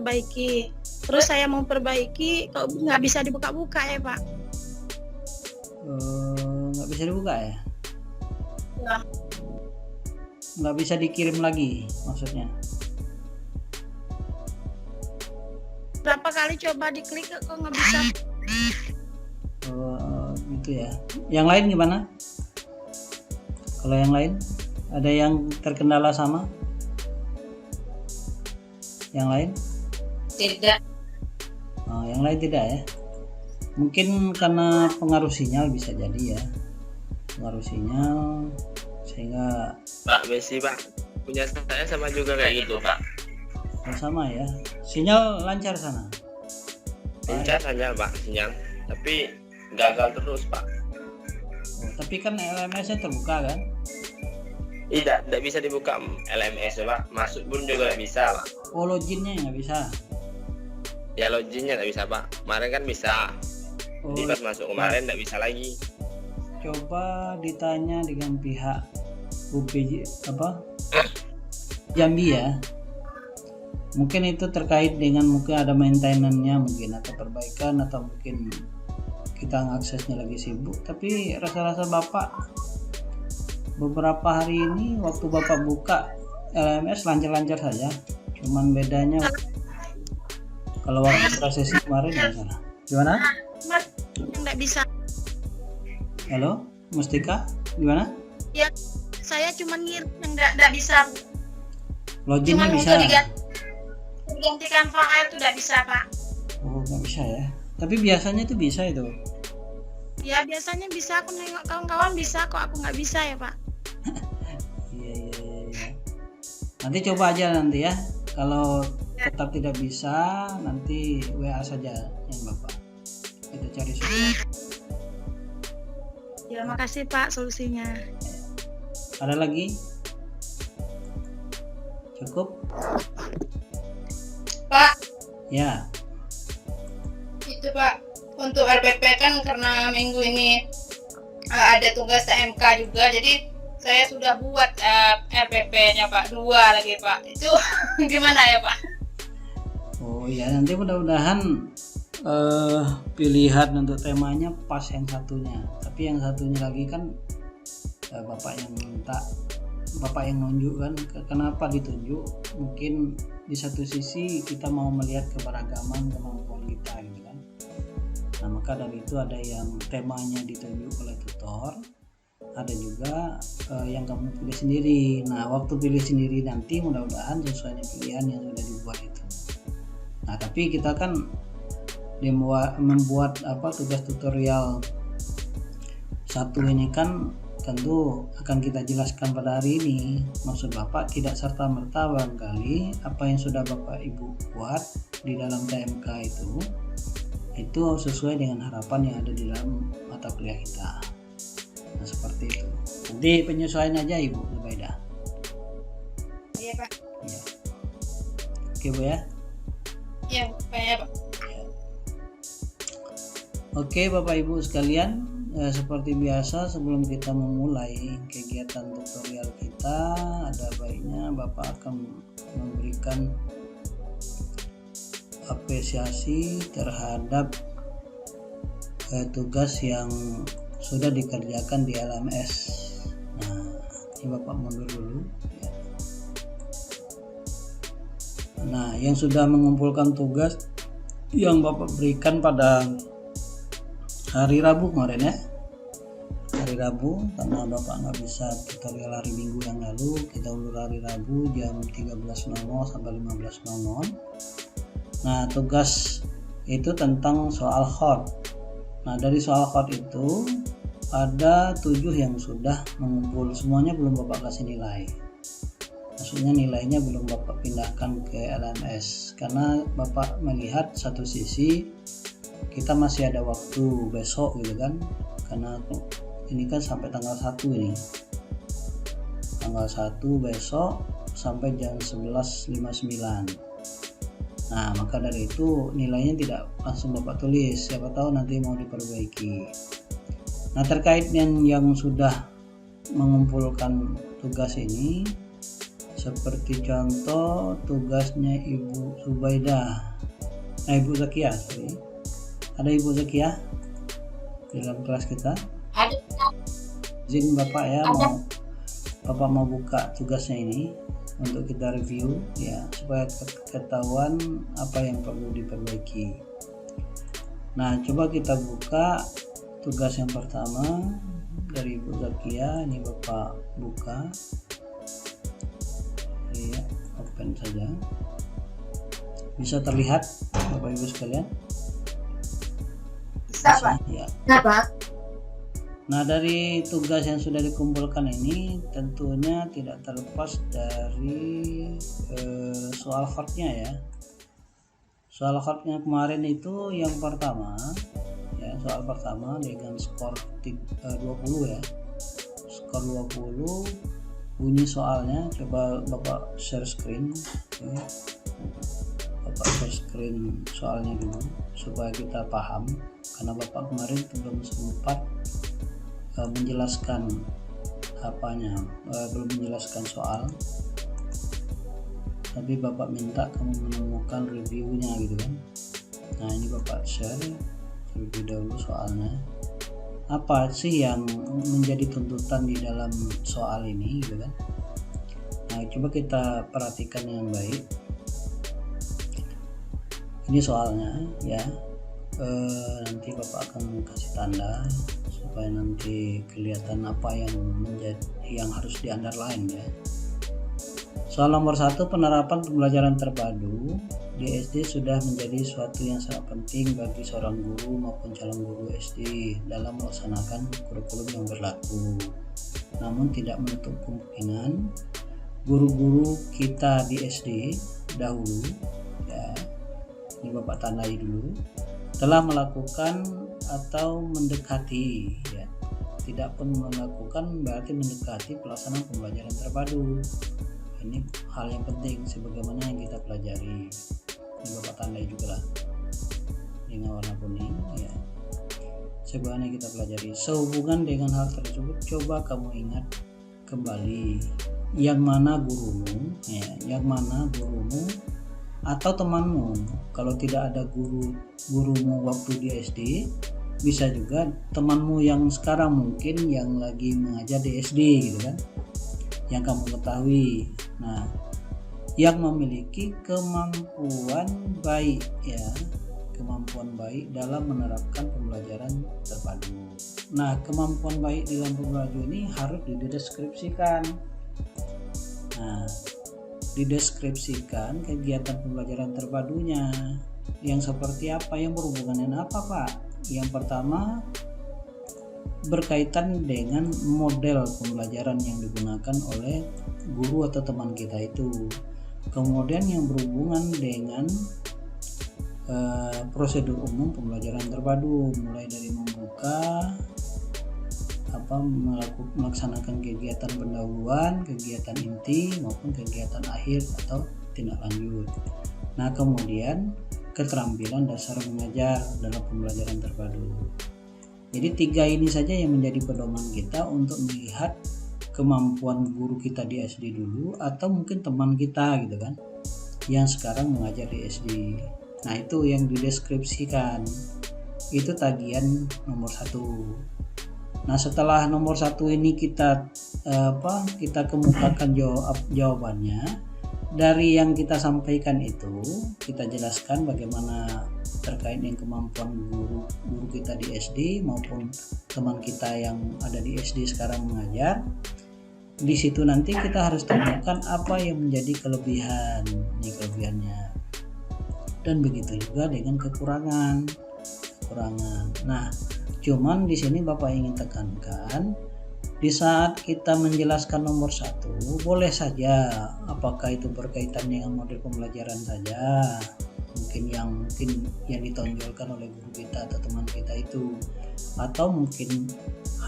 perbaiki. Terus saya mau perbaiki, kok nggak bisa dibuka-buka ya Pak? Nggak bisa dibuka ya? Ya. Nggak bisa dikirim lagi maksudnya? Berapa kali coba diklik kok nggak bisa? Gitu ya. Yang lain gimana? Kalau yang lain ada yang terkendala sama? Yang lain? Tidak. Yang lain tidak ya? Mungkin karena pengaruh sinyal bisa jadi ya. Pengaruh sinyal sehingga Pak Messi Pak, punya saya sama juga kayak gitu Pak. sama ya. Sinyal lancar sana? Lancar saja Pak sinyal, tapi gagal terus Pak. Tapi kan LMS-nya terbuka kan? Tidak bisa dibuka LMS Pak, masuk pun juga nggak bisa Pak. Loginnya nggak bisa? Ya loginnya nggak bisa Pak, kemarin kan bisa. Jadi pas masuk kemarin nggak bisa lagi. Coba ditanya dengan pihak UPJ Jambi ya. Mungkin itu terkait dengan mungkin ada maintenance-nya mungkin atau perbaikan atau mungkin kita ngaksesnya lagi sibuk. Tapi rasa-rasa Bapak beberapa hari ini waktu Bapak buka LMS lancar-lancar saja. Cuman bedanya kalau waktu prosesi kemarin ya sana. Gimana? Mas, nggak bisa. Halo, Mustika, gimana? Ya, saya cuma ngirim nggak bisa. Loginnya Cuma bisa? untuk digantikan file itu nggak bisa Pak. Nggak bisa ya. Tapi biasanya itu bisa itu. Ya biasanya bisa, aku nengok kawan-kawan bisa kok, aku nggak bisa ya Pak. Iya. Nanti coba aja nanti ya. Kalau tetap tidak bisa, nanti WA saja yang Bapak. Kita cari solusi. Ya makasih Pak solusinya. Ada lagi? Cukup? Pak, Ya. itu Pak, untuk RPP kan karena minggu ini ada tugas TMK juga, jadi saya sudah buat RPP-nya Pak, 2 lagi Pak. Itu gimana ya Pak? Oh ya, nanti mudah-mudahan pilihan untuk temanya pas yang satunya. Tapi yang satunya lagi kan Bapak yang minta, Bapak yang nunjuk kan. Kenapa ditunjuk? Mungkin di satu sisi kita mau melihat keberagaman kemampuan kita gitu kan. Nah maka dari itu ada yang temanya ditunjuk oleh tutor, ada juga yang kamu pilih sendiri. Nah waktu pilih sendiri nanti mudah-mudahan sesuai dengan pilihan yang sudah dibuat itu. Nah tapi kita kan membuat tugas tutorial satu ini kan tentu akan kita jelaskan pada hari ini. Maksud Bapak tidak serta-merta barangkali apa yang sudah Bapak Ibu buat di dalam TMK itu sesuai dengan harapan yang ada di dalam mata kuliah kita. Nah seperti itu. Nanti penyesuaian aja Ibu Zubaida. Iya Pak. Ya. Oke Bu ya. Iya Pak ya Pak. Oke Bapak Ibu sekalian, seperti biasa sebelum kita memulai kegiatan tutorial kita, ada baiknya Bapak akan memberikan apresiasi terhadap tugas yang sudah dikerjakan di LMS. Nah, ini Bapak mundur dulu. Nah, yang sudah mengumpulkan tugas yang Bapak berikan pada hari Rabu kemarin ya, hari Rabu, karena Bapak nggak bisa tutorial hari Minggu yang lalu, kita ulur hari Rabu jam 13.00 sampai 15.00. Nah tugas itu tentang soal hot. Nah dari soal hot itu ada 7 yang sudah mengumpul, semuanya belum Bapak kasih nilai, maksudnya nilainya belum Bapak pindahkan ke LMS karena Bapak melihat satu sisi kita masih ada waktu besok gitu kan, karena ini kan sampai tanggal 1 ini, tanggal 1 besok sampai jam 11.59. Nah maka dari itu nilainya tidak langsung Bapak tulis, siapa tahu nanti mau diperbaiki. Nah terkait dengan yang sudah mengumpulkan tugas ini, Seperti contoh tugasnya Ibu Subaidah, Ibu Zakia, sorry. Ada Ibu Zakia dalam kelas kita? Ada. Izin Bapak ya, Bapak mau buka tugasnya ini untuk kita review ya, supaya ketahuan apa yang perlu diperbaiki. Nah, coba kita buka tugas yang pertama dari Ibu Zakia. Ini Bapak buka ya, open saja. Bisa terlihat Bapak Ibu sekalian? Bisa, Pak. Ya. Nah, Pak. Nah, dari tugas yang sudah dikumpulkan ini tentunya tidak terlepas dari soal hotnya ya. Soal hotnya kemarin itu yang pertama ya, soal pertama dengan skor 20 ya. Skor 20 bunyi soalnya. Coba Bapak share screen ya. Bapak share screen soalnya dulu supaya kita paham, karena Bapak kemarin belum sempat menjelaskan belum menjelaskan soal, tapi Bapak minta kamu menemukan reviewnya gitu kan. Nah, ini Bapak share terlebih dahulu soalnya. Apa sih yang menjadi tuntutan di dalam soal ini gitu kan. Nah, coba kita perhatikan dengan baik. Ini soalnya ya. Nanti Bapak akan kasih tanda supaya nanti kelihatan apa yang harus di underline ya. Soal nomor 1, penerapan pembelajaran terpadu di SD sudah menjadi suatu yang sangat penting bagi seorang guru maupun calon guru SD dalam melaksanakan kurikulum yang berlaku. Namun tidak menutup kemungkinan guru-guru kita di SD dahulu ya, ini Bapak tandai dulu, telah melakukan atau mendekati ya. Tidak pun melakukan berarti mendekati pelaksanaan pembelajaran terpadu. Ini hal yang penting sebagaimana yang kita pelajari. Ini Bapak tandai juga lah dengan warna kuning ya. Sebagaimana kita pelajari. Sehubungan dengan hal tersebut, coba kamu ingat kembali yang mana gurumu atau temanmu. Kalau tidak ada gurumu waktu di SD, bisa juga temanmu yang sekarang mungkin yang lagi mengajar di SD gitu kan, yang kamu ketahui. Nah, yang memiliki kemampuan baik ya, kemampuan baik dalam menerapkan pembelajaran terpadu. Nah, kemampuan baik dalam pembelajaran ini harus dideskripsikan. Nah, dideskripsikan kegiatan pembelajaran terpadunya yang seperti apa, yang berhubungan dengan apa Pak? Yang pertama berkaitan dengan model pembelajaran yang digunakan oleh guru atau teman kita itu. Kemudian yang berhubungan dengan prosedur umum pembelajaran terpadu, mulai dari membuka melaksanakan kegiatan pendahuluan, kegiatan inti maupun kegiatan akhir atau tindak lanjut. Nah, kemudian keterampilan dasar mengajar dalam pembelajaran terpadu. Jadi 3 ini saja yang menjadi pedoman kita untuk melihat kemampuan guru kita di SD dulu atau mungkin teman kita gitu kan yang sekarang mengajar di SD. Nah, itu yang dideskripsikan. Itu tagihan nomor 1. Nah, setelah nomor 1 ini kita kemukakan jawabannya dari yang kita sampaikan itu, kita jelaskan bagaimana terkait dengan kemampuan guru kita di SD maupun teman kita yang ada di SD sekarang mengajar. Di situ nanti kita harus temukan apa yang menjadi kelebihan, ini kelebihannya, dan begitu juga dengan kekurangan. Nah, cuman di sini Bapak ingin tekankan, di saat kita menjelaskan nomor 1, boleh saja apakah itu berkaitan dengan model pembelajaran saja, mungkin yang ditonjolkan oleh guru kita atau teman kita itu, atau mungkin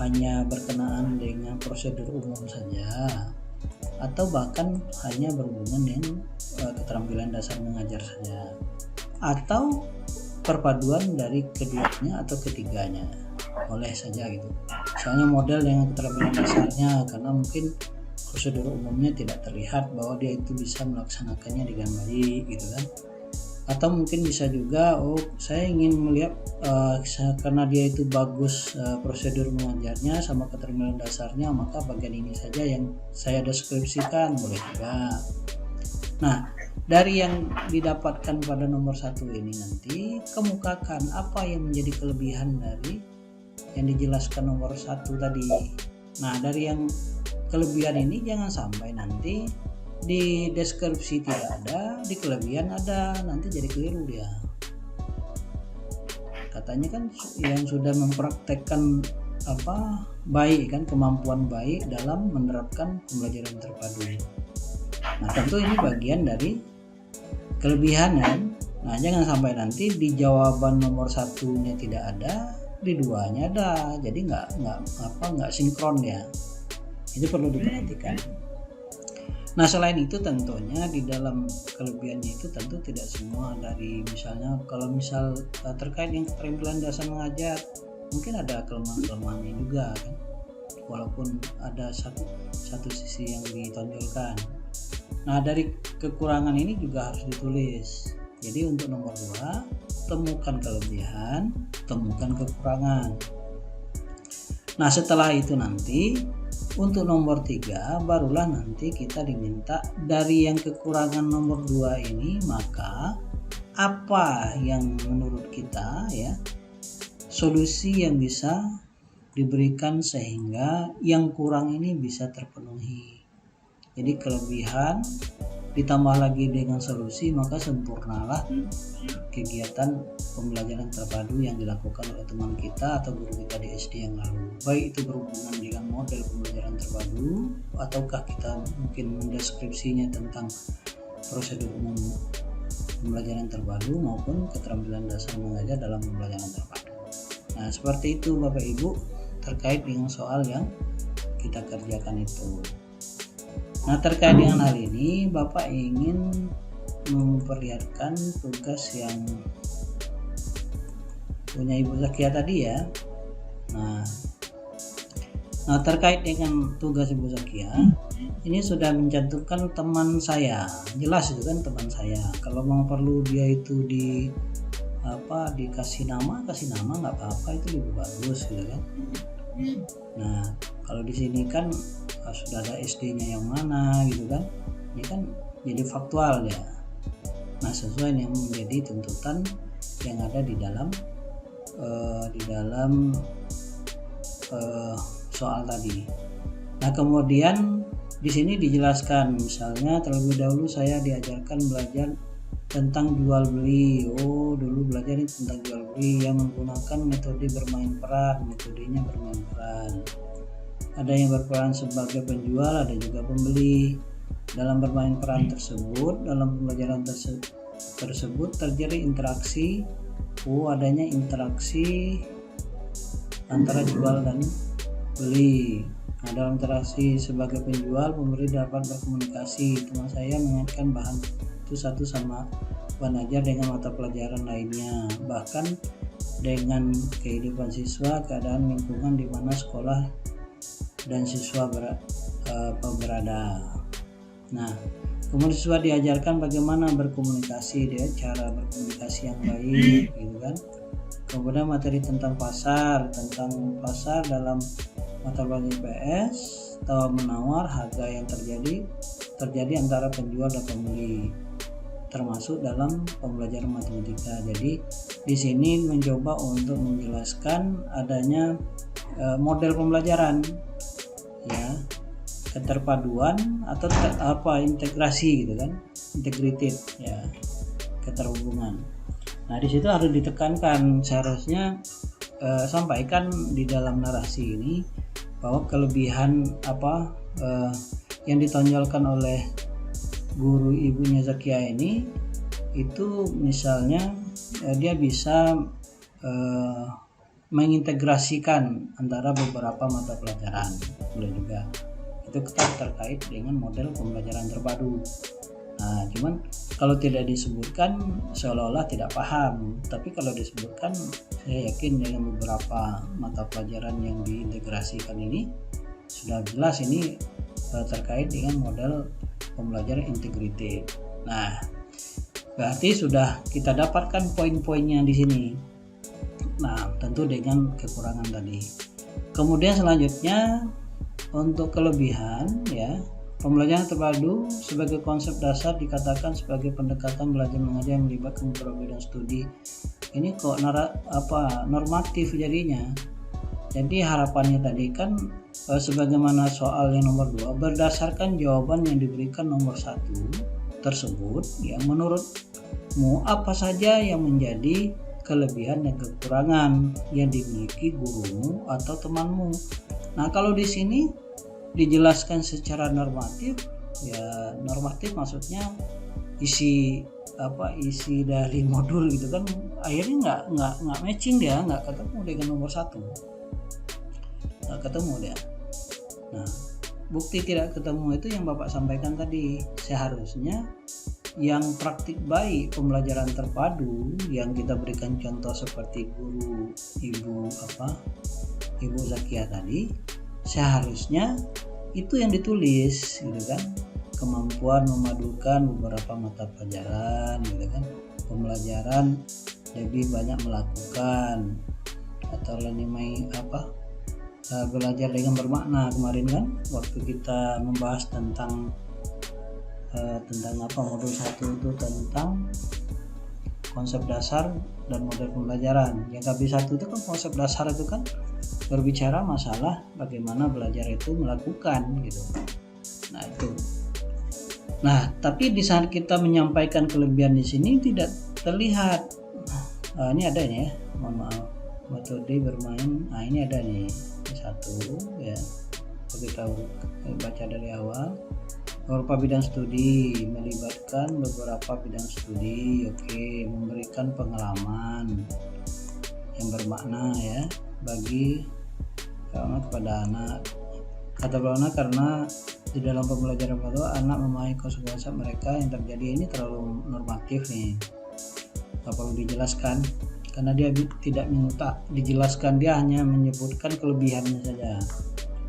hanya berkenaan dengan prosedur umum saja, atau bahkan hanya berhubungan dengan keterampilan dasar mengajar saja, atau perpaduan dari keduanya atau ketiganya, boleh saja gitu. Misalnya model dengan keterampilan dasarnya, karena mungkin prosedur umumnya tidak terlihat bahwa dia itu bisa melaksanakannya dengan baik gitu kan. Atau mungkin bisa juga, oh saya ingin melihat karena dia itu bagus prosedur mengajarnya sama keterampilan dasarnya, maka bagian ini saja yang saya deskripsikan, boleh juga. Nah, dari yang didapatkan pada nomor 1 ini nanti kemukakan apa yang menjadi kelebihan dari yang dijelaskan nomor 1 tadi. Nah, dari yang kelebihan ini jangan sampai nanti di deskripsi tidak ada, di kelebihan ada, nanti jadi keliru dia. Katanya kan yang sudah mempraktekkan baik kan, kemampuan baik dalam menerapkan pembelajaran terpadu. Nah, tentu ini bagian dari kelebihan kan. Nah, jangan sampai nanti di jawaban nomor 1-nya tidak ada, di 2-nya ada, jadi nggak sinkron ya. Itu perlu diperhatikan. Nah, selain itu tentunya di dalam kelebihannya itu tentu tidak semua dari, misalnya kalau misal terkait dengan keterampilan dasar mengajar, mungkin ada kelemahan-kelemahannya juga kan, walaupun ada satu sisi yang ditonjolkan. Nah, dari kekurangan ini juga harus ditulis. Jadi untuk nomor 2, temukan kelebihan, temukan kekurangan. Nah, setelah itu nanti untuk nomor 3 barulah nanti kita diminta dari yang kekurangan nomor 2 ini, maka apa yang menurut kita ya solusi yang bisa diberikan sehingga yang kurang ini bisa terpenuhi. Jadi kelebihan ditambah lagi dengan solusi, maka sempurnalah kegiatan pembelajaran terpadu yang dilakukan oleh teman kita atau guru kita di SD yang lalu. Baik itu berhubungan dengan model pembelajaran terpadu, ataukah kita mungkin mendeskripsinya tentang prosedur umum pembelajaran terpadu maupun keterampilan dasar mengajar dalam pembelajaran terpadu. Nah, seperti itu Bapak Ibu terkait dengan soal yang kita kerjakan itu. Nah, terkait dengan hal ini Bapak ingin memperlihatkan tugas yang punya Ibu Zakia tadi ya. Nah, terkait dengan tugas Ibu Zakia ini sudah mencantumkan teman saya, jelas itu kan teman saya. Kalau mau perlu dia itu dikasih nama, kasih nama nggak apa-apa, itu lebih bagus gitu kan. Nah, kalau di sini kan sudah ada SD-nya yang mana gitu kan, ini kan jadi faktual ya. Nah, sesuai yang menjadi tuntutan yang ada di dalam soal tadi. Nah, kemudian di sini dijelaskan, misalnya terlebih dahulu saya diajarkan belajar tentang jual beli. Oh, dulu belajar tentang jual beli yang menggunakan metode bermain peran. Metodenya bermain peran. Ada yang berperan sebagai penjual, ada juga pembeli. Dalam bermain peran tersebut, dalam pembelajaran tersebut terjadi interaksi. Oh, adanya interaksi antara jual dan beli. Nah, dalam interaksi sebagai penjual, pembeli dapat berkomunikasi. Teman saya mengaitkan bahan itu satu sama bahan ajar dengan mata pelajaran lainnya, bahkan dengan kehidupan siswa, keadaan lingkungan di mana sekolah dan siswa berada. Nah, kemudian siswa diajarkan bagaimana berkomunikasi, dia cara berkomunikasi yang baik gitu kan. Kemudian materi tentang pasar dalam mata pelajaran IPS, tawar menawar, harga yang terjadi antara penjual dan pembeli, termasuk dalam pembelajaran matematika. Jadi di sini mencoba untuk menjelaskan adanya model pembelajaran ya, keterpaduan atau integrasi gitu kan, integrated ya, keterhubungan. Nah, di situ harus ditekankan, seharusnya sampaikan di dalam narasi ini bahwa kelebihan yang ditonjolkan oleh guru ibunya Zakia ini itu, misalnya dia bisa mengintegrasikan antara beberapa mata pelajaran, boleh juga itu terkait dengan model pembelajaran terpadu. Nah, cuman kalau tidak disebutkan seolah-olah tidak paham, tapi kalau disebutkan saya yakin dengan beberapa mata pelajaran yang diintegrasikan ini sudah jelas ini terkait dengan model pembelajaran integrated. Nah, berarti sudah kita dapatkan poin-poinnya di sini. Nah, tentu dengan kekurangan tadi. Kemudian selanjutnya untuk kelebihan ya, pembelajaran terpadu sebagai konsep dasar dikatakan sebagai pendekatan belajar mengajar yang melibatkan beberapa bidang studi. Ini kok normatif jadinya. Jadi harapannya tadi kan sebagaimana soal yang nomor 2, berdasarkan jawaban yang diberikan nomor 1 tersebut, ya menurutmu apa saja yang menjadi kelebihan dan kekurangan yang dimiliki gurumu atau temanmu. Nah, kalau di sini dijelaskan secara normatif, ya normatif maksudnya isi dari modul gitu kan, akhirnya nggak matching, dia nggak ketemu dengan nomor 1, nggak ketemu dia. Nah, bukti tidak ketemu itu yang Bapak sampaikan tadi. Seharusnya yang praktik baik pembelajaran terpadu yang kita berikan contoh seperti guru Ibu Zakia tadi, seharusnya itu yang ditulis gitu kan, kemampuan memadukan beberapa mata pelajaran gitu kan, pembelajaran lebih banyak melakukan, atau belajar dengan bermakna. Kemarin kan waktu kita membahas tentang modul 1 itu tentang konsep dasar dan model pembelajaran. Yang KB1 itu kan konsep dasar itu kan berbicara masalah bagaimana belajar itu melakukan gitu. Nah itu. Nah, tapi di saat kita menyampaikan kelebihan di sini tidak terlihat. Ini ada nih ya, mohon maaf, metode bermain. Nah, ini ada nih 1 ya. Kita baca dari awal. Beberapa bidang studi, melibatkan beberapa bidang studi, memberikan pengalaman yang bermakna ya bagi kepada anak. Kata Belanda karena di dalam pembelajaran itu anak memahami konsekuensi mereka yang terjadi. Ini terlalu normatif nih, tak perlu dijelaskan karena dia tidak minta dijelaskan, dia hanya menyebutkan kelebihannya saja.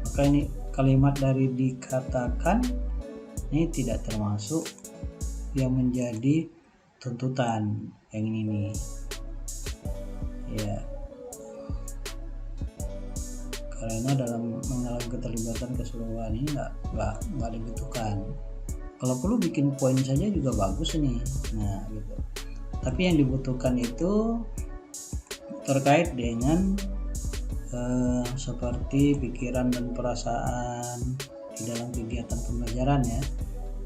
Maka ini kalimat dari dikatakan ini tidak termasuk yang menjadi tuntutan yang ini nih ya, karena dalam mengalami keterlibatan keseluruhan ini nggak dibutuhkan. Kalau perlu bikin poin saja juga bagus ini. Nah gitu, tapi yang dibutuhkan itu terkait dengan seperti pikiran dan perasaan di dalam kegiatan pembelajaran ya,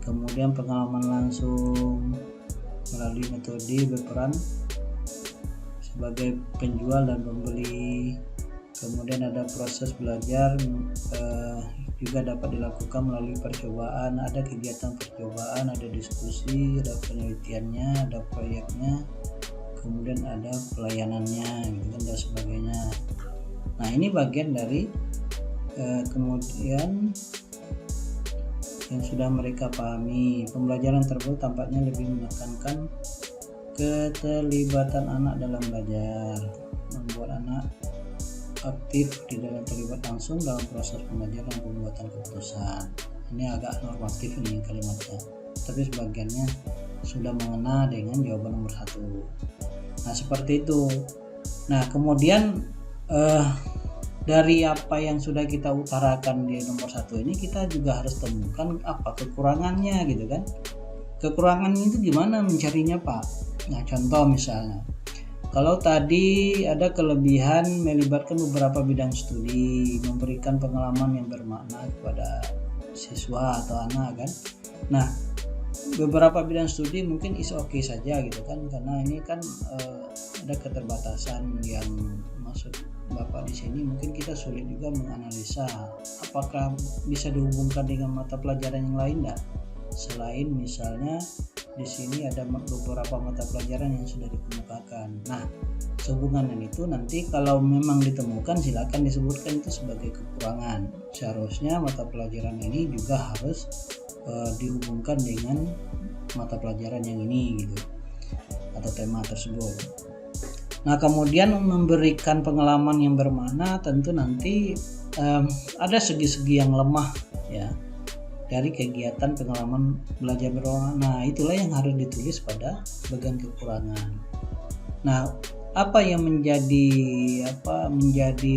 kemudian pengalaman langsung melalui metode berperan sebagai penjual dan pembeli, kemudian ada proses belajar juga dapat dilakukan melalui percobaan, ada kegiatan percobaan, ada diskusi, ada penelitiannya, ada proyeknya, kemudian ada pelayanannya gitu kan, dan sebagainya. Nah ini bagian dari kemudian yang sudah mereka pahami. Pembelajaran tersebut tampaknya lebih menekankan keterlibatan anak dalam belajar, membuat anak aktif di dalam terlibat langsung dalam proses pembelajaran dan pembuatan keputusan. Ini agak normatif ini kalimatnya, tapi sebagiannya sudah mengena dengan jawaban nomor 1. Nah seperti itu. Nah kemudian dari apa yang sudah kita utarakan di nomor 1 ini, kita juga harus temukan apa kekurangannya gitu kan. Kekurangannya itu gimana mencarinya Pak? Nah contoh misalnya, kalau tadi ada kelebihan melibatkan beberapa bidang studi, memberikan pengalaman yang bermakna kepada siswa atau anak kan. Nah beberapa bidang studi mungkin is okay saja gitu kan, karena ini kan ada keterbatasan yang maksud Bapak di sini. Mungkin kita sulit juga menganalisa apakah bisa dihubungkan dengan mata pelajaran yang lain enggak, selain misalnya di sini ada beberapa mata pelajaran yang sudah dikemukakan. Nah sehubungan itu nanti kalau memang ditemukan silakan disebutkan itu sebagai kekurangan. Seharusnya mata pelajaran ini juga harus dihubungkan dengan mata pelajaran yang ini gitu, atau tema tersebut. Nah kemudian memberikan pengalaman yang bermakna, tentu nanti ada segi-segi yang lemah ya, dari kegiatan pengalaman belajar berulang. Nah, itulah yang harus ditulis pada bagian kekurangan. Nah, apa yang menjadi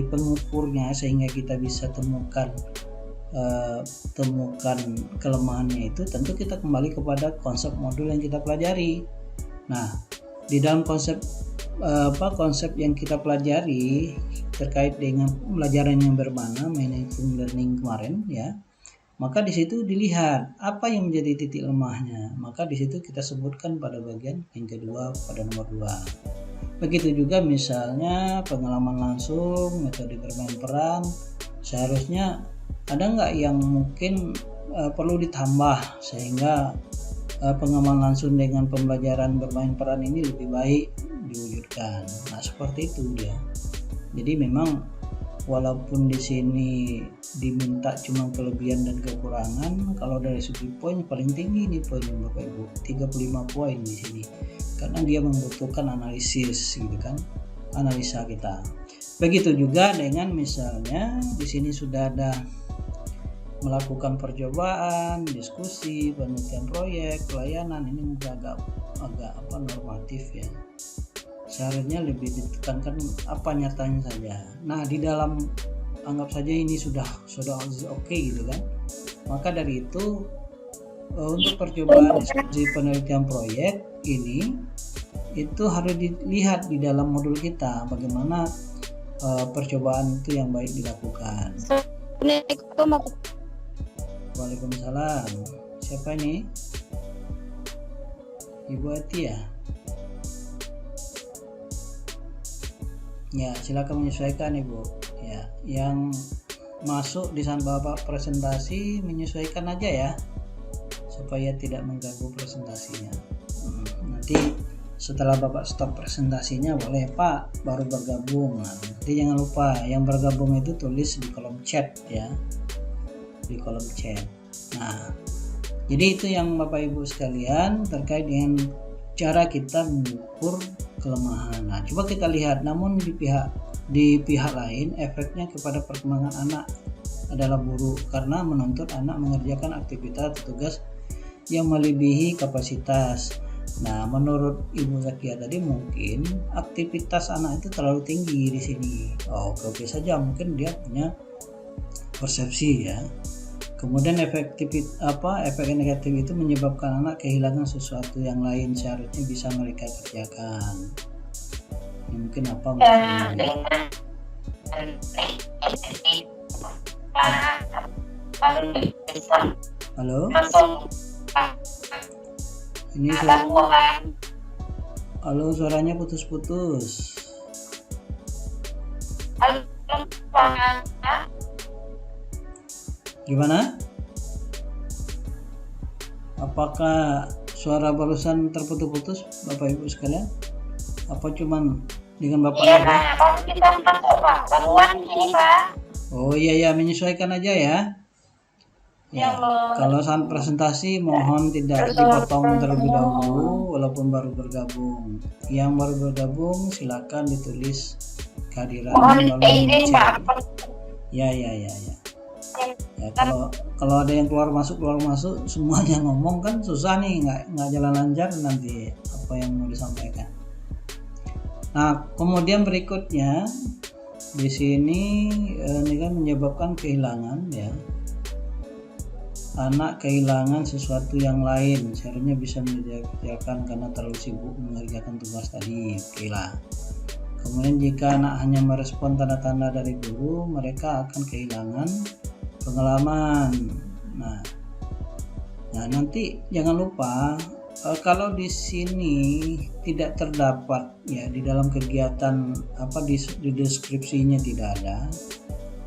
pengukurnya sehingga kita bisa temukan kelemahannya itu, tentu kita kembali kepada konsep modul yang kita pelajari. Nah, di dalam konsep yang kita pelajari terkait dengan pembelajaran yang bermakna, meaningful learning kemarin ya, maka di situ dilihat apa yang menjadi titik lemahnya, maka di situ kita sebutkan pada bagian yang kedua pada nomor 2. Begitu juga misalnya pengalaman langsung, metode bermain peran, seharusnya ada nggak yang mungkin perlu ditambah sehingga pengalaman langsung dengan pembelajaran bermain peran ini lebih baik diwujudkan. Nah, seperti itu dia. Jadi memang walaupun di sini diminta cuma kelebihan dan kekurangan, kalau dari segi poin paling tinggi nih poinnya Bapak Ibu, 35 poin di sini. Karena dia membutuhkan analisis gitu kan, analisa kita. Begitu juga dengan misalnya di sini sudah ada melakukan percobaan, diskusi, penelitian proyek, pelayanan, ini mungkin agak normatif ya. Seharusnya lebih ditekankan apa nyatanya saja. Nah, di dalam anggap saja ini sudah oke gitu kan. Maka dari itu untuk percobaan, diskusi, penelitian proyek ini itu harus dilihat di dalam modul kita bagaimana percobaan itu yang baik dilakukan. Waalaikumsalam. Siapa ini? Ibu Ati ya? Ya, silakan menyesuaikan Ibu. Ya, yang masuk di saat Bapak presentasi menyesuaikan aja ya, supaya tidak mengganggu presentasinya. Nanti setelah Bapak stop presentasinya boleh Pak baru bergabung. Nah, nanti jangan lupa yang bergabung itu tulis di kolom chat ya, di kolom chat. Nah, jadi itu yang Bapak Ibu sekalian terkait dengan cara kita mengukur kelemahan. Nah, coba kita lihat, namun di pihak lain efeknya kepada perkembangan anak adalah buruk karena menuntut anak mengerjakan aktivitas tugas yang melebihi kapasitas. Nah, menurut Ibu Zakia tadi mungkin aktivitas anak itu terlalu tinggi di sini. Oke saja, mungkin dia punya persepsi ya. Kemudian efek negatif itu menyebabkan anak kehilangan sesuatu yang lain seharusnya bisa mereka kerjakan. Ya, mungkin apa maksudnya? Halo? Ini halo, suaranya putus-putus. Gimana? Apakah suara barusan terputus-putus Bapak Ibu sekalian? Apa cuman dengan Bapak aja? Oh iya, menyesuaikan aja ya. Ya, kalau saat presentasi mohon tidak dipotong terlebih dahulu walaupun baru bergabung. Yang baru bergabung silakan ditulis kehadiran melalui chat. Ya. Ya, kalau ada yang keluar masuk semuanya ngomong kan susah nih, nggak jalan lancar nanti apa yang mau disampaikan. Nah, kemudian berikutnya di sini ini kan menyebabkan kehilangan ya. Anak kehilangan sesuatu yang lain, seharusnya bisa mengerjakan karena terlalu sibuk mengerjakan tugas tadi. Oke lah. Kemudian jika anak hanya merespon tanda-tanda dari guru, mereka akan kehilangan pengalaman. Nah nanti jangan lupa kalau di sini tidak terdapat ya di dalam kegiatan di deskripsinya tidak ada,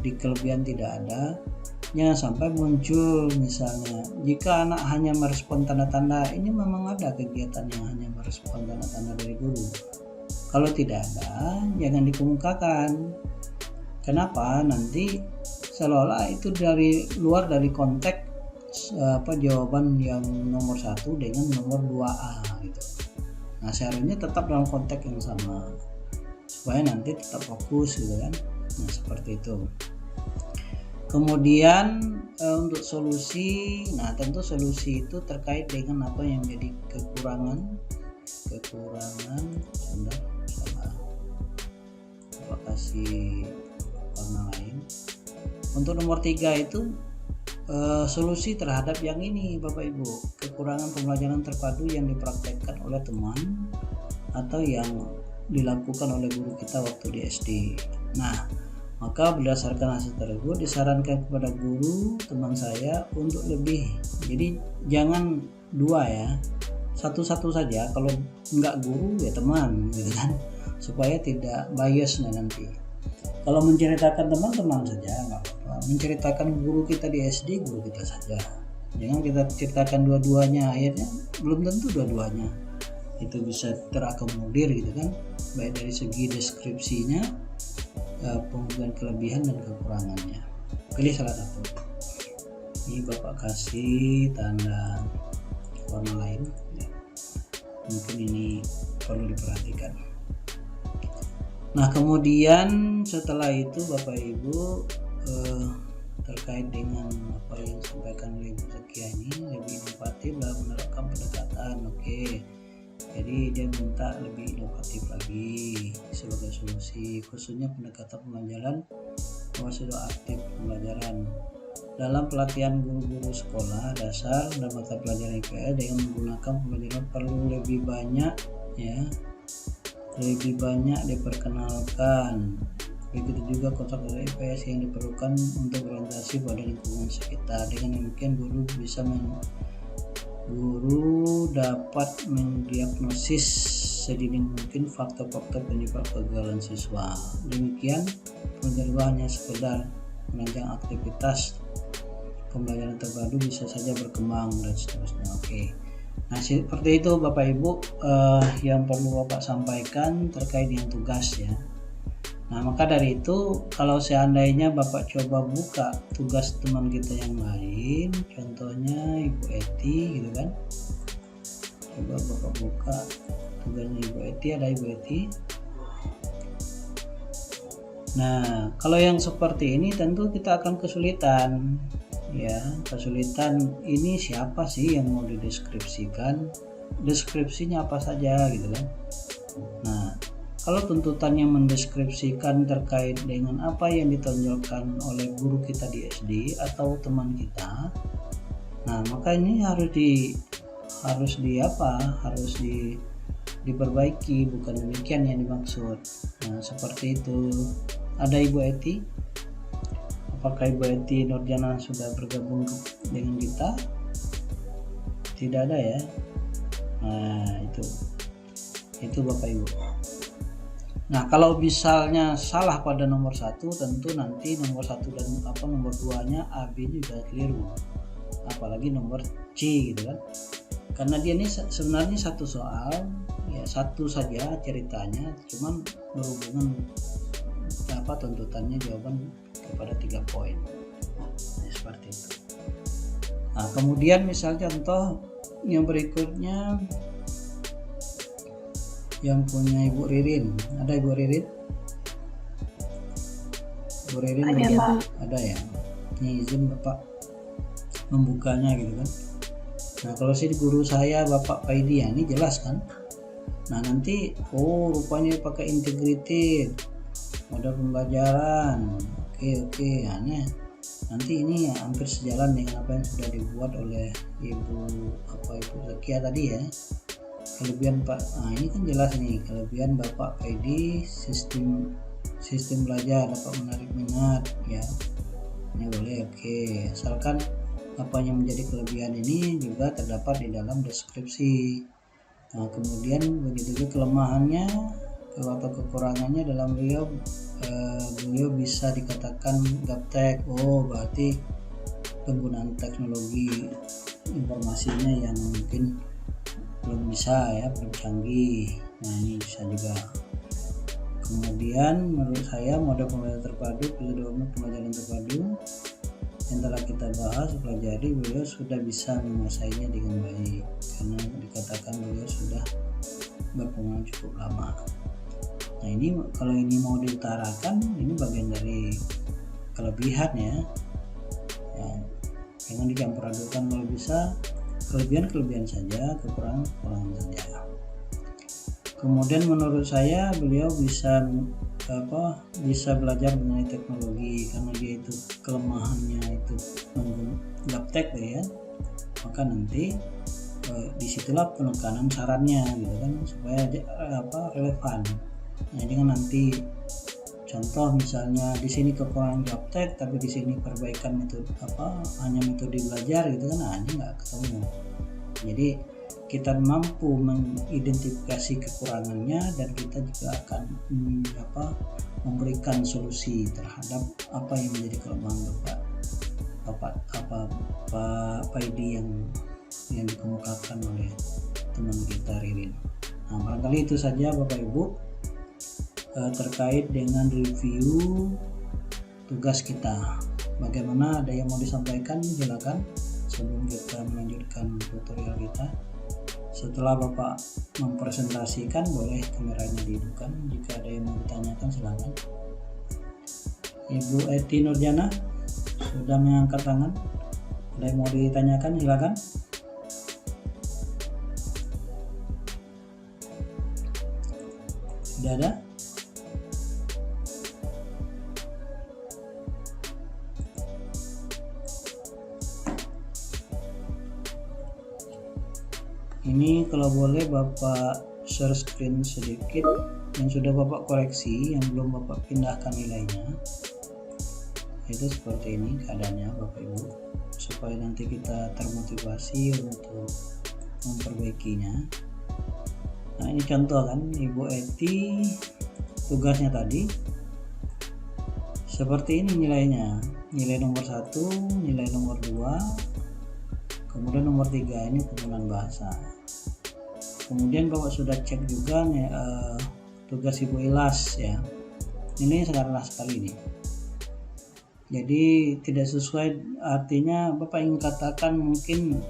di kelebihan tidak ada, jangan sampai muncul misalnya jika anak hanya merespon tanda-tanda. Ini memang ada kegiatan yang hanya merespon tanda-tanda dari guru. Kalau tidak ada, jangan dikemukakan. Kenapa? Nanti seolah-olah itu dari luar dari konteks jawaban yang nomor 1 dengan nomor 2A gitu. Nah, seharusnya tetap dalam konteks yang sama supaya nanti tetap fokus gitu kan. Nah, seperti itu. Kemudian untuk solusi, nah tentu solusi itu terkait dengan apa yang menjadi kekurangan sebentar, salah kasih warna lain. Untuk nomor 3 itu solusi terhadap yang ini Bapak Ibu, kekurangan pembelajaran terpadu yang dipraktekkan oleh teman atau yang dilakukan oleh guru kita waktu di SD. Nah, maka berdasarkan hasil tersebut disarankan kepada guru teman saya untuk lebih, jadi jangan 2 ya, satu-satu saja, kalau enggak guru ya teman gitu kan, supaya tidak bias nanti. Kalau menceritakan teman-teman saja nggak apa-apa, menceritakan guru kita di SD guru kita saja, jangan kita ceritakan dua-duanya, akhirnya belum tentu dua-duanya itu bisa terakomodir gitu kan, baik dari segi deskripsinya, penggunaan kelebihan dan kekurangannya. Pilih salah satu. Ini Bapak kasih tanda warna lain ya. Mungkin ini perlu diperhatikan. Nah, kemudian setelah itu Bapak Ibu terkait dengan apa yang disampaikan oleh Ibu Zakia ini, lebih inovatif dalam menerapkan pendekatan. Oke. Jadi dia minta lebih inovatif lagi sebagai solusi, khususnya pendekatan pembelajaran mahasiswa aktif pembelajaran dalam pelatihan guru-guru sekolah dasar dan mata pelajaran IPS dengan menggunakan pembelajaran perlu lebih banyak ya, lebih banyak diperkenalkan. Begitu juga konsep-konsep IPS yang diperlukan untuk berorientasi pada lingkungan sekitar. Dengan demikian guru dapat mendiagnosis sedini mungkin faktor-faktor penyebab kegagalan siswa. Demikian pembelajaran hanya sekedar menunjang aktivitas pembelajaran terpadu bisa saja berkembang dan seterusnya. Oke. Nah, seperti itu Bapak Ibu yang perlu Bapak sampaikan terkait dengan tugas ya. Nah, maka dari itu kalau seandainya Bapak coba buka tugas teman kita yang lain, contohnya Ibu Eti gitu kan, coba Bapak buka tugasnya Ibu Eti, ada Ibu Eti. Nah, kalau yang seperti ini tentu kita akan kesulitan ya, kesulitan ini siapa sih yang mau dideskripsikan, deskripsinya apa saja gitu kan. Nah, kalau tuntutannya mendeskripsikan terkait dengan apa yang ditonjolkan oleh guru kita di SD atau teman kita, nah maka ini harus diperbaiki, bukan demikian yang dimaksud. Nah, seperti itu. Ada Ibu Eti? Apakah Ibu Eti Nurjana sudah bergabung dengan kita? Tidak ada ya. Nah, itu Bapak Ibu. Nah, kalau misalnya salah pada nomor 1, tentu nanti nomor 1 dan nomor 2-nya AB juga keliru. Apalagi nomor C gitu kan. Karena dia ini sebenarnya satu soal, ya satu saja ceritanya, cuman berhubungan tuntutannya jawaban kepada 3 poin. Nah, seperti itu. Nah, kemudian misalnya contoh yang berikutnya yang punya Ibu Ririn, ada Ibu Ririn? Ibu Ririn ada ya. Ini izin Bapak membukanya gitu kan. Nah, kalau sih guru saya Bapak Paidi ya, ini jelas kan. Nah, nanti rupanya pakai integrated model pembelajaran. Oke, aneh. Nanti ini hampir sejalan dengan apa yang sudah dibuat oleh Ibu Zakia tadi ya. Kelebihan Pak, nah ini kan jelas nih, kelebihan Bapak Paidi sistem belajar dapat menarik minat ya, ini boleh. Oke, asalkan apa yang menjadi kelebihan ini juga terdapat di dalam deskripsi. Nah, kemudian begitu juga kelemahannya atau kekurangannya dalam beliau bisa dikatakan gaptek. Berarti penggunaan teknologi informasinya yang mungkin belum bisa ya, belum canggih. Nah, ini bisa juga. Kemudian menurut saya model pembelajaran terpadu, pembelajaran terpadu yang telah kita bahas pelajari, beliau sudah bisa menguasainya dengan baik karena dikatakan beliau sudah berpengalaman cukup lama. Nah, ini kalau ini mau diutarakan, ini bagian dari kelebihan ya. ya. Jangan dicampur adukan, kalau bisa kelebihan saja, kekurangan saja. Kemudian menurut saya beliau bisa belajar mengenai teknologi, karena dia itu kelemahannya itu gaptek ya, maka nanti disitulah penekanan sarannya gitu kan, supaya relevan. Nah, jangan nanti contoh misalnya di sini kekurangan gaptek tapi di sini perbaikan metode hanya metode belajar gitu kan, ini nggak ketemu. Jadi kita mampu mengidentifikasi kekurangannya dan kita juga akan memberikan solusi terhadap apa yang menjadi kelemahan Pak Edi yang dikemukakan oleh teman kita Ririn. Nah, barangkali itu saja Bapak Ibu terkait dengan review tugas kita. Bagaimana, ada yang mau disampaikan? Silakan sebelum kita melanjutkan tutorial kita. Setelah Bapak mempresentasikan, boleh kameranya dihidupkan. Jika ada yang mau ditanyakan, silakan. Ibu Eti Nurjana sudah mengangkat tangan. Ada yang mau ditanyakan, silakan. Sudah ada? Ini kalau boleh Bapak share screen sedikit yang sudah Bapak koreksi, yang belum Bapak pindahkan nilainya. Itu seperti ini keadaannya Bapak Ibu, supaya nanti kita termotivasi untuk memperbaikinya. Nah, ini contoh kan Ibu Eti, tugasnya tadi seperti ini nilainya. Nilai nomor 1, nilai nomor 2, kemudian nomor 3 ini penggunaan bahasa. Kemudian Bapak sudah cek juga tugas Ibu Ilas ya. Ini sekarang sekali ini. Jadi tidak sesuai, artinya Bapak ingin katakan mungkin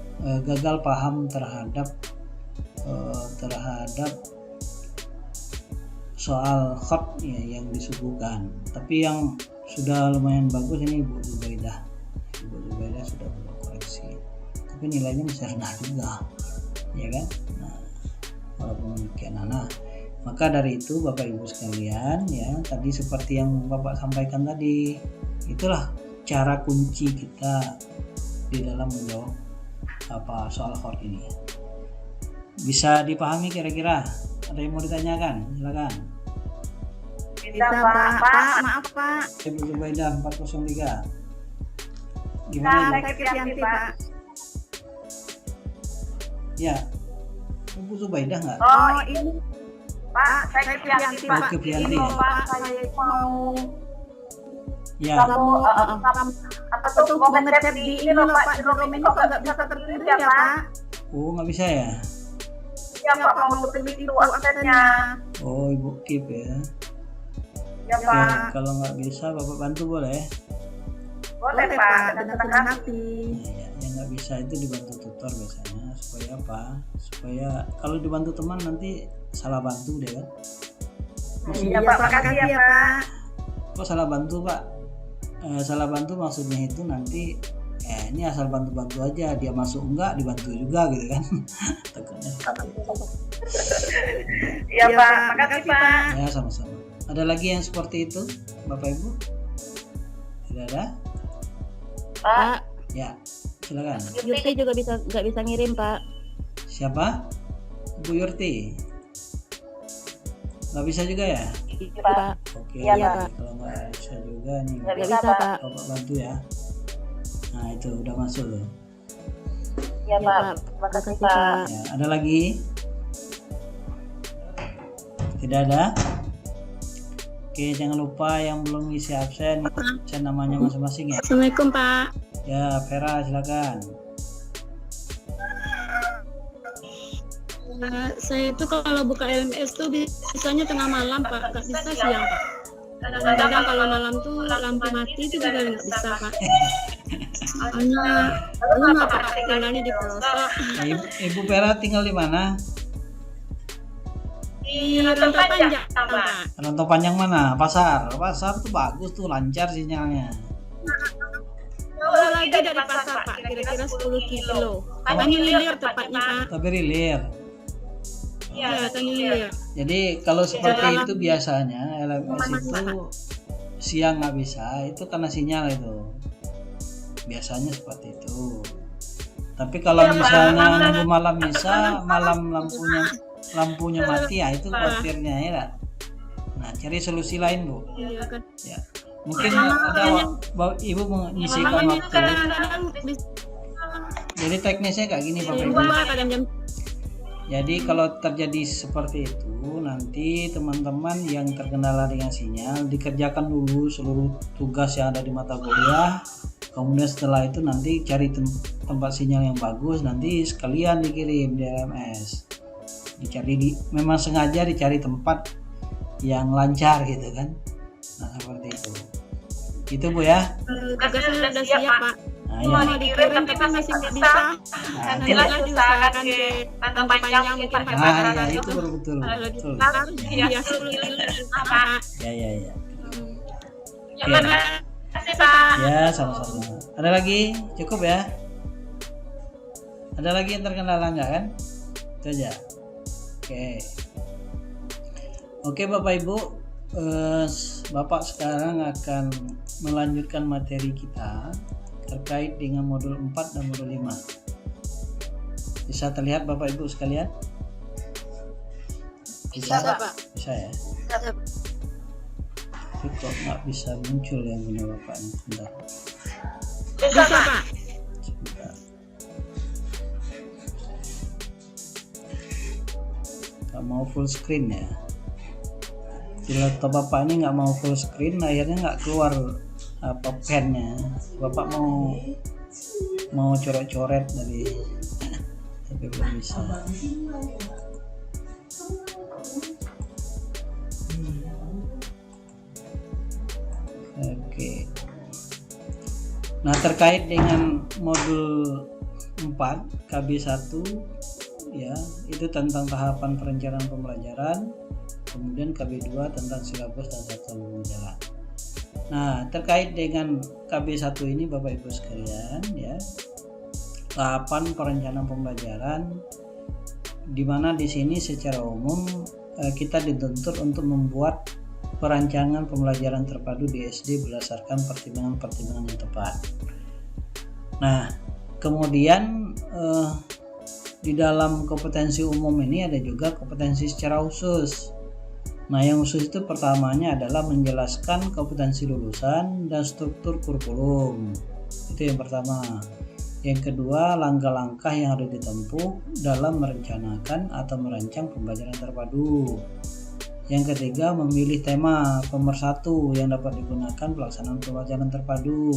gagal paham terhadap soal hot ya, yang disuguhkan. Tapi yang sudah lumayan bagus ini Ibu Zubaidah. Ibu Zubaidah sudah berkoreksi. Tapi nilainya masih rendah juga, ya kan? Nah, walaupun demikian, maka dari itu Bapak Ibu sekalian ya, tadi seperti yang Bapak sampaikan tadi, itulah cara kunci kita di dalam menjawab soal hot ini. Bisa dipahami kira-kira? Ada yang mau ditanyakan? Silakan. Bisa Pak. Maaf Pak. Ibu Zubaidah 403. Bisa, Gimana? saya Kristianti Pak. Ya, Ibu Zubaidah nggak? Oh ini Pak, saya Kristianti Pak. Oke, Kristianti. Ini Pak, saya mau Ya, mau mau ngecek di ini loh Pak, di domain ini kok nggak bisa terpilih ya Pak? oh nggak bisa ya? Ya Pak, mau pilih itu aksennya. Oh, Ibu Kip ya. Ya Oke, Pak, kalau nggak bisa Bapak bantu boleh? boleh Pak, dengan senang hati. Ya, yang nggak bisa itu dibantu tutor biasanya, supaya apa? Supaya kalau dibantu teman nanti salah bantu deh kan? Iya Pak, makasih ya Pak. Kok salah bantu Pak? Salah bantu maksudnya itu nanti ini asal bantu-bantu aja, dia masuk enggak dibantu juga gitu kan? Takutnya seperti itu. Iya Pak, makasih Pak. Ya, sama-sama. Ada lagi yang seperti itu Bapak Ibu? Tidak ada? Pak, Ya, silakan. Yurti juga nggak bisa ngirim Pak. Siapa? Bu Yurti. Nggak bisa juga ya? Pak, Oke, Iya, Pak. kalau nggak bisa juga nih nggak bisa Pak. Bapak bantu ya. Nah, itu udah masuk tuh. Iya Pak, makasih Pak. Ya, ada lagi? Tidak ada? Oke, jangan lupa yang belum ngisi absen namanya masing-masing ya. Assalamualaikum Pak. Ya, Vera silakan. Saya itu kalau buka LMS tuh bisanya tengah malam Pak, nggak bisa siang Pak. Kadang-kadang kalau malam tuh lampu mati itu juga nggak bisa Pak. Soalnya rumah Pak, tinggalnya di pelosok. Nah, Ibu Vera tinggal di mana? Di Rantau Panjang Pak. Rantau Panjang mana? Pasar. Pasar tuh bagus tuh, lancar sinyalnya. jauh lagi dari pasar Pak, kira-kira 10 kilo. Tani Lilir tepatnya Pak. Tapi rilir. Iya, Tani Lilir. Jadi kalau seperti itu biasanya LMS itu siang nggak bisa, itu karena sinyal itu. Biasanya seperti itu. Tapi kalau misalnya nunggu malam bisa, malam lampunya mati ya itu khawatirnya ya. Nah, cari solusi lain Bu. Iya kan. Ya. Mungkin ada Ibu menyisihkan Makanya waktu. kadang-kadang bisa Jadi teknisnya kayak gini Bapak Ibu. dua, kadang jam Jadi kalau terjadi seperti itu, nanti teman-teman yang terkendala dengan sinyal dikerjakan dulu seluruh tugas yang ada di mata kuliah. Kemudian setelah itu nanti cari tempat sinyal yang bagus, nanti sekalian dikirim di LMS. Memang sengaja dicari tempat yang lancar gitu kan. Nah seperti itu. Itu Bu ya. tugasnya udah siap Pak. Nah, Mau ya. dikirim tapi masih nggak bisa. Nanti lagi diusahakan ke tanggal panjang mungkin Pak. Ya itu betul. Betul. Betul. Iya, 10 kilo Pak. Ya. Terima kasih Pak. Ya, sama-sama. Ada lagi? Cukup ya? Ada lagi yang terkendala nggak kan? Itu aja. Oke Bapak Ibu, Bapak sekarang akan melanjutkan materi kita terkait dengan modul 4 dan modul 5. Bisa terlihat Bapak Ibu sekalian? Bisa Pak. Bisa ya? Tapi kok nggak bisa muncul yang punya Bapak ini? Bentar. Bisa Pak. Sebentar. Nggak mau full screen ya? Di laptop Bapak ini nggak mau full screen, akhirnya nggak keluar pennya. Bapak mau coret-coret dari tapi belum bisa. Oke. Nah, terkait dengan modul 4 KB1 ya, itu tentang tahapan perencanaan pembelajaran. Kemudian KB2 tentang silabus dan satuan pembelajaran. Nah, terkait dengan KB1 ini Bapak Ibu sekalian ya, tahapan perencanaan pembelajaran, di mana di sini secara umum kita dituntut untuk membuat perancangan pembelajaran terpadu di SD berdasarkan pertimbangan-pertimbangan yang tepat. Nah, kemudian di dalam kompetensi umum ini ada juga kompetensi secara khusus. Nah, yang khusus itu pertamanya adalah menjelaskan kompetensi lulusan dan struktur kurikulum. Itu yang pertama. Yang kedua, langkah-langkah yang harus ditempuh dalam merencanakan atau merancang pembelajaran terpadu. Yang ketiga, memilih tema pemersatu yang dapat digunakan pelaksanaan pembelajaran terpadu.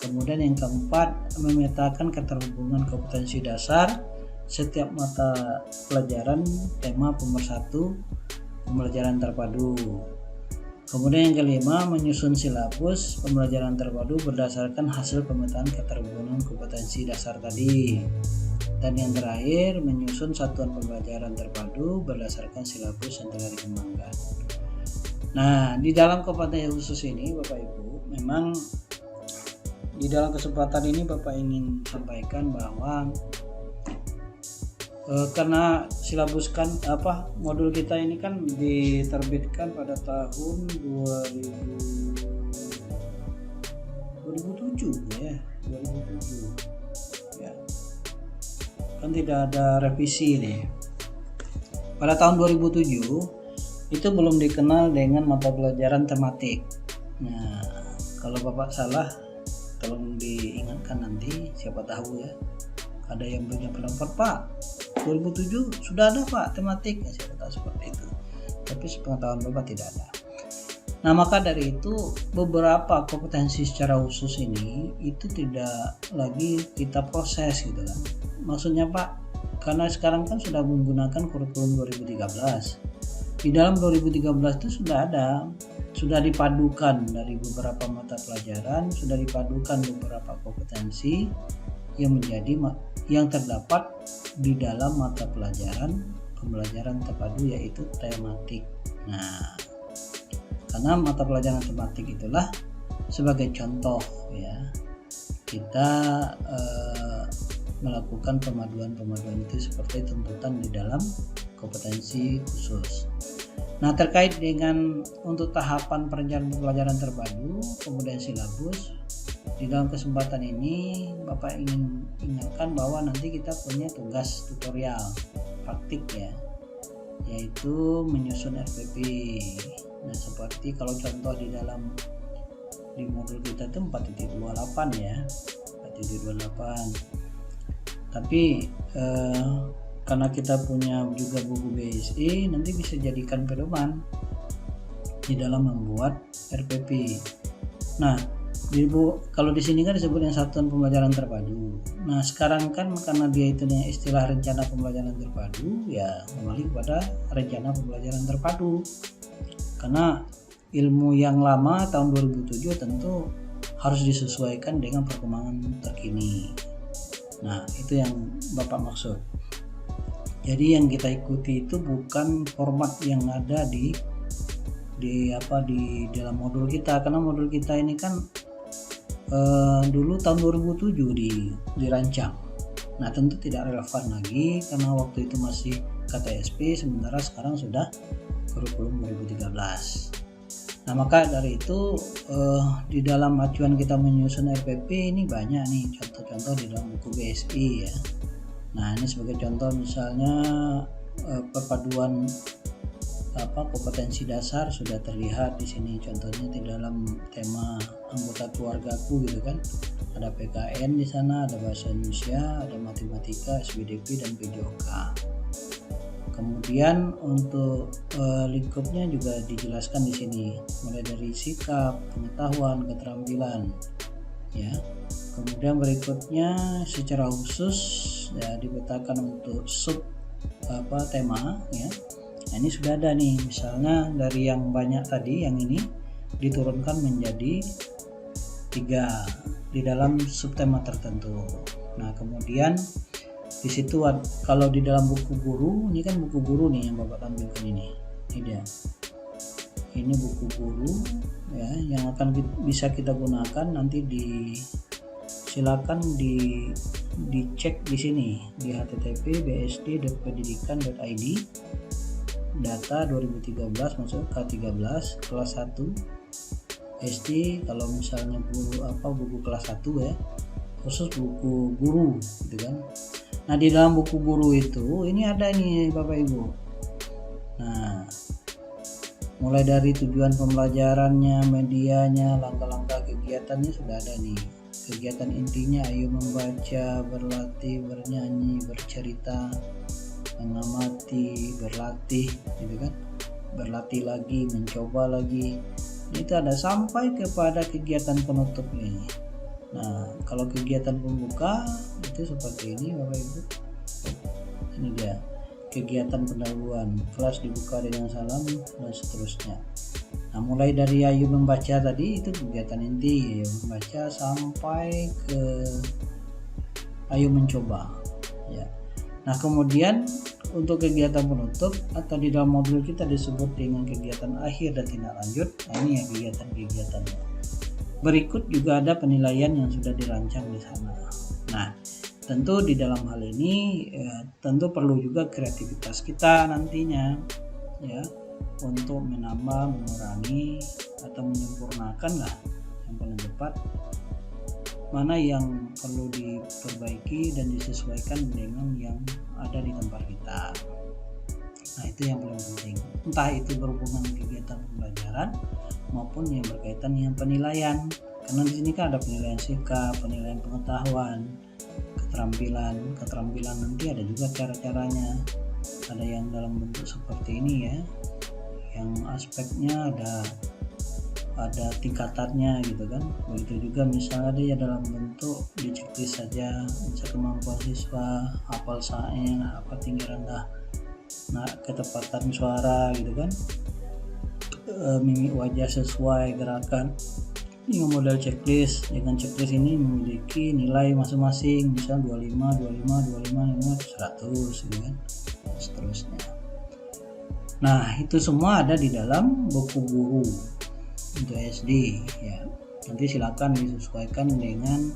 Kemudian yang keempat, memetakan keterhubungan kompetensi dasar setiap mata pelajaran tema pemersatu pembelajaran terpadu. Kemudian yang kelima, menyusun silabus pembelajaran terpadu berdasarkan hasil pemetaan keterhubungan kompetensi dasar tadi. Dan yang terakhir, menyusun satuan pembelajaran terpadu berdasarkan silabus yang telah dikembangkan. Nah, di dalam kompetensi khusus ini Bapak Ibu, memang di dalam kesempatan ini Bapak ingin sampaikan bahwa karena silabus modul kita ini kan diterbitkan pada tahun 2007 ya, 2007 ya, kan tidak ada revisi nih. Pada tahun 2007 itu belum dikenal dengan mata pelajaran tematik. Nah, kalau Bapak salah tolong diingatkan nanti, siapa tahu ya ada yang punya pendapat, Pak 2007 sudah ada Pak tematik, ya siapa tahu seperti itu, tapi sepengetahuan Bapak tidak ada. Nah, maka dari itu beberapa kompetensi secara khusus ini itu tidak lagi kita proses gitu kan. Maksudnya Pak, karena sekarang kan sudah menggunakan kurikulum 2013. Di dalam 2013 itu sudah dipadukan dari beberapa mata pelajaran, sudah dipadukan beberapa kompetensi yang terdapat di dalam mata pelajaran pembelajaran terpadu, yaitu tematik. Nah, karena mata pelajaran tematik itulah sebagai contoh ya, kita melakukan pemaduan itu seperti tuntutan di dalam kompetensi khusus. Nah, terkait dengan untuk tahapan perencanaan pembelajaran terpadu kemudian silabus, di dalam kesempatan ini Bapak ingin ingatkan bahwa nanti kita punya tugas tutorial praktik ya, yaitu menyusun RPP. Nah, seperti kalau contoh di modul kita itu 4.28 ya, 4.28. Tapi karena kita punya juga buku BSI, nanti bisa jadikan pedoman di dalam membuat RPP. Nah, kalau di sini kan disebut yang satuan pembelajaran terpadu. Nah, sekarang kan karena dia itu dengan istilah rencana pembelajaran terpadu, ya kembali kepada rencana pembelajaran terpadu. Karena ilmu yang lama tahun 2007 tentu harus disesuaikan dengan perkembangan terkini. Nah, itu yang Bapak maksud. Jadi yang kita ikuti itu bukan format yang ada di dalam modul kita, karena modul kita ini kan dulu tahun 2007 dirancang. Nah, tentu tidak relevan lagi karena waktu itu masih KTSP, sementara sekarang sudah kurikulum 2013. Nah, maka dari itu di dalam acuan kita menyusun RPP ini banyak nih contoh-contoh di dalam buku BSI ya. Nah, ini sebagai contoh misalnya perpaduan kompetensi dasar sudah terlihat di sini, contohnya di dalam tema anggota keluargaku gitu kan. Ada PKN di sana, ada bahasa Indonesia, ada matematika, SBDP dan PJOK. Kemudian untuk lingkupnya juga dijelaskan di sini, mulai dari sikap, pengetahuan, keterampilan, ya. Kemudian berikutnya secara khusus ya dipetakan untuk sub tema, ya. Nah, ini sudah ada nih, misalnya dari yang banyak tadi, yang ini diturunkan menjadi 3 di dalam subtema tertentu. Nah, kemudian di situ kalau di dalam buku guru, ini kan buku guru nih yang Bapak tampilkan ini dia. Ini buku guru ya yang akan bisa kita gunakan nanti silakan dicek di sini di http://bsd.pendidikan.id data 2013 masuk K13 kelas 1 SD. Kalau misalnya buku kelas 1 ya, khusus buku guru gitu kan. Nah, di dalam buku guru itu ini ada nih Bapak Ibu. Nah, mulai dari tujuan pembelajarannya, medianya, langkah-langkah kegiatannya sudah ada nih. Kegiatan intinya ayo membaca, berlatih, bernyanyi, bercerita, mengamati, berlatih gitu kan. Berlatih lagi, mencoba lagi. Itu ada sampai kepada kegiatan penutup ini. Nah, kalau kegiatan pembuka itu seperti ini Bapak Ibu. Ini dia kegiatan pendahuluan, kelas dibuka dengan salam dan seterusnya. Nah, mulai dari ayo membaca tadi itu kegiatan inti, ayo membaca sampai ke ayo mencoba ya. Nah, kemudian untuk kegiatan penutup atau di dalam modul kita disebut dengan kegiatan akhir dan tindak lanjut. Nah, ini ya kegiatan-kegiatannya. Berikut juga ada penilaian yang sudah dirancang di sana. Nah, tentu di dalam hal ini tentu perlu juga kreativitas kita nantinya ya untuk menambah, mengurangi atau menyempurnakan lah yang paling tepat mana yang perlu diperbaiki dan disesuaikan dengan yang ada di tempat kita. Nah, itu yang paling penting. Entah itu berhubungan kegiatan pembelajaran maupun yang berkaitan dengan penilaian. Karena di sini kan ada penilaian sikap, penilaian pengetahuan, keterampilan nanti ada juga cara-caranya. Ada yang dalam bentuk seperti ini ya, yang aspeknya ada tingkatannya gitu kan. Begitu juga misalnya dia dalam bentuk di checklist saja, bisa kemampuan siswa, hafal syair, apa tinggi rendah, nah ketepatan suara gitu kan, mimik wajah sesuai gerakan. Ini model checklist. Dengan checklist ini memiliki nilai masing-masing, misal 25, 100 gitu kan, seterusnya. Nah, itu semua ada di dalam buku guru untuk SD ya. Nanti silakan disesuaikan dengan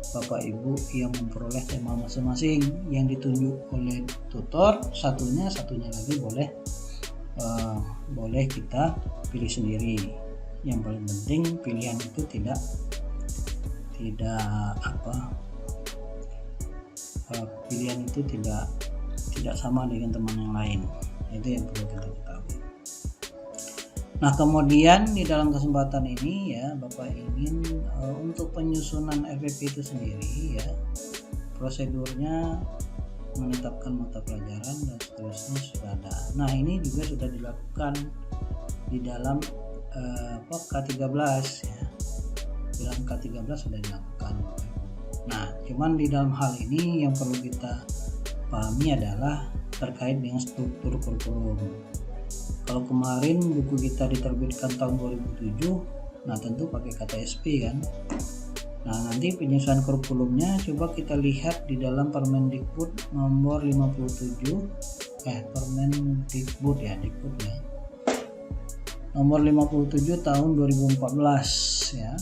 Bapak Ibu yang memperoleh tema masing-masing yang ditunjuk oleh tutor, satunya lagi boleh kita pilih sendiri. Yang paling penting pilihan itu tidak pilihan itu tidak sama dengan teman yang lain. Itu yang perlu kita ketahui. Nah, kemudian di dalam kesempatan ini ya, Bapak ingin untuk penyusunan RPP itu sendiri ya, prosedurnya menetapkan mata pelajaran dan seterusnya sudah ada. Nah, ini juga sudah dilakukan di dalam K13 ya. Dalam K13 sudah dilakukan. Nah, cuman di dalam hal ini yang perlu kita pahami adalah terkait dengan struktur kurikulum. Kalau kemarin buku kita diterbitkan tahun 2007, nah tentu pakai KTSP kan. Nah, nanti penyusunan kurikulumnya coba kita lihat di dalam Permendikbud nomor 57 Permendikbud ya, nomor 57 tahun 2014 ya.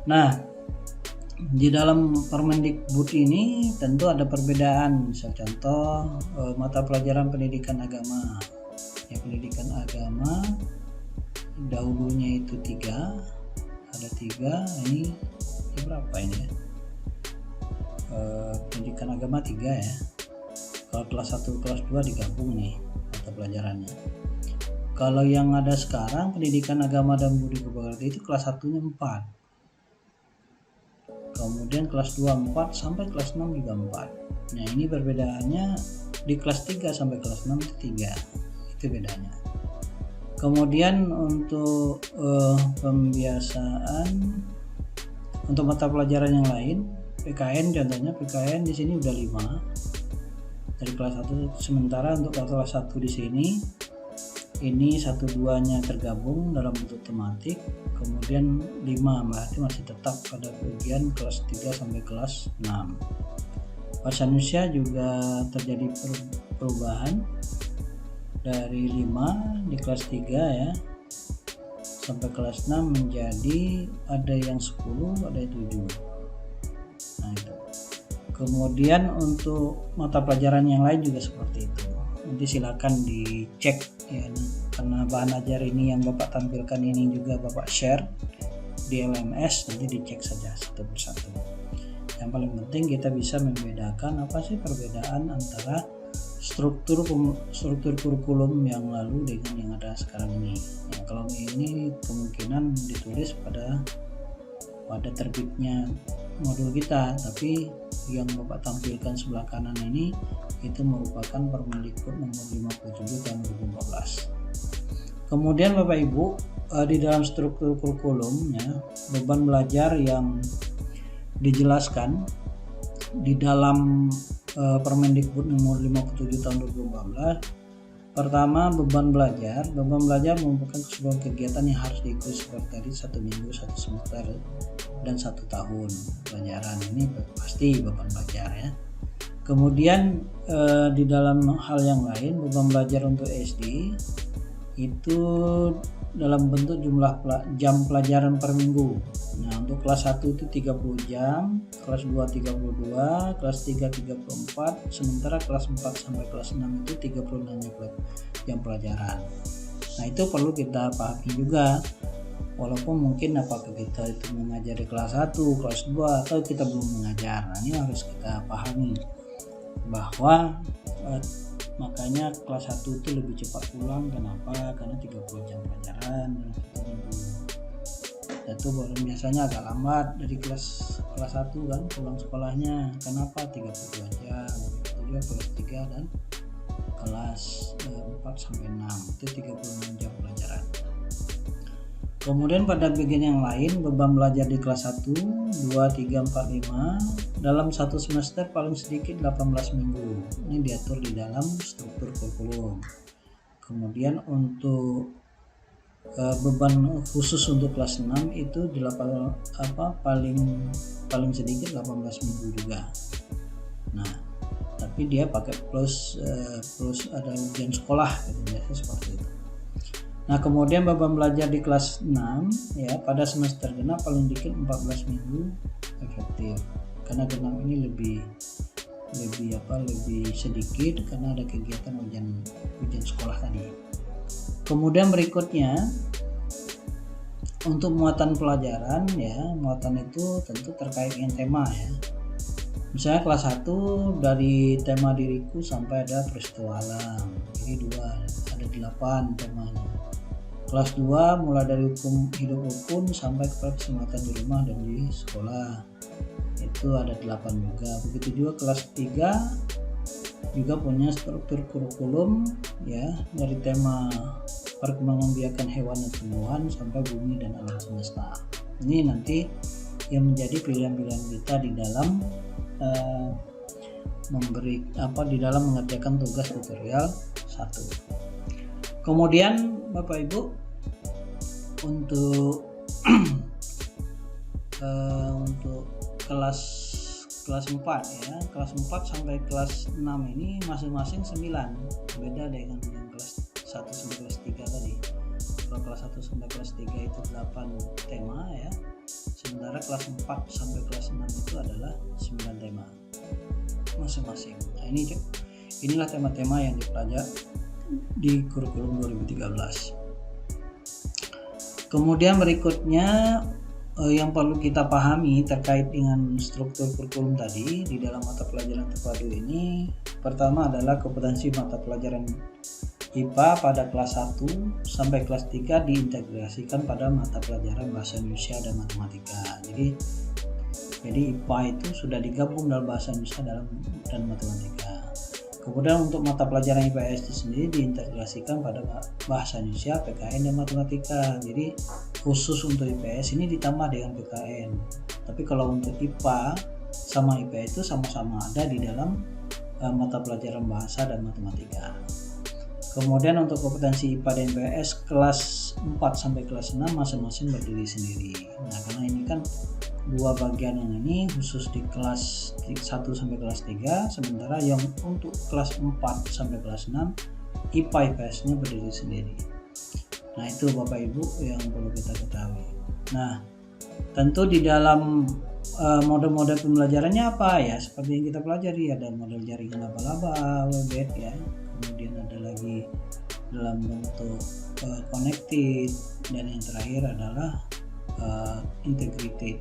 Nah, di dalam Permendikbud ini tentu ada perbedaan. Misal contoh mata pelajaran pendidikan agama. Ya, pendidikan agama dahulunya itu 3, ada 3, ini berapa ini ya? Pendidikan agama 3 ya. Kalau kelas 1 kelas 2 digabung nih mata pelajarannya. Kalau yang ada sekarang pendidikan agama dan budi pekerti itu kelas 1-nya 4. Kemudian kelas 2 4 sampai kelas 6 juga 4. Nah, ini perbedaannya di kelas 3 sampai kelas 6 itu 3. Itu bedanya. Kemudian untuk pembiasaan untuk mata pelajaran yang lain, PKN contohnya, PKN di sini udah 5 dari kelas 1, sementara untuk kelas 1 di sini ini 1-2-nya tergabung dalam bentuk tematik, kemudian 5 berarti masih tetap pada bagian kelas 3 sampai kelas 6. Bahasa Indonesia juga terjadi perubahan dari 5 di kelas 3 ya sampai kelas 6 menjadi ada yang 10, ada yang 7. Nah, itu. Kemudian untuk mata pelajaran yang lain juga seperti itu. Nanti silakan dicek ya, karena bahan ajar ini yang Bapak tampilkan ini juga Bapak share di LMS, nanti dicek saja satu persatu. Yang paling penting kita bisa membedakan apa sih perbedaan antara struktur kurikulum yang lalu dengan yang ada sekarang ini. Ya, kalau ini kemungkinan ditulis pada terbitnya modul kita, tapi yang Bapak tampilkan sebelah kanan ini itu merupakan Permendikbud nomor 57 tahun 2014. Kemudian Bapak Ibu, di dalam struktur kurikulum ya, beban belajar yang dijelaskan di dalam Permendikbud nomor 57 tahun 2014. Pertama, beban belajar merupakan keseluruhan kegiatan yang harus diikuti seperti tadi 1 minggu, 1 semester dan 1 tahun pelajaran. Ini pasti beban belajar ya. Kemudian di dalam hal yang lain, beban belajar untuk SD itu dalam bentuk jumlah jam pelajaran per minggu. Nah, untuk kelas 1 itu 30 jam, kelas 2 32, kelas 3 34, sementara kelas 4 sampai kelas 6 itu 36 jam pelajaran. Nah, itu perlu kita pahami juga. Walaupun mungkin apakah kita itu mengajar di kelas 1, kelas 2 atau kita belum mengajar. Nah, ini harus kita pahami bahwa makanya kelas 1 itu lebih cepat pulang. Kenapa? Karena 30 jam pelajaran dalam 1 minggu. Itu baru biasanya agak lambat dari kelas 1 kan pulang sekolahnya. Kenapa? 32 jam. Itu juga kelas 3 dan kelas 4 sampai 6 itu 36 jam pelajaran. Kemudian pada bagian yang lain, beban belajar di kelas 1, 2, 3, 4, 5 dalam 1 semester paling sedikit 18 minggu. Ini diatur di dalam struktur kurikulum. Kemudian untuk beban khusus untuk kelas 6 itu paling sedikit 18 minggu juga. Nah, tapi dia pakai plus ada ujian sekolah gitu, biasanya seperti itu. Nah, kemudian beban belajar di kelas 6 ya pada semester genap paling dikit 14 minggu efektif. Karena genap ini lebih sedikit karena ada kegiatan ujian sekolah tadi. Kemudian berikutnya untuk muatan pelajaran ya, muatan itu tentu terkait dengan tema ya. Misalnya kelas 1 dari tema diriku sampai ada peristiwa alam. Jadi 2, ada 8 temanya. Kelas 2 mulai dari hidup rukun sampai kepada keselamatan di rumah dan di sekolah. Itu ada 8 juga. Begitu juga kelas 3 juga punya struktur kurikulum ya, dari tema perkembangan biakan hewan dan tumbuhan sampai bumi dan alam semesta. Ini nanti yang menjadi pilihan-pilihan kita di dalam di dalam mengerjakan tugas tutorial 1. Kemudian Bapak Ibu untuk untuk kelas 4 ya, kelas 4 sampai kelas 6 ini masing-masing 9, beda dengan yang kelas 1 sampai kelas 3 tadi. Kalau kelas 1 sampai kelas 3 itu 8 tema ya, sementara kelas 4 sampai kelas 6 itu adalah 9 tema masing-masing. Nah, inilah tema-tema yang dipelajari di kurikulum 2013. Kemudian berikutnya yang perlu kita pahami terkait dengan struktur kurikulum tadi di dalam mata pelajaran terpadu ini, pertama adalah kompetensi mata pelajaran IPA pada kelas 1 sampai kelas 3 diintegrasikan pada mata pelajaran bahasa Indonesia dan matematika. Jadi IPA itu sudah digabung dalam bahasa Indonesia dan matematika. Kemudian untuk mata pelajaran IPS itu sendiri diintegrasikan pada bahasa Indonesia, PKN dan matematika. Jadi khusus untuk IPS ini ditambah dengan PKN. Tapi kalau untuk IPA sama IPS itu sama-sama ada di dalam mata pelajaran bahasa dan matematika. Kemudian untuk kompetensi IPA dan IPS kelas 4 sampai kelas 6 masing-masing berdiri sendiri. Nah, karena ini kan dua bagian yang ini khusus di kelas 1 sampai kelas 3, sementara yang untuk kelas 4 sampai kelas 6 IPA IPS-nya berdiri sendiri. Nah, itu Bapak Ibu yang perlu kita ketahui. Nah, tentu di dalam model-model pembelajarannya apa ya, seperti yang kita pelajari, ada model jaringan laba-laba, WebEd ya, kemudian ada lagi dalam bentuk connected, dan yang terakhir adalah integrated.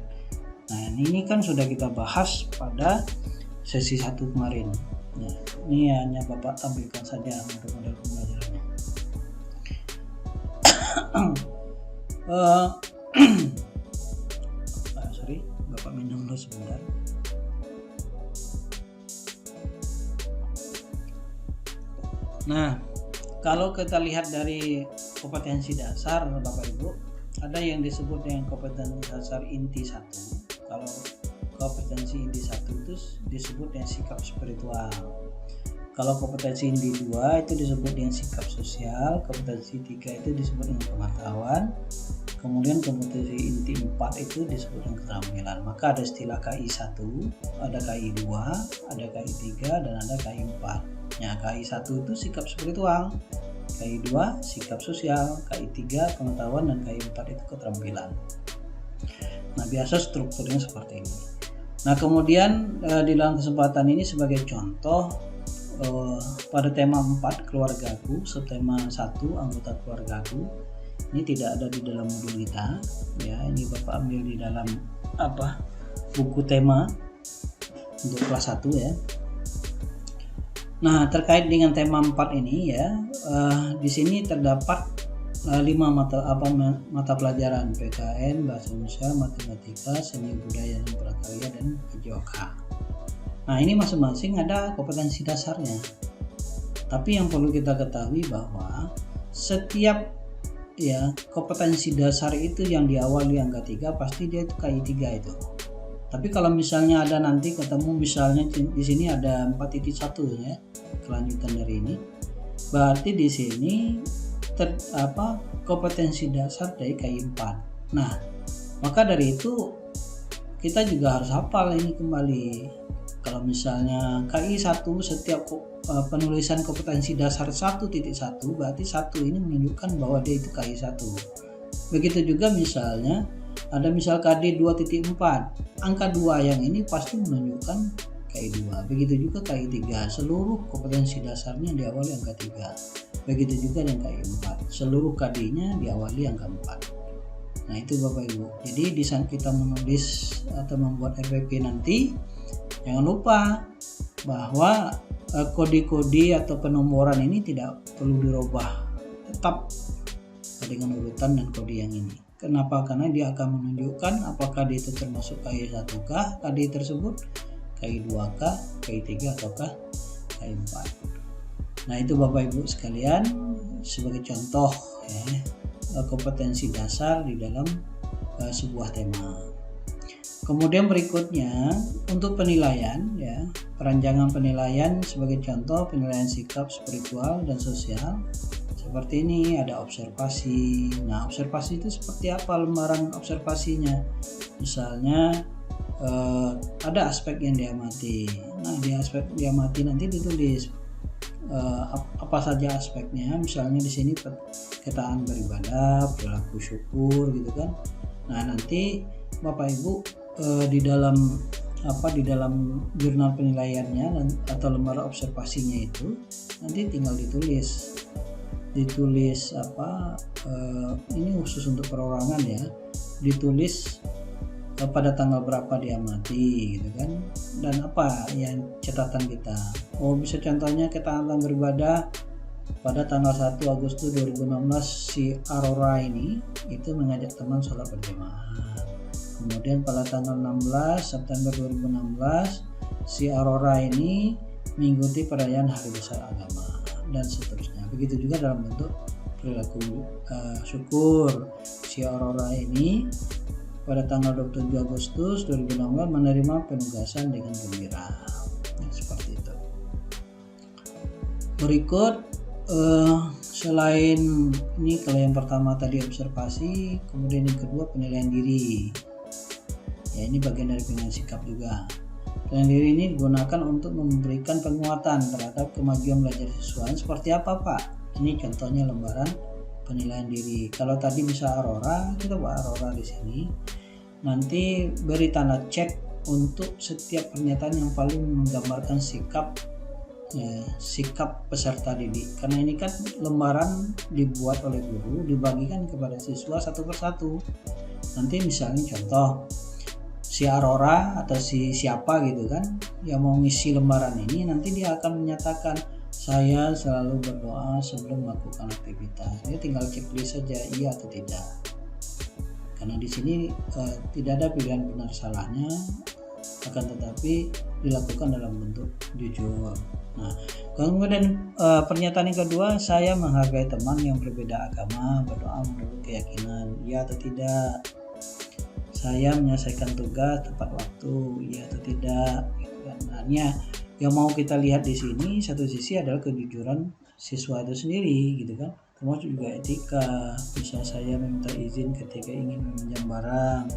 Nah, ini kan sudah kita bahas pada sesi 1 kemarin. Nah, ini hanya Bapak tampilkan saja model-model pembelajarannya. Sorry, Bapak minum dulu sebentar. Nah, kalau kita lihat dari kompetensi dasar Bapak Ibu, ada yang disebut dengan kompetensi dasar inti 1. Kalau kompetensi inti 1 itu disebut dengan sikap spiritual. Kalau kompetensi inti 2 itu disebut dengan sikap sosial, kompetensi 3 itu disebut dengan pengetahuan, kemudian kompetensi inti 4 itu disebut dengan keterampilan. Maka ada istilah KI 1, ada KI 2, ada KI 3, dan ada KI 4. Nah, KI 1 itu sikap spiritual, KI 2 sikap sosial, KI 3 pengetahuan, dan KI 4 itu keterampilan. Nah, biasa strukturnya seperti ini. Nah, kemudian di dalam kesempatan ini sebagai contoh pada tema 4 keluargaku, subtema 1 anggota keluargaku, ini tidak ada di dalam modul kita ya, ini Bapak ambil di dalam buku tema untuk kelas 1 ya. Nah, terkait dengan tema 4 ini ya, di sini terdapat 5 mata pelajaran, PKN, bahasa Indonesia, matematika, seni budaya dan prakarya, dan PJOK. Nah, ini masing-masing ada kompetensi dasarnya. Tapi yang perlu kita ketahui bahwa setiap ya kompetensi dasar itu yang diawali angka 3 pasti dia itu KI 3 itu. Tapi kalau misalnya ada nanti ketemu misalnya di sini ada 4.1 ya, kelanjutan dari ini, berarti di sini kompetensi dasar dari KI 4. Nah, maka dari itu kita juga harus hafal ini kembali Kalau misalnya KI 1 setiap penulisan kompetensi dasar 1.1 berarti 1 ini menunjukkan bahwa dia itu KI 1. Begitu juga misalnya ada misal KD 2.4, angka 2 yang ini pasti menunjukkan KI 2. Begitu juga KI 3, seluruh kompetensi dasarnya diawali angka 3. Begitu juga dengan KI 4, seluruh KD-nya diawali angka 4. Nah itu Bapak Ibu. Jadi di saat kita menulis atau membuat RPP nanti, jangan lupa bahwa kode-kode atau penomboran ini tidak perlu dirubah, tetap dengan urutan dan kode yang ini. Kenapa? Karena dia akan menunjukkan apakah dia itu termasuk KI 1 kah, KD tersebut KI 2 kah, KI 3 ataukah KI 4. Nah itu Bapak Ibu sekalian sebagai contoh ya, kompetensi dasar di dalam sebuah tema. Kemudian berikutnya untuk penilaian ya, perancangan penilaian sebagai contoh penilaian sikap spiritual dan sosial. Seperti ini ada observasi. Nah, observasi itu seperti apa lembaran observasinya? Misalnya ada aspek yang diamati. Nah, di aspek diamati nanti ditulis apa saja aspeknya. Misalnya di sini ketaan beribadah, perilaku syukur gitu kan. Nah, nanti Bapak Ibu di dalam jurnal penilaiannya atau lembar observasinya itu nanti tinggal ditulis ini khusus untuk perorangan ya, ditulis pada tanggal berapa diamati gitu kan, dan apa yang catatan kita. Bisa contohnya ketaatan beribadah pada tanggal 1 Agustus 2016 si Aurora ini itu mengajak teman sholat berjamaah. Kemudian pada tanggal 16 September 2016 si Aurora ini mengikuti perayaan Hari Besar Agama dan seterusnya. Begitu juga dalam bentuk perilaku syukur. Si Aurora ini pada tanggal 27 Agustus 2016 menerima penugasan dengan gembira. Nah, seperti itu. Berikut selain ini, kalau yang pertama tadi observasi, kemudian yang kedua penilaian diri. Ya, ini bagian dari penilaian sikap juga. Penilaian diri ini digunakan untuk memberikan penguatan terhadap kemajuan belajar siswa. Seperti apa Pak? Ini contohnya lembaran penilaian diri. Kalau tadi bisa Aurora, kita buat Aurora di sini. Nanti beri tanda cek untuk setiap pernyataan yang paling menggambarkan sikap peserta didik. Karena ini kan lembaran dibuat oleh guru, dibagikan kepada siswa satu persatu. Nanti misalnya contoh si Aurora atau si siapa gitu kan yang mau ngisi lembaran ini, nanti dia akan menyatakan saya selalu berdoa sebelum melakukan aktivitas. Dia tinggal checklist saja iya atau tidak. Karena di sini tidak ada pilihan benar salahnya, akan tetapi dilakukan dalam bentuk jujur. Nah, kemudian pernyataan yang kedua, saya menghargai teman yang berbeda agama, berdoa menurut keyakinan, iya atau tidak. Saya menyelesaikan tugas tepat waktu, iya atau tidak. Hanya yang mau kita lihat di sini satu sisi adalah kejujuran siswa itu sendiri, gitu kan. Termasuk juga etika. Misal saya meminta izin ketika ingin meminjam barang.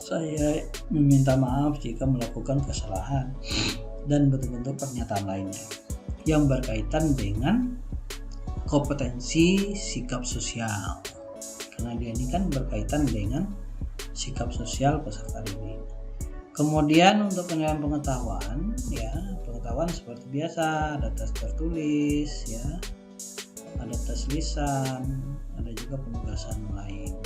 Saya meminta maaf jika melakukan kesalahan, dan bentuk-bentuk pernyataan lainnya yang berkaitan dengan kompetensi sikap sosial. Karena dia ini kan berkaitan dengan sikap sosial peserta didik. Kemudian untuk penilaian pengetahuan, ya pengetahuan seperti biasa ada tes tertulis, ya ada tes lisan, ada juga penugasan lain.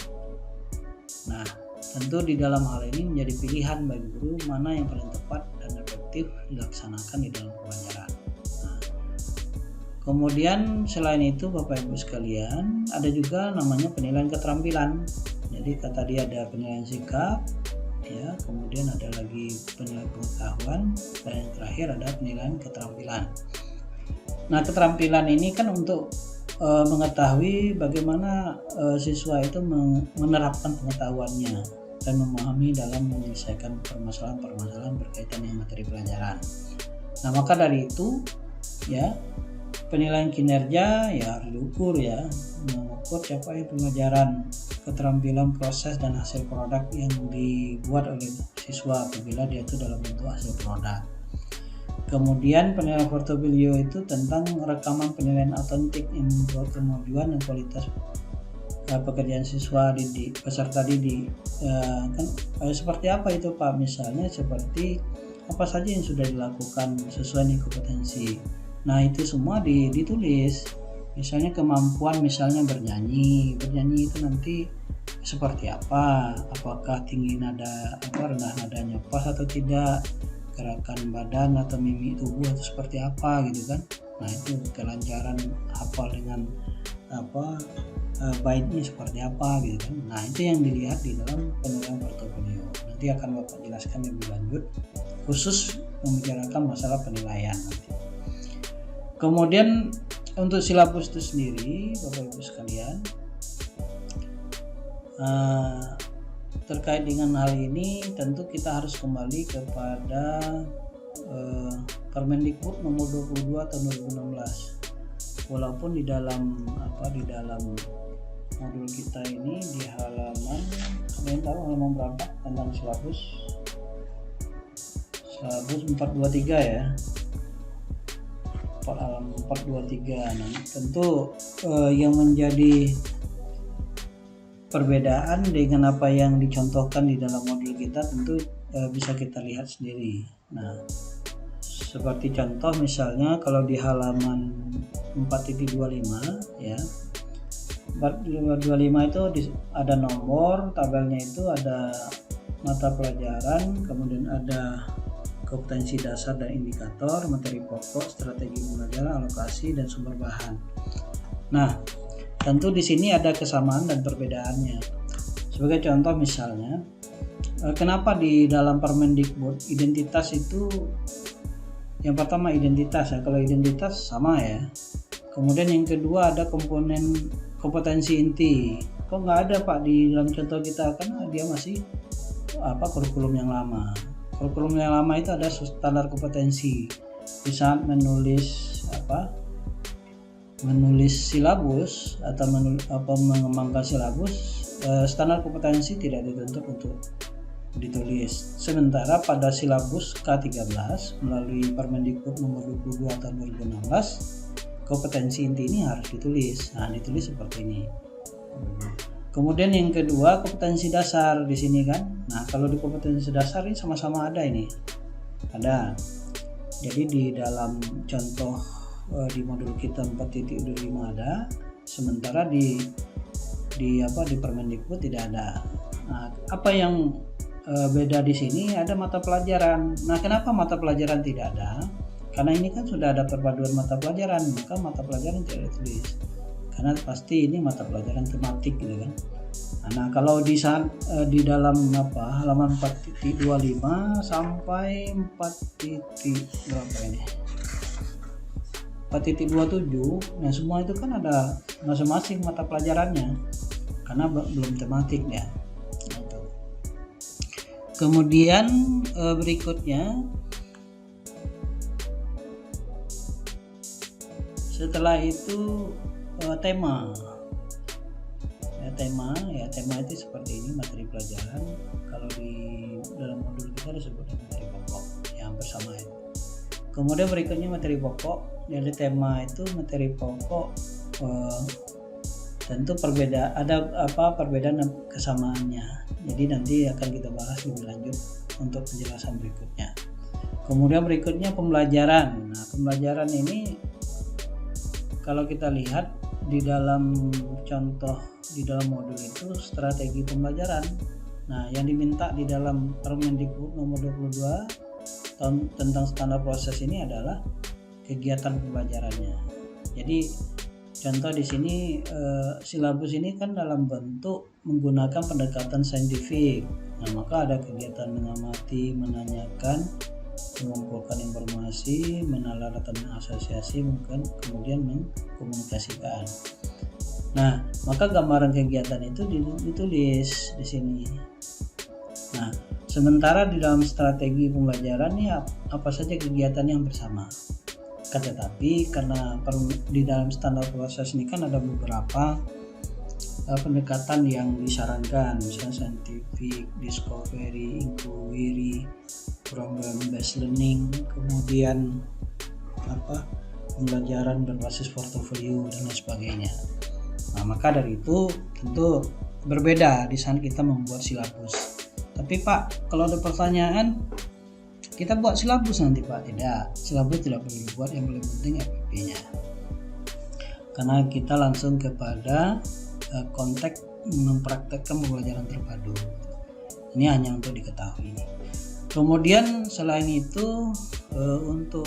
Nah, tentu di dalam hal ini menjadi pilihan bagi guru mana yang paling tepat dan efektif dilaksanakan di dalam pembelajaran. Nah, kemudian selain itu Bapak Ibu sekalian, ada juga namanya penilaian keterampilan. Jadi kata dia ada penilaian sikap, ya, kemudian ada lagi penilaian pengetahuan, dan yang terakhir ada penilaian keterampilan. Nah, keterampilan ini kan untuk mengetahui bagaimana siswa itu menerapkan pengetahuannya dan memahami dalam menyelesaikan permasalahan-permasalahan berkaitan dengan materi pelajaran. Nah, maka dari itu, ya, penilaian kinerja ya harus diukur ya, mengukur capaian pembelajaran, keterampilan proses dan hasil produk yang dibuat oleh siswa apabila dia itu dalam bentuk hasil produk. Kemudian penilaian portofolio itu tentang rekaman penilaian autentik yang membuat kemajuan dan kualitas pekerjaan siswa didik, peserta didik. Seperti apa itu Pak? Misalnya seperti apa saja yang sudah dilakukan sesuai dengan kompetensi. Nah itu semua ditulis. Misalnya kemampuan, misalnya bernyanyi itu nanti seperti apa? Apakah tinggi nada, rendah nadanya pas atau tidak? Gerakan badan atau mimik tubuh atau seperti apa gitu kan? Nah itu kelancaran hafal dengan baiknya seperti apa gitu kan? Nah itu yang dilihat di dalam penilaian portofolio. Nanti akan Bapak jelaskan lebih lanjut khusus membicarakan masalah penilaian nanti. Kemudian untuk silabus itu sendiri Bapak Ibu sekalian, terkait dengan hal ini tentu kita harus kembali kepada Permendikbud nomor 22 tahun 2016. Walaupun di dalam modul kita ini di halaman berapa tentang silabus 423 ya. Halaman 423. Nah, tentu yang menjadi perbedaan dengan apa yang dicontohkan di dalam modul kita tentu bisa kita lihat sendiri. Nah, seperti contoh misalnya kalau di halaman 4.25 ya. 4.25 itu ada nomor, tabelnya itu ada mata pelajaran, kemudian ada kompetensi dasar dan indikator, materi pokok, strategi pembelajaran, alokasi dan sumber bahan. Nah, tentu di sini ada kesamaan dan perbedaannya. Sebagai contoh misalnya, kenapa di dalam Permendikbud identitas itu yang pertama identitas ya, kalau identitas sama ya. Kemudian yang kedua ada komponen kompetensi inti. Kok nggak ada Pak di dalam contoh kita? Karena dia masih kurikulum yang lama. Kurikulum yang lama itu ada standar kompetensi. Di saat menulis silabus atau mengembangkan silabus, standar kompetensi tidak dituntut untuk ditulis. Sementara pada silabus K13 melalui Permendikbud nomor 22 tahun 2016, kompetensi inti ini harus ditulis. Nah, ditulis seperti ini. Kemudian yang kedua kompetensi dasar di sini kan. Nah, kalau di kompetensi dasar ini sama-sama ada ini. Ada. Jadi di dalam contoh di modul kita 4.25 ada, sementara di Permendikbud tidak ada. Nah, apa yang beda di sini ada mata pelajaran. Nah, kenapa mata pelajaran tidak ada? Karena ini kan sudah ada perpaduan mata pelajaran, maka mata pelajaran tidak ditulis. Karena pasti ini mata pelajaran tematik gitu kan. Nah, kalau di dalam halaman 4.25 sampai 4.27, nah semua itu kan ada masing-masing mata pelajarannya karena belum tematik ya. Kemudian berikutnya setelah itu tema itu seperti ini materi pelajaran. Kalau di dalam modul kita disebut materi pokok yang bersama itu. Kemudian berikutnya materi pokok. Dari tema itu materi pokok tentu perbedaan dan kesamaannya. Jadi nanti akan kita bahas lebih lanjut untuk penjelasan berikutnya. Kemudian berikutnya pembelajaran. Nah, pembelajaran ini kalau kita lihat di dalam contoh di dalam modul itu strategi pembelajaran. Nah, yang diminta di dalam Permendikbud nomor 22 tahun tentang standar proses ini adalah kegiatan pembelajarannya. Jadi contoh di sini silabus ini kan dalam bentuk menggunakan pendekatan saintifik. Nah, maka ada kegiatan mengamati, menanyakan, mengumpulkan informasi, menalar data dan asosiasi, kemudian mengkomunikasikan. Nah, maka gambaran kegiatan itu ditulis di sini. Nah, sementara di dalam strategi pembelajaran ini apa saja kegiatan yang bersama. Tetapi karena di dalam standar proses ini kan ada beberapa pendekatan yang disarankan, misalnya scientific, discovery, inquiry, problem based learning, kemudian pembelajaran berbasis portofolio dan lain sebagainya. Nah, maka dari itu tentu berbeda di saat kita membuat silabus. Tapi Pak, kalau ada pertanyaan, kita buat silabus nanti Pak? Tidak, silabus tidak perlu dibuat, yang paling penting FPP-nya. Karena kita langsung kepada konteks mempraktekkan pembelajaran terpadu. Ini hanya untuk diketahui. Kemudian selain itu untuk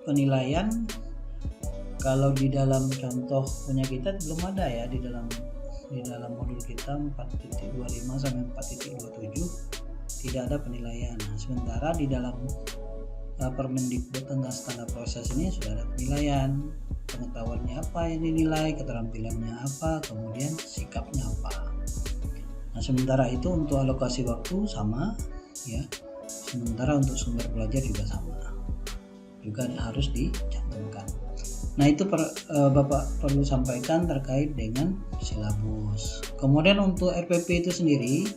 penilaian, kalau di dalam contoh punya kita belum ada ya, di dalam modul kita 4.25 sampai 4.27 tidak ada penilaian. Nah, sementara di dalam Permendikbud tentang standar proses ini sudah ada penilaian, pengetahuannya apa yang dinilai, keterampilannya apa, kemudian sikapnya apa. Nah, sementara itu untuk alokasi waktu sama ya, sementara untuk sumber belajar juga sama, juga harus dicantumkan. Nah, itu Bapak perlu sampaikan terkait dengan silabus. Kemudian untuk RPP itu sendiri,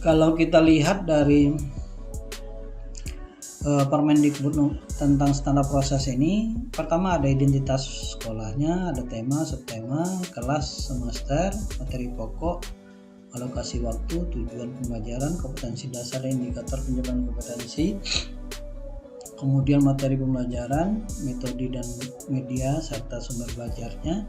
kalau kita lihat dari Permendikbud tentang standar proses ini, pertama ada identitas sekolahnya, ada tema, subtema, kelas, semester, materi pokok, alokasi waktu, tujuan pembelajaran, kompetensi dasar dan indikator pencapaian kompetensi, kemudian materi pembelajaran, metode dan media serta sumber belajarnya,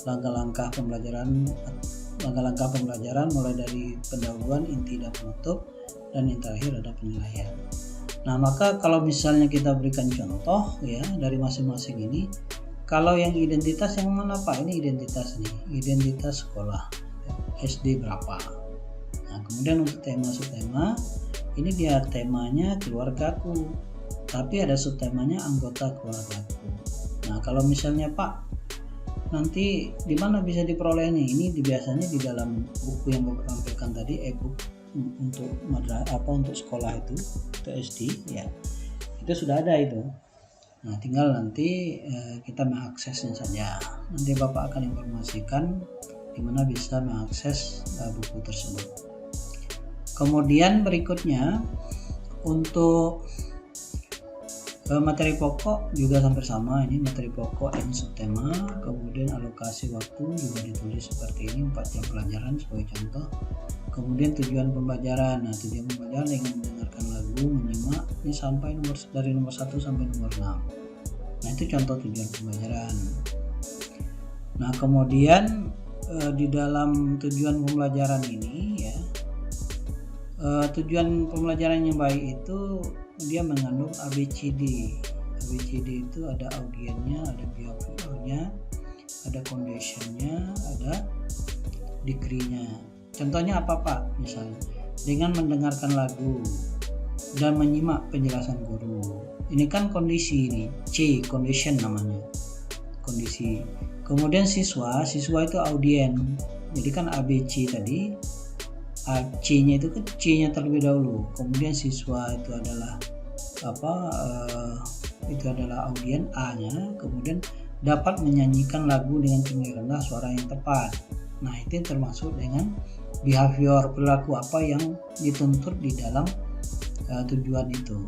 langkah-langkah pembelajaran mulai dari pendahuluan, inti dan penutup, dan yang terakhir ada penilaian. Nah, maka kalau misalnya kita berikan contoh ya dari masing-masing ini, kalau yang identitas yang mana Pak? Ini identitas nih, identitas sekolah SD berapa. Nah, kemudian untuk tema subtema, ini dia temanya keluargaku, tapi ada subtemanya anggota keluargaku. Nah, kalau misalnya Pak, nanti di mana bisa diperoleh nih? Ini biasanya di dalam buku yang Bapak tampilkan tadi, e-book untuk untuk sekolah itu SD ya, itu sudah ada itu. Nah, tinggal nanti kita mengaksesnya saja. Nanti Bapak akan informasikan di mana bisa mengakses buku tersebut. Kemudian berikutnya untuk materi pokok juga hampir sama, ini materi pokok dan subtema, kemudian alokasi waktu juga ditulis seperti ini, 4 jam pelajaran sebagai contoh. Kemudian tujuan pembelajaran, nah tujuan pembelajaran dengan mendengarkan lagu, menyimak, ini sampai dari nomor 1 sampai nomor 6. Nah, itu contoh tujuan pembelajaran. Nah, kemudian di dalam tujuan pembelajaran ini ya, tujuan pembelajaran yang baik itu dia mengandung ABCD. ABCD itu ada audiennya, ada behaviornya, ada conditionnya, ada degree-nya. Contohnya apa Pak? Misalnya dengan mendengarkan lagu dan menyimak penjelasan guru. Ini kan kondisi ini, C, condition namanya, kondisi. Kemudian siswa itu audien. Jadi kan ABC tadi, C-nya itu kan C-nya terlebih dahulu. Kemudian siswa itu adalah itu adalah audien, A-nya. Kemudian dapat menyanyikan lagu dengan tinggi rendah suara yang tepat. Nah, itu termasuk dengan behavior, perilaku apa yang dituntut di dalam tujuan itu.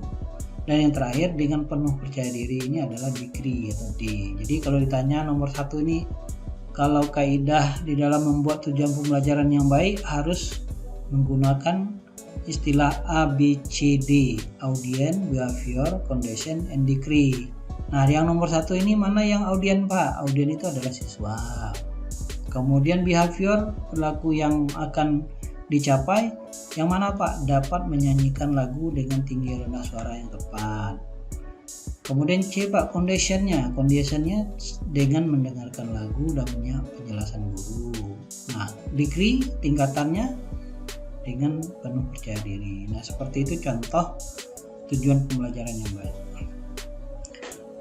Dan yang terakhir dengan penuh percaya diri, ini adalah degree atau D. Jadi kalau ditanya nomor 1 ini, kalau kaidah di dalam membuat tujuan pembelajaran yang baik harus menggunakan istilah ABCD, audien, behavior, condition, and degree. Nah, yang nomor 1 ini mana yang audien Pak? Audien itu adalah siswa. Kemudian behavior, perilaku yang akan dicapai, yang mana Pak? Dapat menyanyikan lagu dengan tinggi rendah suara yang tepat. Kemudian C Pak, conditionnya dengan mendengarkan lagu dan menyimak penjelasan guru. Nah, degree tingkatannya dengan penuh percaya diri. Nah, seperti itu contoh tujuan pembelajaran yang baik.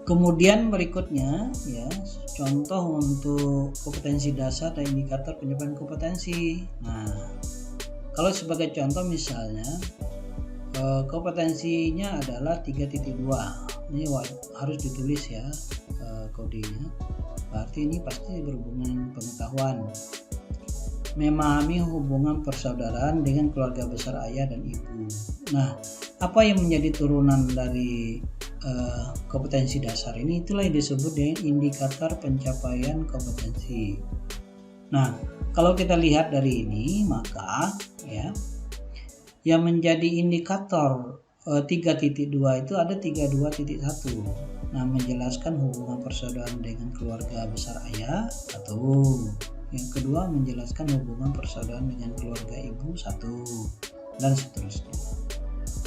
Kemudian berikutnya ya, contoh untuk kompetensi dasar dan indikator pencapaian kompetensi. Nah, kalau sebagai contoh misalnya kompetensinya adalah 3.2. ini harus ditulis ya kodenya. Berarti ini pasti berhubungan pengetahuan. Memahami hubungan persaudaraan dengan keluarga besar ayah dan ibu. Nah, apa yang menjadi turunan dari kompetensi dasar ini, itulah yang disebut dengan indikator pencapaian kompetensi. Nah, kalau kita lihat dari ini, maka ya yang menjadi indikator 3.2 itu ada 32.1. Nah, menjelaskan hubungan persaudaraan dengan keluarga besar ayah, atau yang kedua menjelaskan hubungan persaudaraan dengan keluarga ibu, 1, dan seterusnya.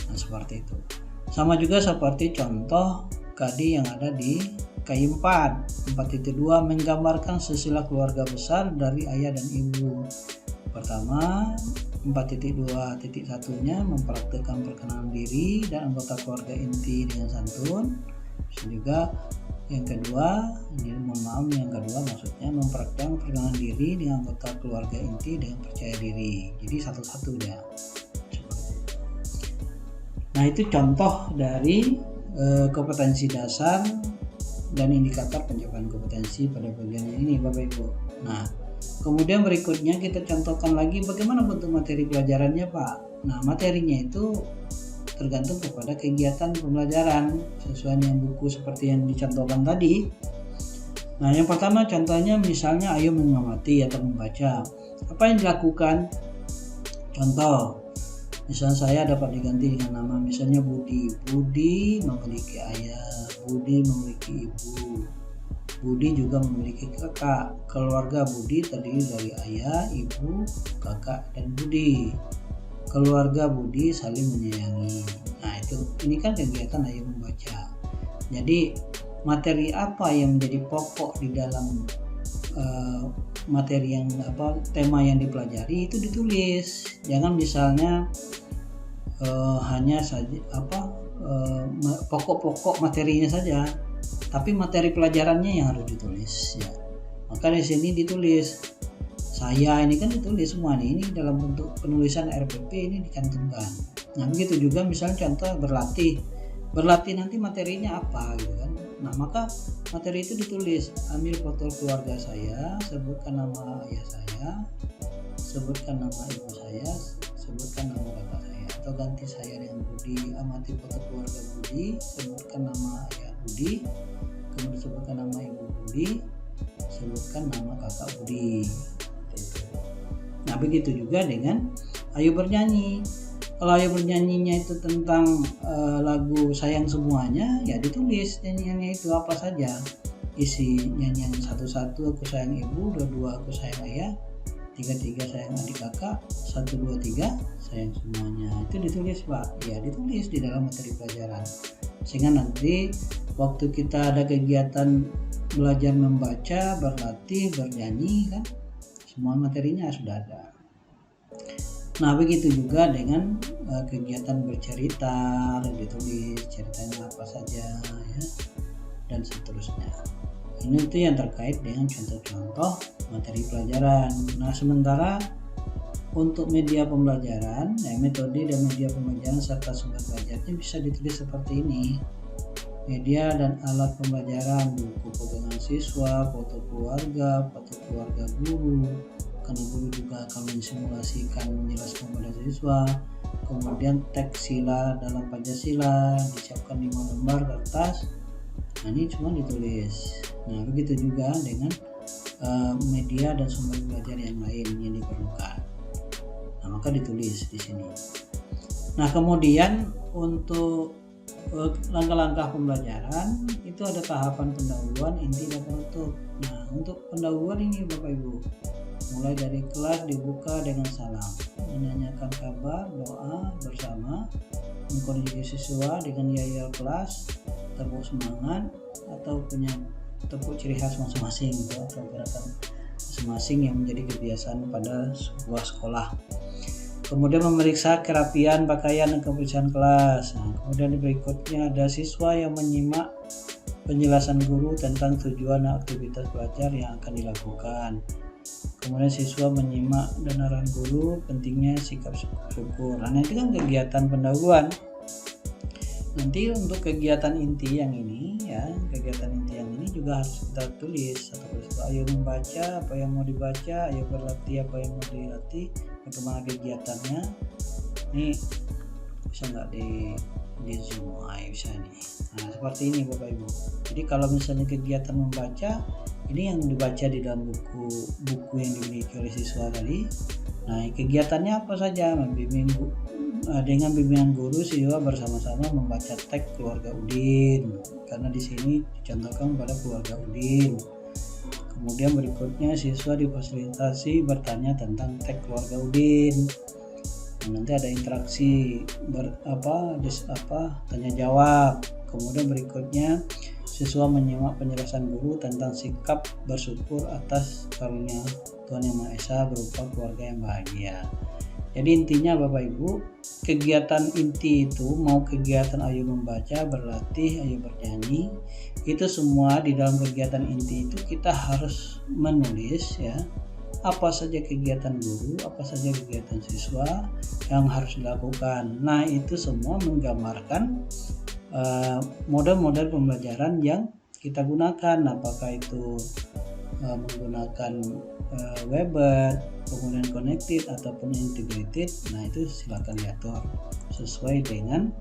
Nah, seperti itu. Sama juga seperti contoh tadi yang ada di KI 4. 4.2 menggambarkan silsilah keluarga besar dari ayah dan ibu. Pertama, 4.2.1-nya mempraktikkan perkenalan diri dan anggota keluarga inti dengan santun. Terus juga yang kedua, yang kedua maksudnya mempraktikkan perkenalan diri dengan anggota keluarga inti dengan percaya diri. Jadi satu-satu ya. Nah, itu contoh dari kompetensi dasar dan indikator pencapaian kompetensi pada bagian ini, Bapak Ibu. Nah, kemudian berikutnya kita contohkan lagi bagaimana bentuk materi pelajarannya, Pak. Nah, materinya itu tergantung kepada kegiatan pembelajaran sesuai dengan buku seperti yang dicontohkan tadi. Nah, yang pertama contohnya misalnya ayo mengamati atau membaca. Apa yang dilakukan? Contoh, misalnya saya dapat diganti dengan nama misalnya Budi. Budi memiliki ayah, Budi memiliki ibu, Budi juga memiliki kakak. Keluarga Budi terdiri dari ayah, ibu, kakak, dan Budi. Keluarga Budi saling menyayangi. Nah, ini kan kegiatan ayo membaca. Jadi materi apa yang menjadi pokok di dalam materi yang tema yang dipelajari itu ditulis. Jangan misalnya hanya saja pokok-pokok materinya saja, tapi materi pelajarannya yang harus ditulis ya. Maka di sini ditulis saya, ini kan ditulis semua nih, ini dalam bentuk penulisan RPP ini dicantumkan. Nah, begitu juga misalnya contoh berlatih nanti materinya apa gitu kan. Nah, maka materi itu ditulis, ambil foto keluarga saya, sebutkan nama ayah saya, sebutkan nama ibu saya, sebutkan nama kakak saya, atau ganti saya dengan Budi, amati foto keluarga Budi, sebutkan nama ayah Budi, kemudian sebutkan nama ibu Budi, sebutkan nama kakak Budi. Nah, begitu juga dengan ayo bernyanyi. Kalau ayo bernyanyinya itu tentang lagu sayang semuanya, ya ditulis nyanyiannya itu apa saja. Isi nyanyian 1 aku sayang ibu, 2 aku sayang ayah, 3 sayang adik kakak, 1 2 3 sayang semuanya. Itu ditulis, Pak. Ya, ditulis di dalam materi pelajaran. Sehingga nanti waktu kita ada kegiatan belajar membaca, berlatih, bernyanyi kan, semua materinya sudah ada. Nah, begitu juga dengan kegiatan bercerita, ditulis ceritanya apa saja ya, dan seterusnya. Ini itu yang terkait dengan contoh-contoh materi pelajaran. Nah, sementara untuk media pembelajaran, metode dan media pembelajaran serta sumber belajarnya bisa ditulis seperti ini. Media dan alat pembelajaran, buku pegangan siswa, foto keluarga guru, karena guru juga akan mensimulasikan menjelaskan kepada siswa. Kemudian teks sila dalam Pancasila disiapkan 5 lembar kertas. Nah, ini cuma ditulis. Nah, begitu juga dengan media dan sumber belajar yang lain yang diperlukan. Nah, maka ditulis di sini. Nah, kemudian untuk langkah-langkah pembelajaran itu ada tahapan pendahuluan, inti, dan penutup. Nah, untuk pendahuluan ini Bapak Ibu, mulai dari kelas dibuka dengan salam, menanyakan kabar, doa bersama, mengkoordinasi siswa dengan yel-yel kelas, tepuk semangat, atau punya tepuk ciri khas masing-masing atau gerakan masing-masing yang menjadi kebiasaan pada sebuah sekolah. Kemudian memeriksa kerapian pakaian dan kebersihan kelas. Nah, kemudian berikutnya ada siswa yang menyimak penjelasan guru tentang tujuan aktivitas belajar yang akan dilakukan. Kemudian siswa menyimak dan arahan guru, pentingnya sikap syukur. Nah, itu kan kegiatan pendahuluan. nanti untuk kegiatan inti yang ini ya, kegiatan inti yang ini juga harus kita tulis atau ayo membaca apa yang mau dibaca, ayo berlatih apa yang mau dilatih, bagaimana kegiatannya. Ini bisa nggak di zoom? Bisa nih. Nah seperti ini Bapak Ibu. Jadi kalau misalnya kegiatan membaca, ini yang dibaca di dalam buku yang dimiliki oleh siswa tadi. Nah kegiatannya apa saja? Dengan bimbingan guru, siswa bersama-sama membaca teks keluarga Udin, karena di sini dicontohkan pada keluarga Udin. Kemudian berikutnya siswa difasilitasi bertanya tentang teks keluarga Udin. Nah, nanti ada interaksi tanya jawab. Kemudian berikutnya siswa menyimak penjelasan guru tentang sikap bersyukur atas karunia Tuhan Yang Maha Esa berupa keluarga yang bahagia. Jadi intinya Bapak Ibu, kegiatan inti itu mau kegiatan ayo membaca, berlatih, ayo bernyanyi, itu semua di dalam kegiatan inti itu kita harus menulis ya, apa saja kegiatan guru, apa saja kegiatan siswa yang harus dilakukan. Nah itu semua menggambarkan model-model pembelajaran yang kita gunakan, apakah itu menggunakan Weber, kemudian connected ataupun integrated. Nah itu silakan diatur sesuai dengan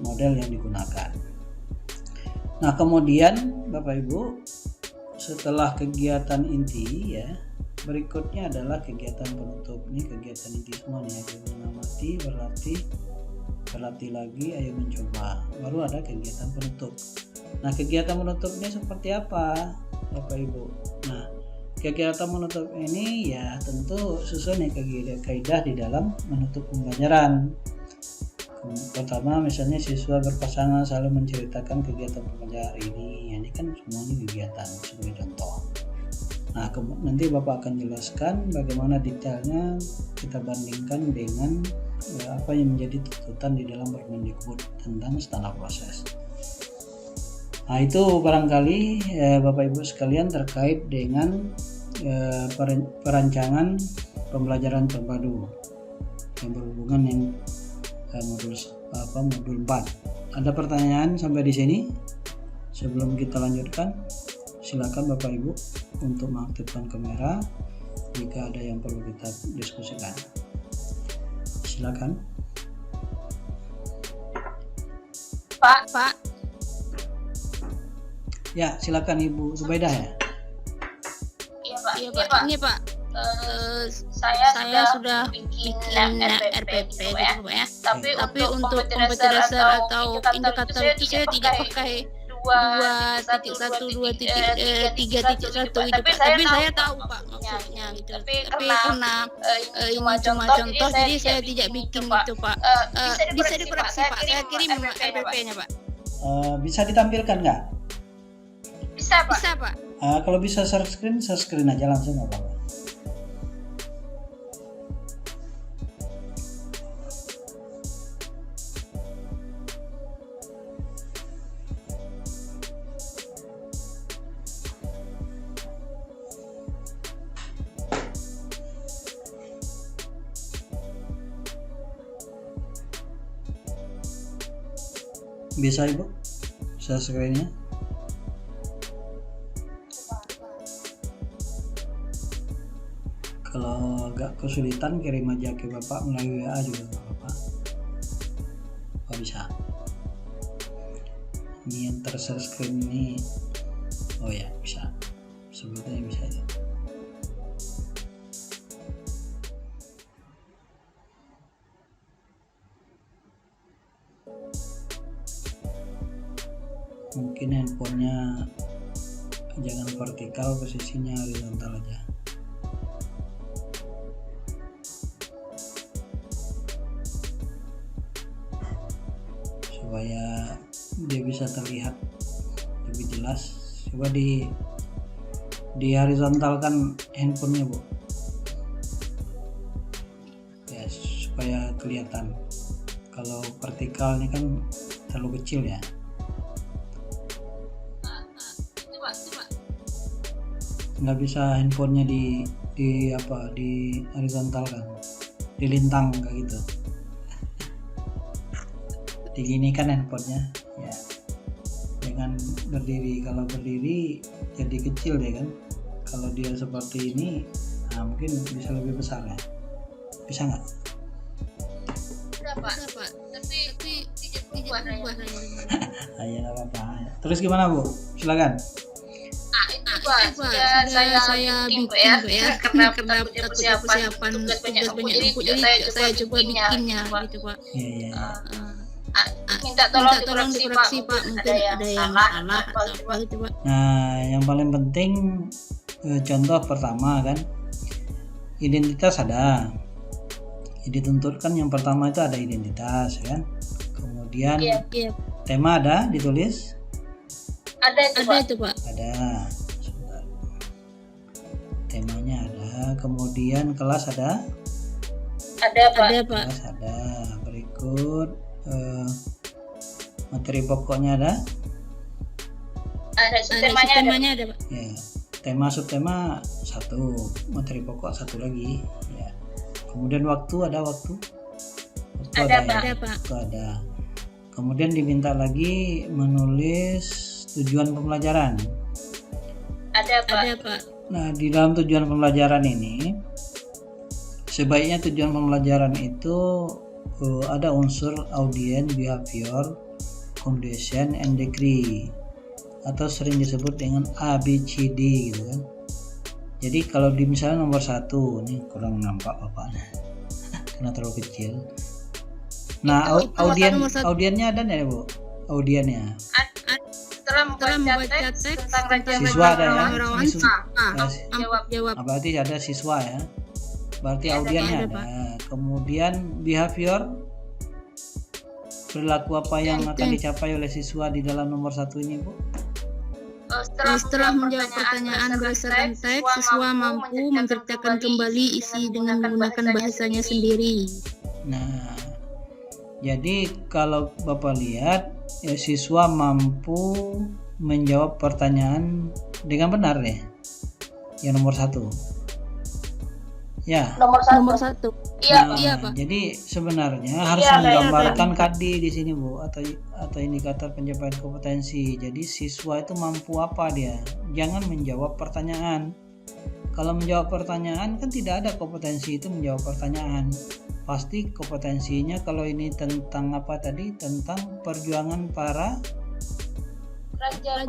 model yang digunakan. Nah kemudian Bapak Ibu, setelah kegiatan inti ya, berikutnya adalah kegiatan penutup. Ini kegiatan inti semua nih, ayo mengamati, berlatih lagi, ayo mencoba, baru ada kegiatan penutup. Nah kegiatan penutup ini seperti apa Bapak Ibu? Nah kegiatan menutup ini ya tentu sesuai dengan kaidah di dalam menutup pembelajaran. Pertama misalnya siswa berpasangan selalu menceritakan kegiatan pembelajaran ini kan semuanya kegiatan sebagai contoh. Nah nanti Bapak akan jelaskan bagaimana detailnya, kita bandingkan dengan apa yang menjadi tuntutan di dalam Permendikbud tentang standar proses. Nah itu barangkali Bapak Ibu sekalian terkait dengan perancangan pembelajaran terpadu yang berhubungan dengan modul 4. Ada pertanyaan sampai di sini? Sebelum kita lanjutkan, silakan Bapak Ibu untuk mengaktifkan kamera jika ada yang perlu kita diskusikan. Silakan. Pak. Ya, silakan Ibu Zubaidah ya. Iya Pak. Ini Pak. Saya sudah bikin RPP gitu Pak ya. Tapi untuk kompetisi dasar atau indikator itu saya tidak pakai 2.1, 2.3.1 gitu Pak. Tapi saya tahu Pak maksudnya gitu. Tapi karena ini cuma contoh, jadi saya tidak bikin itu Pak. Bisa dikoreksi Pak. Saya kirim RPP-nya Pak. Bisa ditampilkan nggak? Bisa Pak. Kalau bisa share screen aja langsung nggak apa-apa. Bisa Ibu share screen-nya? Kalau agak kesulitan kirim aja ke Bapak melalui WA juga nggak apa-apa. Oh bisa. Ini yang ter-share screen ini. Oh ya bisa. Sebetulnya bisa ya. Mungkin handphonenya jangan vertikal, posisinya horizontal aja. Supaya dia bisa terlihat lebih jelas. Coba di horizontalkan handphonenya Bu ya, supaya kelihatan. Kalau vertikal ini kan terlalu kecil ya. Nggak bisa handphonenya di horizontalkan, dilintang kayak gitu. diginikan handphonenya ya, jangan berdiri. Kalau berdiri jadi kecil deh kan, kalau dia seperti ini mungkin bisa lebih besar ya, bisa nggak? Bisa Pak. Tapi tidak berubah Ya nggak apa-apa. Terus gimana Bu, silakan. Pak, sudah saya bikin Pak ya, karena takutnya persiapan tugas banyak empuk, jadi saya coba bikinnya gitu Pak. Iya. Minta tolong dikoreksi Pak, mungkin ada yang salah atau apa gitu Pak. Nah, yang paling penting contoh pertama kan, identitas ada. Dituntut kan yang pertama itu ada identitas kan. Kemudian Iya. tema ada ditulis? Ada itu Pak. Ada. Sebentar. Temanya ada. Kemudian kelas ada? Ada Pak. Kelas ada. Berikut materi pokoknya ada? Ada subtemanya ada Pak. Ya. Tema subtema satu, materi pokok satu lagi. Ya. Kemudian waktu ada waktu? Ada ya? Pak. Waktu ada. Kemudian diminta lagi menulis tujuan pembelajaran. Ada Pak. Nah, di dalam tujuan pembelajaran ini sebaiknya tujuan pembelajaran itu ada unsur audience, behavior, condition, and degree, atau sering disebut dengan ABCD gitu kan. Jadi kalau di misalnya nomor 1, ini kurang nampak bapaknya karena terlalu kecil. Nah, audiennya ada nggak Bu? Audiennya Setelah membaca teks tentang siswa ada ya? jawab. Berarti ada siswa ya. Berarti audiennya ada. Kemudian behavior, perilaku apa yang akan dicapai oleh siswa di dalam nomor 1 ini Bu? Setelah menjawab pertanyaan berdasarkan teks, siswa mampu menceritakan kembali isi dengan menggunakan bahasanya sendiri. Nah, jadi kalau Bapak lihat ya, siswa mampu menjawab pertanyaan dengan benar ya. Yang nomor 1. Ya. Nomor 1. Iya Pak. Jadi sebenarnya harus menggambarkan KD di sini Bu, atau indikator pencapaian kompetensi. Jadi siswa itu mampu apa dia? Jangan menjawab pertanyaan. Kalau menjawab pertanyaan kan tidak ada kompetensi itu menjawab pertanyaan. Pasti kompetensinya kalau ini tentang apa tadi? Tentang perjuangan para Raja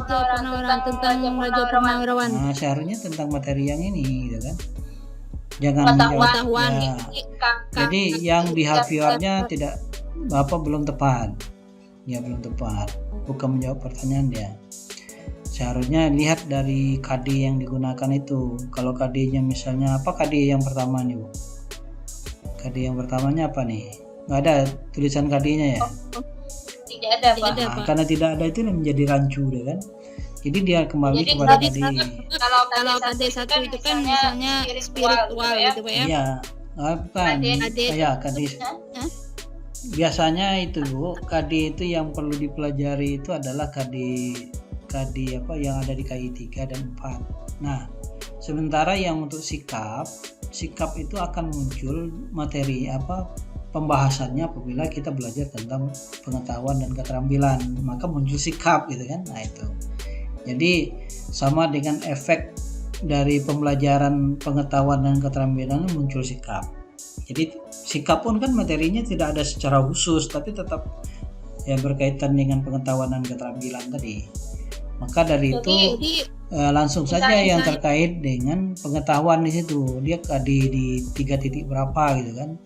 Purnawirawan. Nah, seharusnya tentang materi yang ini gitu kan. Jangan menjawab ya. Jadi yang behaviornya tidak belum tepat. Ya belum tepat. Bukan menjawab pertanyaan dia. Seharusnya lihat dari KD yang digunakan itu. Kalau KD-nya misalnya apa KD yang pertama nih Bu? KD yang pertamanya apa nih? Nggak ada tulisan KD-nya ya? Tidak ada Pak. Karena tidak ada itu menjadi rancu deh kan. Jadi dia kembali kepada KD. Kalau KD 1 itu kan misalnya spiritual gitu Pak ya. Iya, bukan. Kayak KD. Biasanya itu Bu, KD itu yang perlu dipelajari itu adalah KD apa yang ada di KI 3 dan 4. Nah, sementara yang untuk sikap itu akan muncul materi pembahasannya apabila kita belajar tentang pengetahuan dan keterampilan, maka muncul sikap gitu kan. Nah, itu. Jadi sama dengan efek dari pembelajaran pengetahuan dan keterampilan muncul sikap. Jadi sikap pun kan materinya tidak ada secara khusus, tapi tetap ya berkaitan dengan pengetahuan dan keterampilan tadi. Maka dari itu langsung saja yang terkait dengan pengetahuan di situ. Dia KD di 3 titik berapa gitu kan.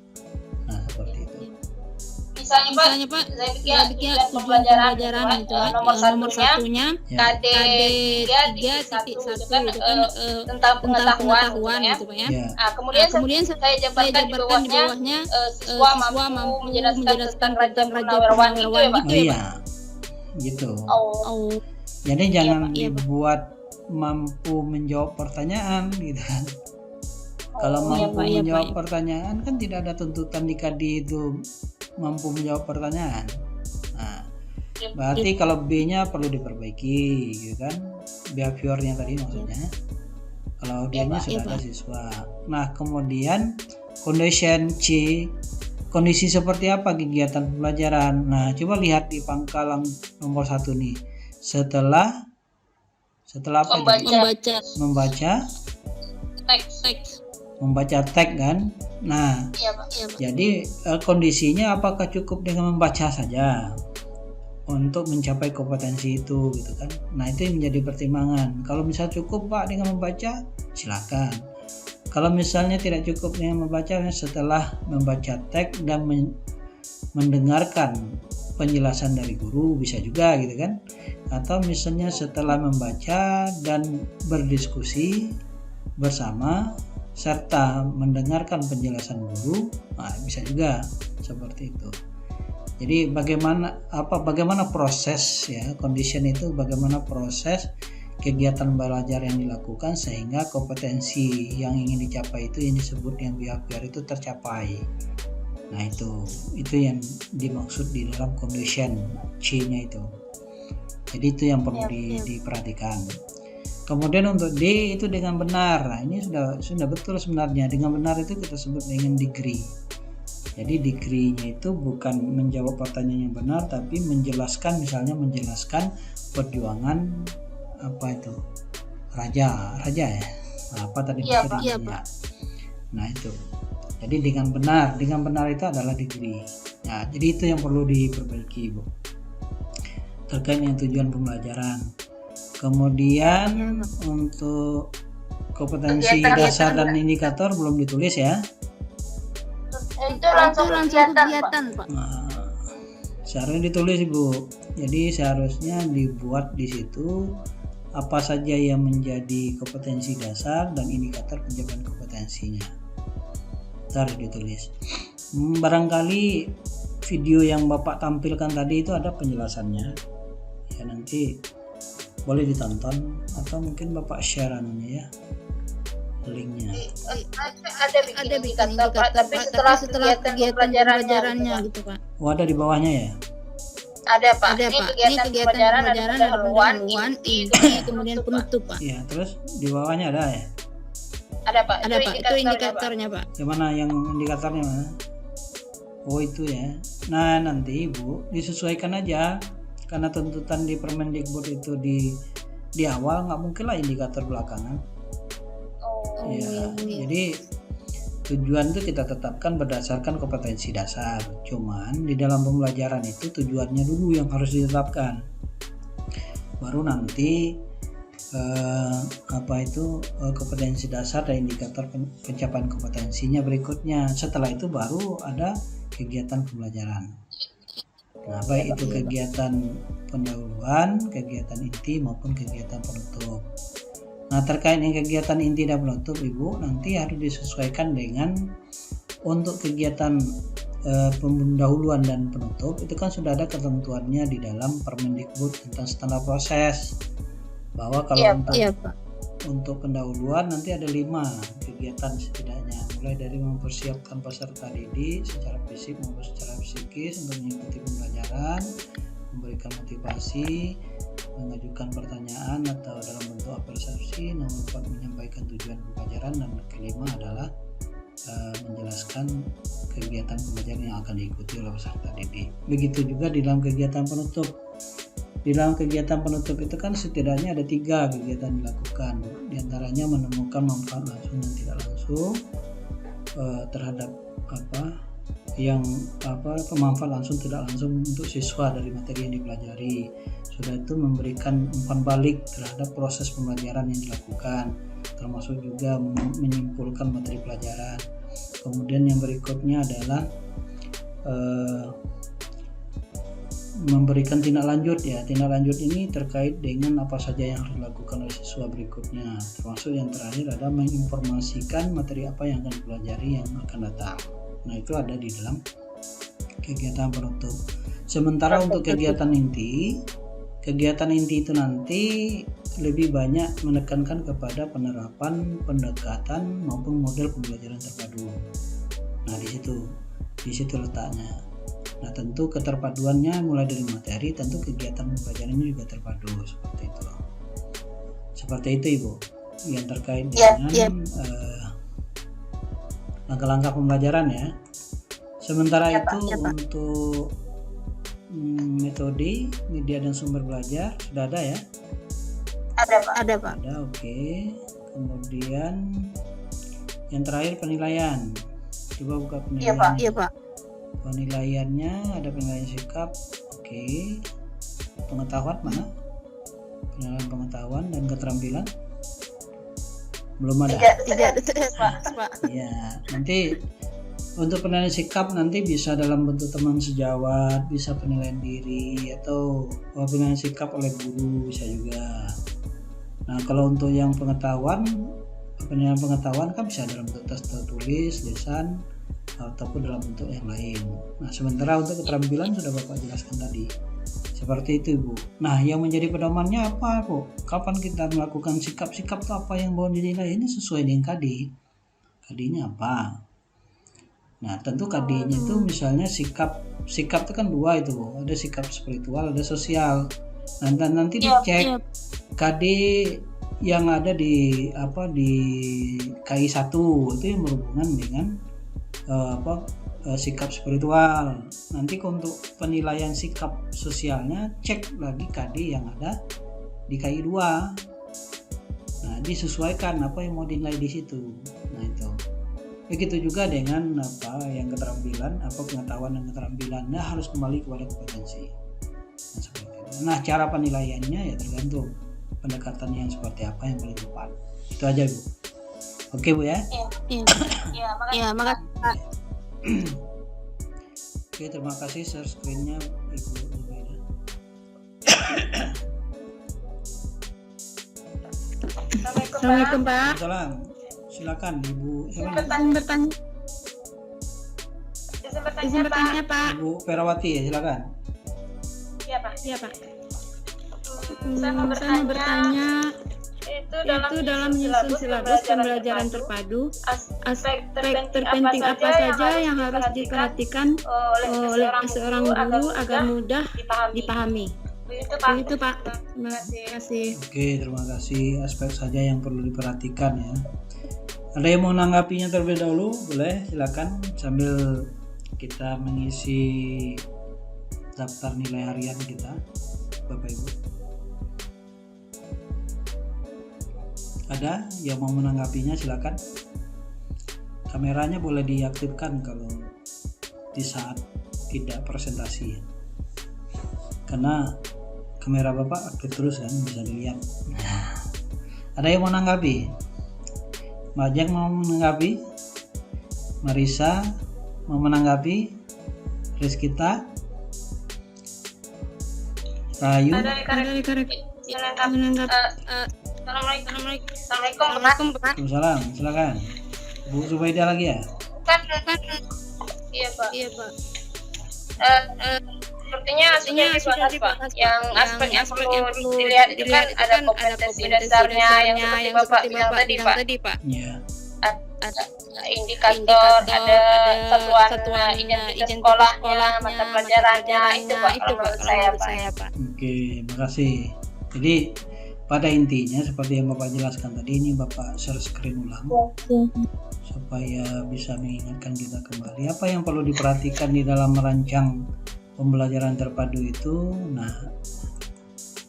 Nah, seperti itu. Misalnya Pak, saya bikin pembelajaran gitu nomor satunya KD 3.1 itu kan tentang pengetahuan gitu Pak ya. Kemudian saya jabarkan di bawahnya siswa mampu menjelaskan Raja Purnawirawan itu ya Pak. Iya, gitu. Jadi jangan dibuat mampu menjawab pertanyaan gitu kan. Kalau mampu menjawab pertanyaan kan tidak ada tuntutan di KD itu mampu menjawab pertanyaan. Nah, berarti kalau B-nya perlu diperbaiki gitu kan. Behaviornya tadi maksudnya. Kalau D-nya sudah ada siswa. Nah, kemudian condition C kondisi seperti apa kegiatan pembelajaran. Nah, coba lihat di pangkalan nomor 1 nih. Setelah apa itu? Membaca Teks. Membaca teks kan. Nah, Iya Pak. jadi kondisinya apakah cukup dengan membaca saja untuk mencapai kompetensi itu gitu kan. Nah, itu yang menjadi pertimbangan. Kalau misal cukup Pak dengan membaca, silakan. Kalau misalnya tidak cukup dengan membaca, setelah membaca teks dan mendengarkan penjelasan dari guru bisa juga gitu kan. Atau misalnya setelah membaca dan berdiskusi bersama serta mendengarkan penjelasan guru, nah bisa juga seperti itu. Jadi bagaimana proses ya, condition itu bagaimana proses kegiatan belajar yang dilakukan sehingga kompetensi yang ingin dicapai itu yang disebut yang behavior itu tercapai. Nah, itu yang dimaksud di dalam condition C-nya itu. Jadi itu yang perlu diperhatikan. Kemudian untuk D itu dengan benar. Nah, ini sudah betul sebenarnya. Dengan benar itu kita sebut dengan degree. Jadi degree-nya itu bukan menjawab pertanyaan yang benar, tapi menjelaskan perjuangan apa itu raja ya. Nah, apa tadi degree-nya? Nah, itu. Jadi dengan benar itu adalah degree. Nah, jadi itu yang perlu diperbaiki, Bu. Terkait dengan tujuan pembelajaran. Kemudian untuk kompetensi dasar dan indikator belum ditulis ya. Itu langsung kegiatan Pak. Nah, seharusnya ditulis Bu. Jadi seharusnya dibuat di situ apa saja yang menjadi kompetensi dasar dan indikator pencapaian kompetensinya. Harus ditulis. Barangkali video yang Bapak tampilkan tadi itu ada penjelasannya. Ya, nanti boleh ditonton atau mungkin Bapak share ya linknya. Ada bikin indikator Pak, tapi setelah kegiatan pembelajarannya gitu Pak. Oh, ada di bawahnya ya? Ada Pak. Ini kegiatan pembelajaran ada pendahuluan, inti, kemudian penutup Pak. Iya, terus di bawahnya ada ya? Ada Pak. Itu indikatornya Pak. Yang mana yang indikatornya mana? Oh, itu ya. Nah, nanti Ibu disesuaikan aja karena tuntutan di Permendikbud itu di awal, nggak mungkin lah indikator belakangan. Ya, jadi tujuan itu kita tetapkan berdasarkan kompetensi dasar. Cuman di dalam pembelajaran itu tujuannya dulu yang harus ditetapkan. Baru nanti kompetensi dasar dan indikator pencapaian kompetensinya berikutnya. Setelah itu baru ada kegiatan pembelajaran. Nah, baik itu kegiatan pendahuluan, kegiatan inti maupun kegiatan penutup. Nah, terkait dengan kegiatan inti dan penutup, Ibu, nanti harus disesuaikan dengan untuk kegiatan pendahuluan dan penutup itu kan sudah ada ketentuannya di dalam Permendikbud tentang standar proses. Bahwa kalau untuk pendahuluan nanti ada 5 kegiatan setidaknya, mulai dari mempersiapkan peserta didik secara fisik maupun secara psikis untuk mengikuti pembelajaran, memberikan motivasi, mengajukan pertanyaan atau dalam bentuk apresiasi, nomor 4 menyampaikan tujuan pembelajaran, dan kelima adalah menjelaskan kegiatan pembelajaran yang akan diikuti oleh peserta didik. Begitu juga di dalam kegiatan penutup. Di dalam kegiatan penutup itu kan setidaknya ada 3 kegiatan dilakukan. Di antaranya menemukan manfaat langsung dan tidak langsung terhadap pemanfaat langsung tidak langsung untuk siswa dari materi yang dipelajari. Sudah itu memberikan umpan balik terhadap proses pembelajaran yang dilakukan, termasuk juga menyimpulkan materi pelajaran. Kemudian yang berikutnya adalah memberikan tindak lanjut ya. Tindak lanjut ini terkait dengan apa saja yang harus dilakukan oleh siswa berikutnya, termasuk yang terakhir adalah menginformasikan materi apa yang akan dipelajari yang akan datang. Nah, itu ada di dalam kegiatan penutup. Sementara untuk kegiatan inti itu nanti lebih banyak menekankan kepada penerapan, pendekatan maupun model pembelajaran terpadu. Nah, di situ letaknya. Nah, tentu keterpaduannya mulai dari materi, tentu kegiatan pembelajarannya juga terpadu seperti itu Ibu, yang terkait dengan langkah-langkah pembelajaran ya. Sementara Iya, Pak. itu Iya, Pak. untuk metode, media dan sumber belajar sudah ada ya? Ada, Pak. Ada, Pak. Ada, oke. Kemudian yang terakhir penilaian. Coba buka Iya, penilaian. Pak. Iya, Pak. Penilaiannya ada penilaian sikap, oke. Pengetahuan mana? Penilaian pengetahuan dan keterampilan belum ada. Tidak, Pak. Ya, nanti untuk penilaian sikap nanti bisa dalam bentuk teman sejawat, bisa penilaian diri atau penilaian sikap oleh guru bisa juga. Nah, kalau untuk yang pengetahuan, penilaian pengetahuan kan bisa dalam bentuk tes tertulis, lisan, ataupun dalam bentuk yang lain. Nah, sementara untuk keterampilan sudah Bapak jelaskan tadi. Seperti itu, Bu. Nah, yang menjadi pedomannya apa, Bu? Kapan kita melakukan sikap-sikap itu apa yang mau dinilai? Ini sesuai dengan KD. KD-nya apa? Nah, tentu KD-nya itu misalnya sikap itu kan dua itu, Bu. Ada sikap spiritual, ada sosial. Nanti dicek KD yang ada di KI 1 itu yang berhubungan dengan sikap spiritual. Nanti untuk penilaian sikap sosialnya cek lagi KD yang ada di KI 2. Nah, disesuaikan apa yang mau dinilai di situ. Nah, itu. Begitu juga dengan yang keterampilan, pengetahuan dan keterampilan. Nah, harus kembali kepada kompetensi. Nah, seperti itu. Nah, cara penilaiannya ya tergantung pendekatan yang seperti apa yang paling tepat. Itu aja, Bu. Oke, Bu ya. Iya, makasih, Pak. Oke, terima kasih. Share screen-nya Ibu Zubaida. Assalamualaikum Pak. Salam. Silakan Ibu. Izin bertanya. Izin bertanya Pak. Ibu Perawati ya, silakan. Iya Pak. Iya Pak. Saya mau Saya mau bertanya itu dalam menyusun silabus pembelajaran terpadu, aspek terpenting apa saja yang harus diperhatikan oleh seorang guru agar mudah dipahami. Begitu Pak. Terima kasih. Oke, terima kasih. Aspek saja yang perlu diperhatikan ya. Ada yang mau menanggapinya terlebih dahulu? Boleh, silakan sambil kita mengisi daftar nilai harian kita, Bapak Ibu. Ada yang mau menanggapinya? Silakan. Kameranya boleh diaktifkan kalau di saat tidak presentasi. Karena kamera Bapak aktif terus kan, bisa dilihat. Nah, ada yang mau menanggapi? Majeng mau menanggapi? Marisa mau menanggapi? Rizkita? Rayu? Menanggapi. Assalamualaikum Pak. Waalaikumsalam, silakan. Bu Zubaida lagi ya? Iya Pak. Iya Pak. Sepertinya sudah dibahas Pak. Yang aspek yang perlu dilihat itu kan ada kompetensi dasarnya yang seperti Bapak bilang tadi Pak. Iya. Ada indikator, ada satuan identitas sekolahnya, mata pelajarannya, itu Pak menurut saya Pak. Oke, makasih. Jadi pada intinya seperti yang Bapak jelaskan tadi, ini Bapak share screen ulang supaya bisa mengingatkan kita kembali apa yang perlu diperhatikan di dalam merancang pembelajaran terpadu itu. Nah,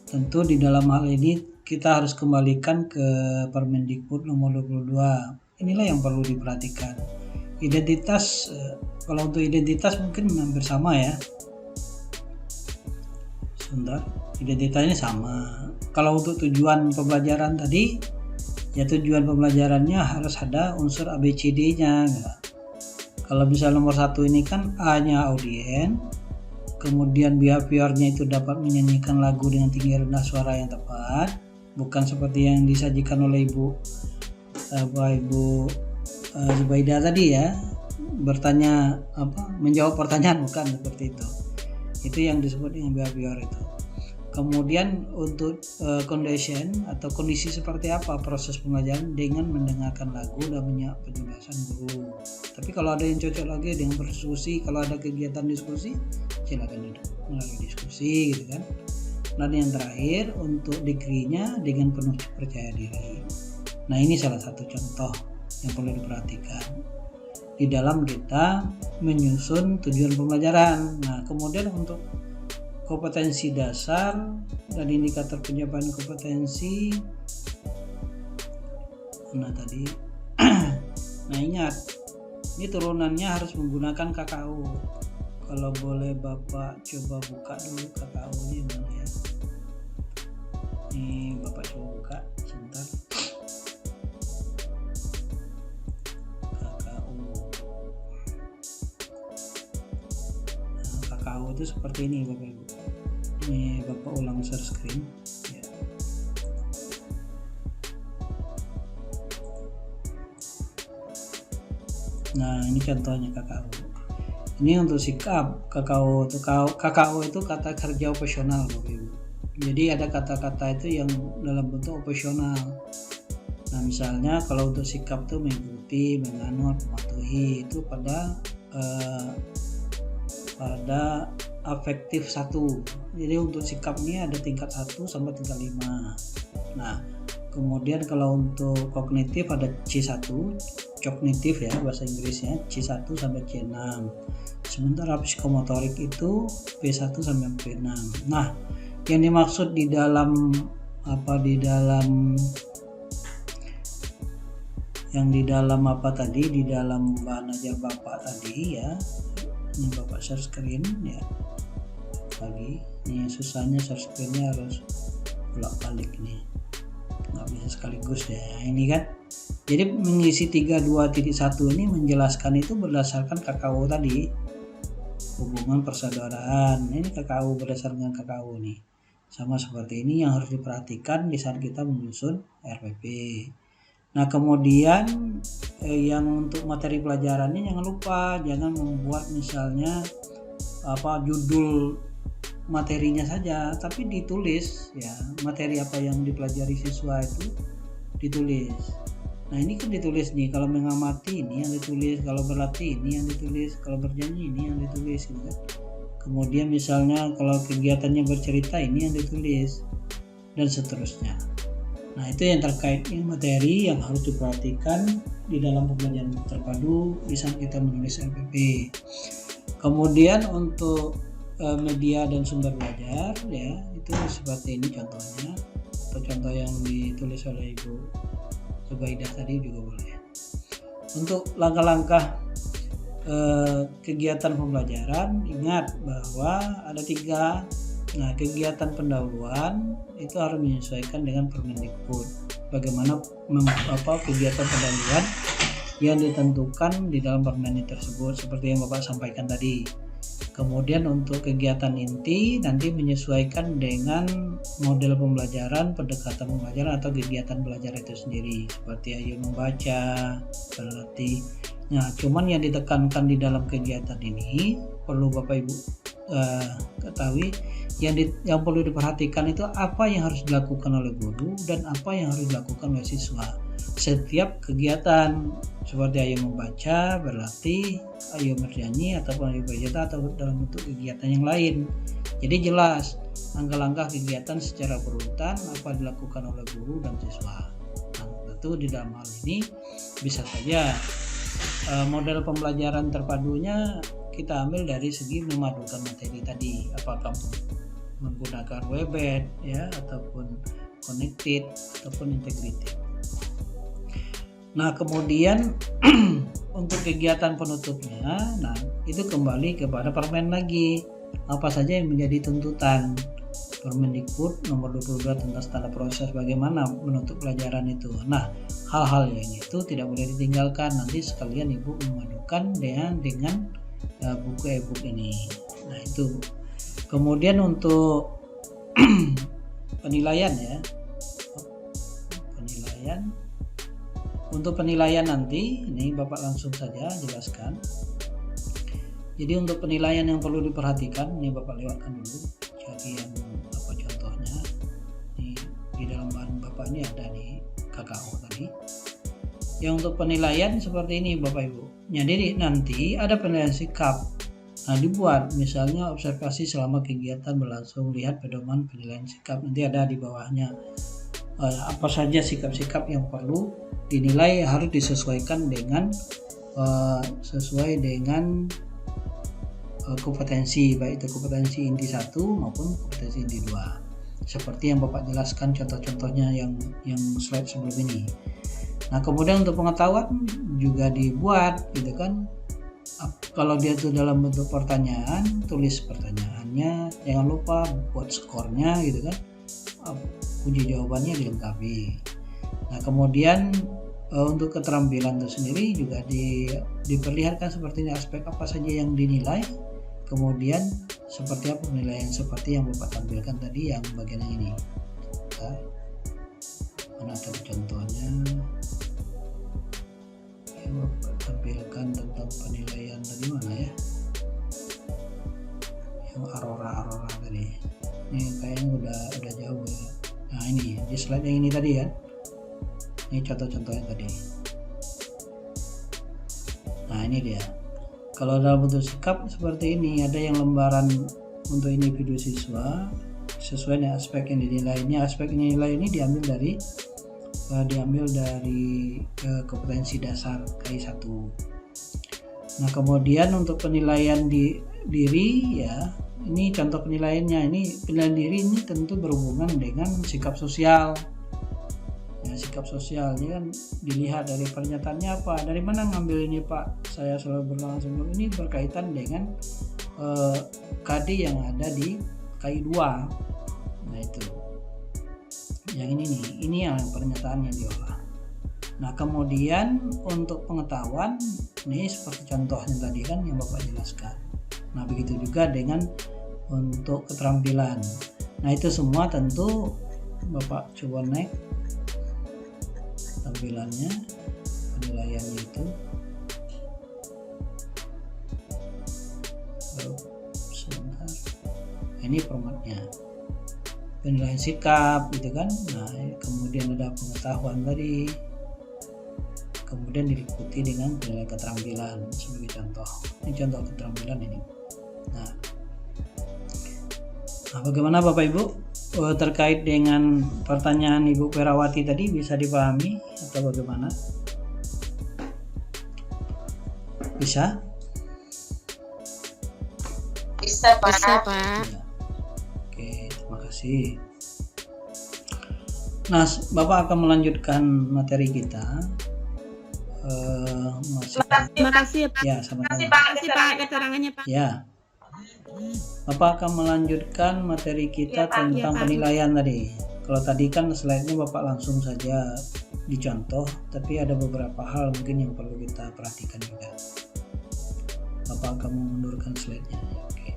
tentu di dalam hal ini kita harus kembalikan ke Permendikbud nomor 22. Inilah yang perlu diperhatikan. Identitas, kalau untuk identitas mungkin hampir sama ya. Sebentar, identitasnya sama. Kalau untuk tujuan pembelajaran tadi, ya tujuan pembelajarannya harus ada unsur ABCD-nya. Kalau misalnya nomor 1 ini kan A-nya audien, kemudian behaviornya itu dapat menyanyikan lagu dengan tinggi rendah suara yang tepat, bukan seperti yang disajikan oleh Ibu Zubaida tadi ya, bertanya menjawab pertanyaan, bukan seperti itu. Itu yang disebut dengan behavior itu. Kemudian untuk condition atau kondisi seperti apa proses pembelajaran dengan mendengarkan lagu dan menyimak penjelasan guru. Tapi kalau ada yang cocok lagi dengan berdiskusi, kalau ada kegiatan diskusi, silakan melalui diskusi gitu kan. Dan yang terakhir untuk degree-nya dengan penuh percaya diri. Nah, ini salah satu contoh yang perlu diperhatikan. di dalam kita menyusun tujuan pembelajaran. Nah, kemudian untuk kompetensi dasar dan indikator pencapaian kompetensi, nah tadi nah ingat, ini turunannya harus menggunakan KKU. Kalau boleh Bapak coba buka dulu KKU-nya mana ya. Nih Bapak coba buka sebentar. KKU. Nah, KKU itu seperti ini Bapak Ibu. Ini Bapak ulang share screen ya. Nah, ini contohnya KKU. Ini untuk sikap. KKU itu kata kerja operasional Bapak Ibu. Jadi ada kata-kata itu yang dalam bentuk operasional. Nah, misalnya kalau untuk sikap itu mengikuti, menganut, mematuhi, itu pada afektif 1. Jadi untuk sikap ini ada tingkat 1 sampai tingkat 5. Nah, kemudian kalau untuk kognitif ada C1, kognitif ya bahasa Inggrisnya, C1 sampai C6. Sementara psikomotorik itu P1 sampai P6. Nah, yang dimaksud di dalam di dalam bahan ajar Bapak tadi ya. Ini Bapak share screen ya. Lagi, ini susahnya share screen-nya harus bolak-balik nih. Nggak bisa sekaligus ya. Ini kan. Jadi mengisi 32.1 ini menjelaskan itu berdasarkan KKU tadi, hubungan persaudaraan. Ini KKU berdasarkan KKU nih, sama seperti ini yang harus diperhatikan di saat kita menyusun RPP. Nah kemudian yang untuk materi pelajarannya jangan lupa, jangan membuat misalnya judul materinya saja, tapi ditulis ya, materi apa yang dipelajari siswa itu ditulis. Nah ini kan ditulis nih, kalau mengamati ini yang ditulis, kalau berlatih ini yang ditulis, kalau berjanji ini yang ditulis gitu kan. Kemudian misalnya kalau kegiatannya bercerita ini yang ditulis, dan seterusnya. Nah itu yang terkait materi yang harus diperhatikan di dalam pembelajaran terpadu di saat kita menulis RPP. Kemudian untuk media dan sumber belajar ya, itu seperti ini contohnya, atau contoh yang ditulis oleh Ibu Zubaidah tadi juga boleh. Untuk langkah-langkah kegiatan pembelajaran, ingat bahwa ada 3. Nah, kegiatan pendahuluan itu harus menyesuaikan dengan Permendikbud. Bagaimana kegiatan pendahuluan yang ditentukan di dalam Permendikbud tersebut, seperti yang Bapak sampaikan tadi. Kemudian untuk kegiatan inti nanti menyesuaikan dengan model pembelajaran, pendekatan pembelajaran atau kegiatan belajar itu sendiri, seperti ayo membaca, berlatih. Nah, cuman yang ditekankan di dalam kegiatan ini perlu Bapak Ibu ketahui, yang perlu diperhatikan itu apa yang harus dilakukan oleh guru dan apa yang harus dilakukan oleh siswa. Setiap kegiatan seperti ayo membaca, berlatih, ayo bernyanyi, ataupun ayo bercerita atau dalam bentuk kegiatan yang lain. Jadi jelas langkah-langkah kegiatan secara berurutan apa dilakukan oleh guru dan siswa. Nah, tentu di dalam hal ini bisa saja model pembelajaran terpadunya kita ambil dari segi memadukan materi tadi, apakah menggunakan Webex ya, ataupun connected ataupun integrated. Nah kemudian untuk kegiatan penutupnya, nah itu kembali kepada Permen lagi, apa saja yang menjadi tuntutan Permendikbud nomor 22 tentang standar proses bagaimana menutup pelajaran itu. Nah hal-hal yang itu tidak boleh ditinggalkan, nanti sekalian Ibu memadukan dengan buku e-book ini. Nah itu. Kemudian untuk penilaian ya, untuk penilaian nanti ini Bapak langsung saja jelaskan. Jadi untuk penilaian yang perlu diperhatikan ini Bapak lewatkan dulu. Jadi yang contohnya di dalam bahan Bapak ini ada nih KKO tadi. Yang untuk penilaian seperti ini Bapak Ibu. Jadi nanti ada penilaian sikap. Nah dibuat misalnya observasi selama kegiatan berlangsung, lihat pedoman penilaian sikap, nanti ada di bawahnya apa saja sikap-sikap yang perlu dinilai harus disesuaikan dengan sesuai dengan kompetensi, baik itu kompetensi inti 1 maupun kompetensi inti 2, seperti yang Bapak jelaskan contoh-contohnya yang slide sebelum ini. Nah, kemudian untuk pengetahuan juga dibuat gitu kan. Kalau dia itu dalam bentuk pertanyaan, tulis pertanyaannya, jangan lupa buat skornya gitu kan, kunci jawabannya dilengkapi. Nah, kemudian untuk keterampilan itu sendiri juga diperlihatkan seperti ini, aspek apa saja yang dinilai, kemudian seperti apa penilaian, seperti yang Bapak tampilkan tadi yang bagian ini. Mana tadi contohnya yang Bapak tampilkan tentang penilaian tadi, mana ya, yang aurora tadi. Ini kayaknya udah jauh ya. Nah, ini di slide yang ini tadi kan, ini contoh-contohnya tadi. Nah, ini dia. Kalau dalam bentuk sikap seperti ini, ada yang lembaran untuk individu siswa sesuai dengan aspek yang dinilai. Ini aspek nilai ini diambil dari kompetensi dasar KI 1. Nah, kemudian untuk penilaian diri ya, ini contoh penilaiannya. Ini penilaian diri ini tentu berhubungan dengan sikap sosial. Ya, sikap sosial ini kan dilihat dari pernyataannya apa, dari mana ngambil ini Pak, saya selalu berulang sebelum ini berkaitan dengan KD yang ada di KI 2. Nah, itu yang ini nih, ini yang pernyataannya diolah. Nah, kemudian untuk pengetahuan ini seperti contohnya tadi kan yang Bapak jelaskan. Nah, begitu juga dengan untuk keterampilan. Nah, itu semua tentu Bapak coba naik tampilannya, penilaiannya itu. Sebentar. Ini formatnya. Penilaian sikap gitu kan. Nah, kemudian ada pengetahuan tadi. Kemudian diikuti dengan penilaian keterampilan sebagai contoh. Ini contoh keterampilan ini. Nah, bagaimana Bapak Ibu terkait dengan pertanyaan Ibu Perawati tadi, bisa dipahami atau bagaimana? Bisa? Bisa, Pak. Bisa, Pak. Ya. Oke, terima kasih. Nah, Bapak akan melanjutkan materi kita. Terima kasih ya Pak. Ya, sama-sama. Terima kasih Pak keterangannya Pak. Ya, Bapak akan melanjutkan materi kita tentang Ya, Pak. penilaian tadi. Kalau tadi kan slide-nya Bapak langsung saja dicontoh, tapi ada beberapa hal mungkin yang perlu kita perhatikan juga. Bapak akan memundurkan slide-nya. Ya, oke.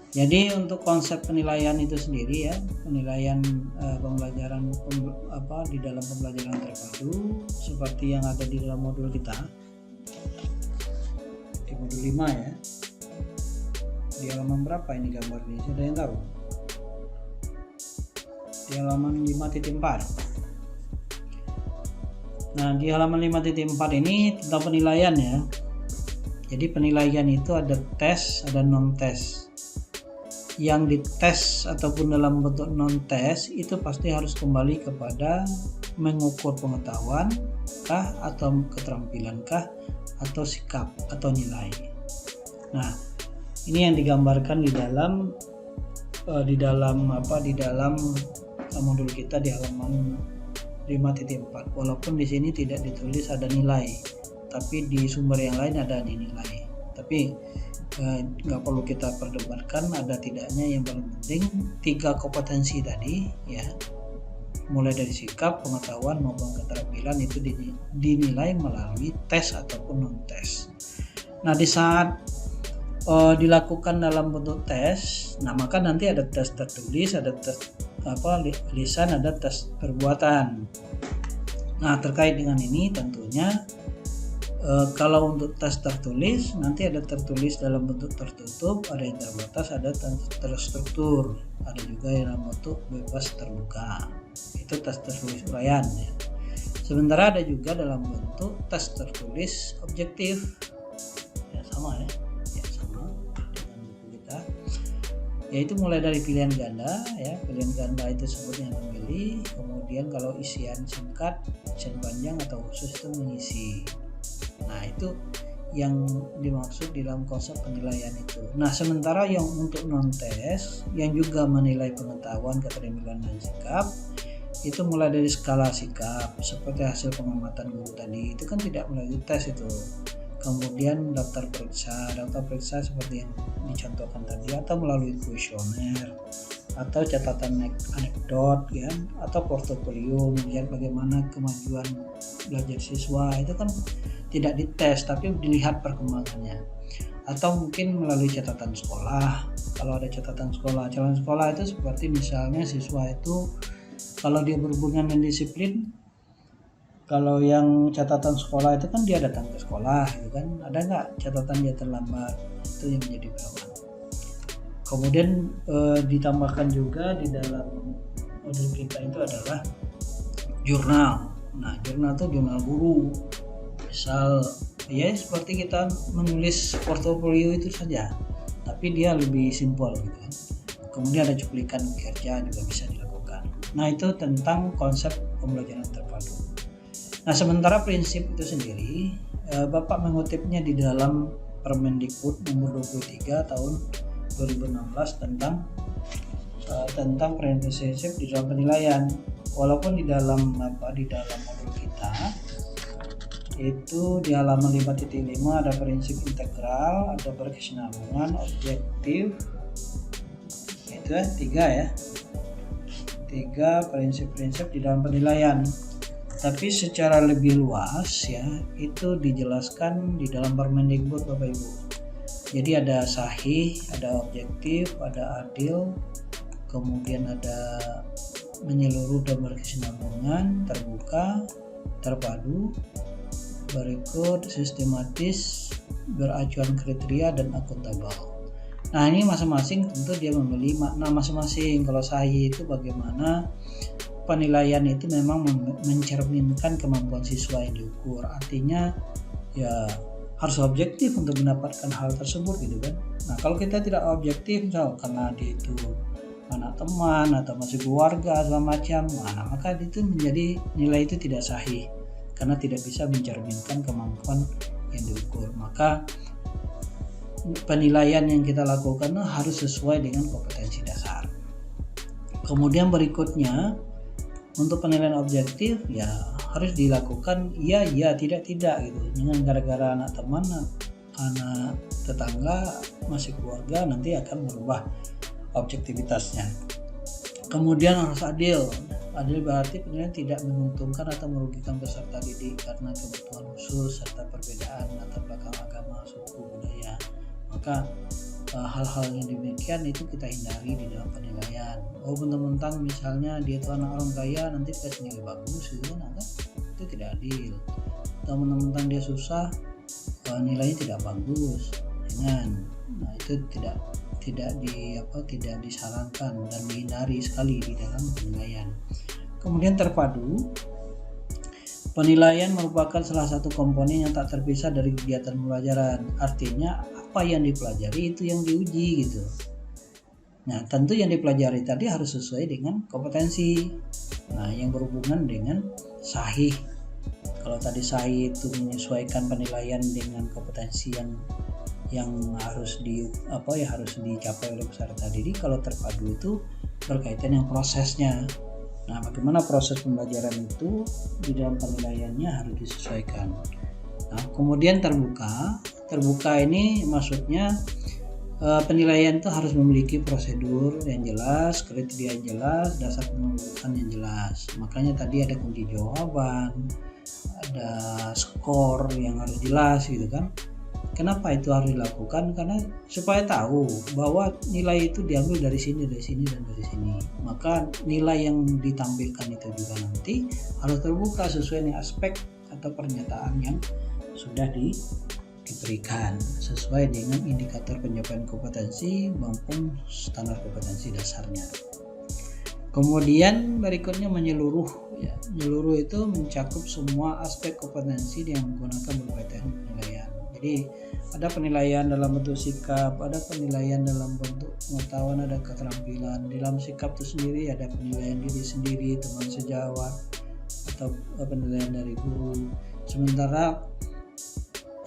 Jadi untuk konsep penilaian itu sendiri ya, penilaian pembelajaran di dalam pembelajaran terpadu seperti yang ada di dalam modul kita. Di modul 5 ya. Di halaman berapa ini gambar ini? Ada yang tahu? Di halaman 5.4. Nah, di halaman 5.4 ini tentang penilaian ya. Jadi penilaian itu ada tes, ada non-tes. Yang dites ataupun dalam bentuk non-tes itu pasti harus kembali kepada mengukur pengetahuan kah, atau keterampilan kah, atau sikap atau nilai. Nah, ini yang digambarkan di dalam modul kita di halaman 5.4. Walaupun di sini tidak ditulis ada nilai, tapi di sumber yang lain ada nilai. Tapi nggak perlu kita perdebatkan ada tidaknya, yang paling penting 3 kompetensi tadi ya, mulai dari sikap, pengetahuan maupun keterampilan itu dinilai melalui tes ataupun non-tes. Nah, di saat dilakukan dalam bentuk tes, nah maka nanti ada tes tertulis, ada tes lisan, ada tes perbuatan. Nah, terkait dengan ini tentunya kalau untuk tes tertulis nanti ada tertulis dalam bentuk tertutup, ada yang terbatas, ada terstruktur, ada juga yang dalam bentuk bebas terbuka. Itu tes tertulis uraian ya. Sementara ada juga dalam bentuk tes tertulis objektif. Ya sama ya. Ya sama dengan buku kita. Yaitu mulai dari pilihan ganda ya. Pilihan ganda itu sebutnya memilih, kemudian kalau isian singkat, isian panjang atau khusus itu mengisi. Nah, itu yang dimaksud di dalam konsep penilaian itu. Nah, sementara yang untuk non-tes yang juga menilai pengetahuan, keterampilan dan sikap itu mulai dari skala sikap seperti hasil pengamatan guru tadi, itu kan tidak melalui tes itu. Kemudian daftar periksa seperti yang dicontohkan tadi, atau melalui kuesioner atau catatan anekdot ya, atau portofolio melihat bagaimana kemajuan belajar siswa, itu kan tidak dites tapi dilihat perkembangannya. Atau mungkin melalui catatan sekolah, kalau ada catatan sekolah itu seperti misalnya siswa itu kalau dia berhubungan dengan disiplin, kalau yang catatan sekolah itu kan dia datang ke sekolah gitu kan, ada nggak catatan dia terlambat, itu yang menjadi pedoman. Kemudian ditambahkan juga di dalam modul kita itu adalah jurnal. Nah, jurnal itu jurnal guru, misal ya seperti kita menulis portofolio itu saja, tapi dia lebih simpel gitu kan. Kemudian ada cuplikan kerja juga bisa dilakukan. Nah, itu tentang konsep pembelajaran terpadu. Nah, sementara prinsip itu sendiri Bapak mengutipnya di dalam Permendikbud nomor 23 tahun 2016 tentang prinsip di dalam penilaian. Walaupun di dalam modul kita itu di halaman 5.5 ada prinsip integral, ada berkesinambungan, objektif, itu 3 prinsip-prinsip di dalam penilaian. Tapi secara lebih luas ya, itu dijelaskan di dalam Permendikbud Bapak Ibu. Jadi ada sahih, ada objektif, ada adil, kemudian ada menyeluruh dan berkesinambungan, terbuka, terpadu, berikut sistematis, beracuan kriteria, dan akuntabel. Nah, ini masing-masing tentu dia membeli makna masing-masing. Kalau sahih itu bagaimana penilaian itu memang mencerminkan kemampuan siswa yang diukur, artinya ya harus objektif untuk mendapatkan hal tersebut gitu kan. Nah, kalau kita tidak objektif misal karena dia itu anak teman atau masih keluarga segala macam, nah, maka itu menjadi nilai itu tidak sahih karena tidak bisa mencerminkan kemampuan yang diukur. Maka penilaian yang kita lakukan harus sesuai dengan kompetensi dasar. Kemudian berikutnya untuk penilaian objektif ya harus dilakukan iya tidak gitu. Jangan gara-gara anak teman, anak tetangga, masih keluarga nanti akan merubah objektivitasnya. Kemudian harus adil. Adil berarti penilaian tidak menguntungkan atau merugikan peserta didik karena kebutuhan khusus serta perbedaan latar belakang agama, suku, budaya. Maka hal-hal yang demikian itu kita hindari di dalam penilaian. Mentang-mentang misalnya dia itu anak orang kaya nanti dikasih nilai bagus gitu kan, itu tidak adil. Atau mentang-mentang dia susah nilainya tidak bagus, jangan. Nah, itu tidak disarankan dan dihindari sekali di dalam penilaian. Kemudian terpadu. Penilaian merupakan salah satu komponen yang tak terpisah dari kegiatan pembelajaran. Artinya apa yang dipelajari itu yang diuji gitu. Nah, tentu yang dipelajari tadi harus sesuai dengan kompetensi. Nah, yang berhubungan dengan sahih. Kalau tadi sahih itu menyesuaikan penilaian dengan kompetensi yang harus dicapai oleh peserta didik. Kalau terpadu itu berkaitan dengan prosesnya. Nah, bagaimana proses pembelajaran itu di dalam penilaiannya harus disesuaikan. Nah, kemudian terbuka. Terbuka ini maksudnya penilaian itu harus memiliki prosedur yang jelas, kriteria yang jelas, dasar penelitian yang jelas. Makanya tadi ada kunci jawaban, ada skor yang harus jelas gitu kan. Kenapa itu harus dilakukan? Karena supaya tahu bahwa nilai itu diambil dari sini, dan dari sini. Maka nilai yang ditampilkan itu juga nanti harus terbuka sesuai dengan aspek atau pernyataan yang sudah diberikan sesuai dengan indikator pencapaian kompetensi maupun standar kompetensi dasarnya. Kemudian berikutnya menyeluruh. Ya, menyeluruh itu mencakup semua aspek kompetensi yang menggunakan berbagai teknik penilaian. Jadi ada penilaian dalam bentuk sikap, ada penilaian dalam bentuk pengetahuan, ada keterampilan. Dalam sikap itu sendiri ada penilaian diri sendiri, teman sejawat, atau penilaian dari guru. Sementara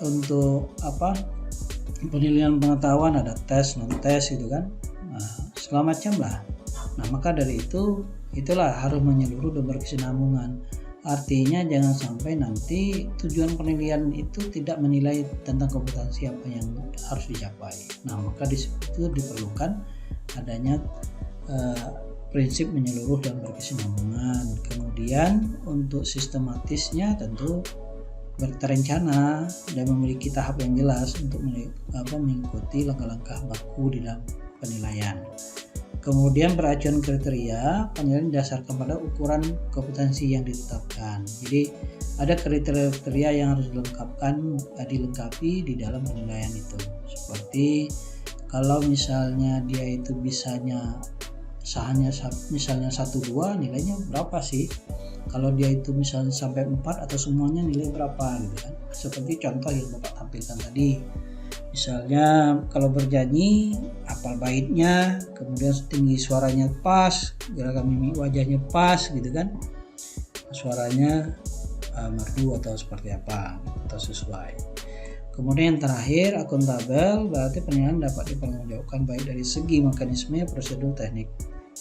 untuk apa penilaian pengetahuan ada tes, non tes gitu kan. Nah, segala macam lah. Nah, maka dari itulah harus menyeluruh dan berkesinambungan. Artinya jangan sampai nanti tujuan penilaian itu tidak menilai tentang kompetensi apa yang harus dicapai. Nah, maka di situ diperlukan adanya prinsip menyeluruh dan berkesinambungan. Kemudian untuk sistematisnya tentu terencana dan memiliki tahap yang jelas untuk mengikuti langkah-langkah baku di dalam penilaian. Kemudian beracuan kriteria penilaian didasarkan pada ukuran kompetensi yang ditetapkan. Jadi ada kriteria yang harus dilengkapi di dalam penilaian itu. Seperti kalau misalnya dia itu misalnya 1-2 nilainya berapa sih? Kalau dia itu misalnya sampai 4 atau semuanya nilai berapa gitu kan. Seperti contoh yang Bapak tampilkan tadi. Misalnya kalau bernyanyi hafal baitnya, kemudian tinggi suaranya pas, gerakan mimik wajahnya pas gitu kan. Suaranya merdu atau seperti apa atau sesuai. Kemudian yang terakhir akuntabel, berarti penilaian dapat dipertanggungjawabkan baik dari segi mekanisme, prosedur, teknik.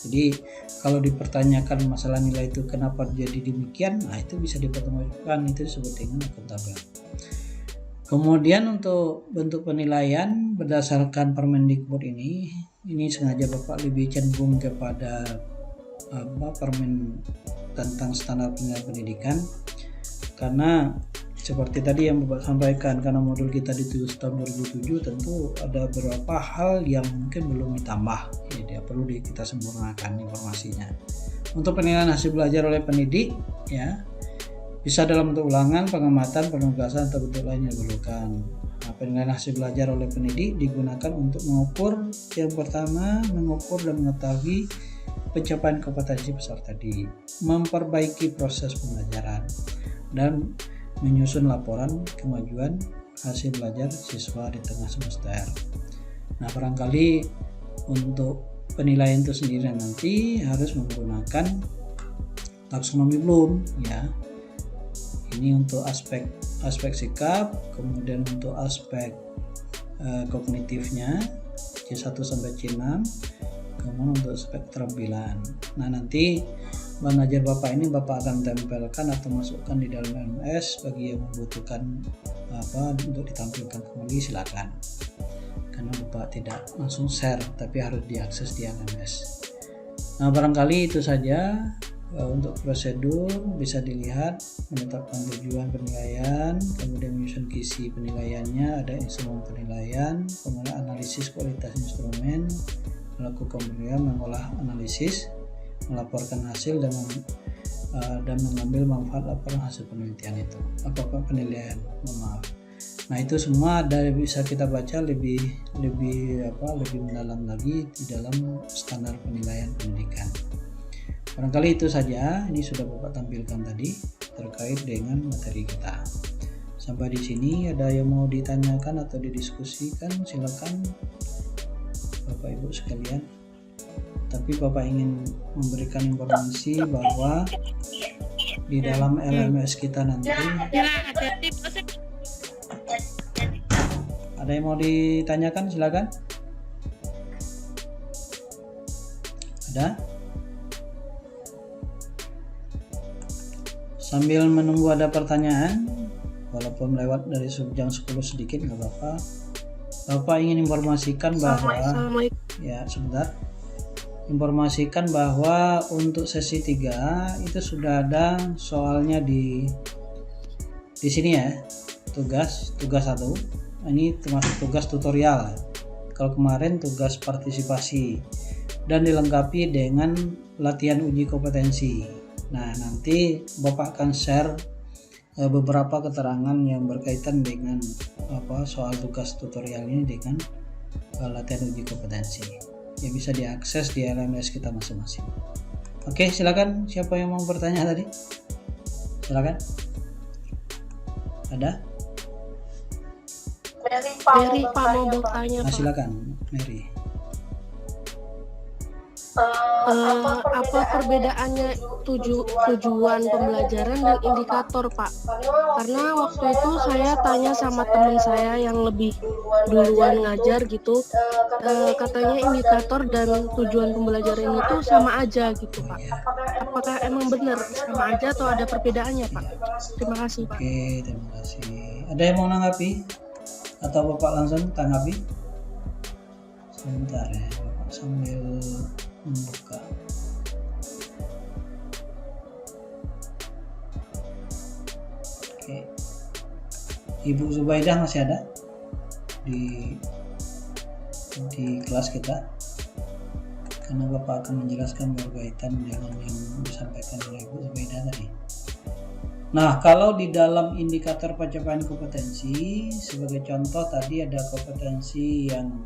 Jadi kalau dipertanyakan masalah nilai itu kenapa jadi demikian, nah itu bisa dipertanggungjawabkan, itu disebut dengan akuntabel. Kemudian untuk bentuk penilaian berdasarkan Permendikbud ini sengaja Bapak lebih cenderung kepada Permen tentang standar penilaian pendidikan, karena seperti tadi yang Bapak sampaikan, karena modul kita ditulis tahun 2007 tentu ada beberapa hal yang mungkin belum ditambah, jadi perlu kita sempurnakan informasinya. Untuk penilaian hasil belajar oleh pendidik ya bisa dalam bentuk ulangan, pengamatan, penugasan atau bentuk lain yang diperlukan. Nah, penilaian hasil belajar oleh pendidik digunakan untuk mengukur, yang pertama mengukur dan mengetahui pencapaian kompetensi peserta didik, memperbaiki proses pembelajaran, dan menyusun laporan kemajuan hasil belajar siswa di tengah semester. Nah, barangkali untuk penilaian itu sendiri nanti harus menggunakan taksonomi Bloom ya. Ini untuk aspek sikap, kemudian untuk aspek kognitifnya C1 sampai C6, kemudian untuk aspek keterampilan. Nah, nanti Bang Ajar Bapak ini Bapak akan tempelkan atau masukkan di dalam LMS. Bagi yang membutuhkan untuk ditampilkan kembali silakan, karena Bapak tidak langsung share tapi harus diakses di LMS. Nah, barangkali itu saja untuk prosedur. Bisa dilihat menetapkan tujuan penilaian, kemudian menyusun kisi penilaiannya, ada instrumen penilaian, kemudian analisis kualitas instrumen, melakukan penilaian, mengolah analisis, melaporkan hasil dan mengambil manfaat laporan hasil penelitian itu. Penilaian, maaf. Nah, itu semua bisa kita baca lebih mendalam lagi di dalam standar penilaian pendidikan. Barangkali itu saja, ini sudah Bapak tampilkan tadi terkait dengan materi kita. Sampai di sini ada yang mau ditanyakan atau didiskusikan, silakan Bapak Ibu sekalian. Tapi Bapak ingin memberikan informasi bahwa di dalam LMS kita nanti ada yang mau ditanyakan, silakan. Ada? Sambil menunggu ada pertanyaan, walaupun lewat dari jam 10 sedikit nggak apa-apa. Bapak ingin informasikan bahwa ya sebentar. Informasikan bahwa untuk sesi 3 itu sudah ada soalnya di sini ya. Tugas 1. Ini termasuk tugas tutorial. Kalau kemarin tugas partisipasi dan dilengkapi dengan latihan uji kompetensi. Nah, nanti Bapak akan share beberapa keterangan yang berkaitan dengan soal tugas tutorial ini dengan latihan uji kompetensi yang bisa diakses di LMS kita masing-masing. Oke, silakan. Siapa yang mau bertanya tadi? Silakan. Ada? Mary Pak mau bertanya. Nah, silakan Mary. apa perbedaannya tujuan pembelajaran dan indikator, Pak? Karena waktu itu saya tanya sama teman saya yang lebih duluan ngajar gitu, katanya indikator dan tujuan pembelajaran itu sama aja gitu, Pak. Apakah emang benar sama aja atau ada perbedaannya, Pak? Terima kasih, Pak. Oke, terima kasih. Ada yang mau menanggapi? Atau Bapak langsung tanggapi? Sebentar ya, Bapak sambil membuka. Oke. Ibu Zubaidah masih ada di kelas kita? Karena Bapak akan menjelaskan berkaitan dengan yang disampaikan oleh Ibu Zubaidah tadi. Nah, kalau di dalam indikator pencapaian kompetensi, sebagai contoh tadi ada kompetensi yang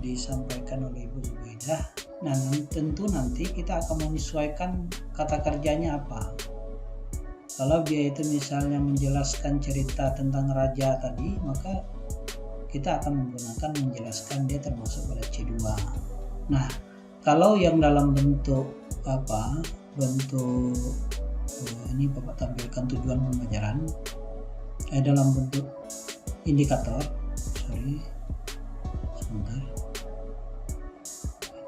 disampaikan oleh Ibu Zubaidah. Nah, tentu nanti kita akan menyesuaikan kata kerjanya apa. Kalau dia itu misalnya menjelaskan cerita tentang raja tadi, maka kita akan menggunakan menjelaskan dia termasuk pada C2. Nah, kalau yang dalam bentuk ini Bapak tampilkan tujuan pembelajaran dalam bentuk indikator. Sebentar,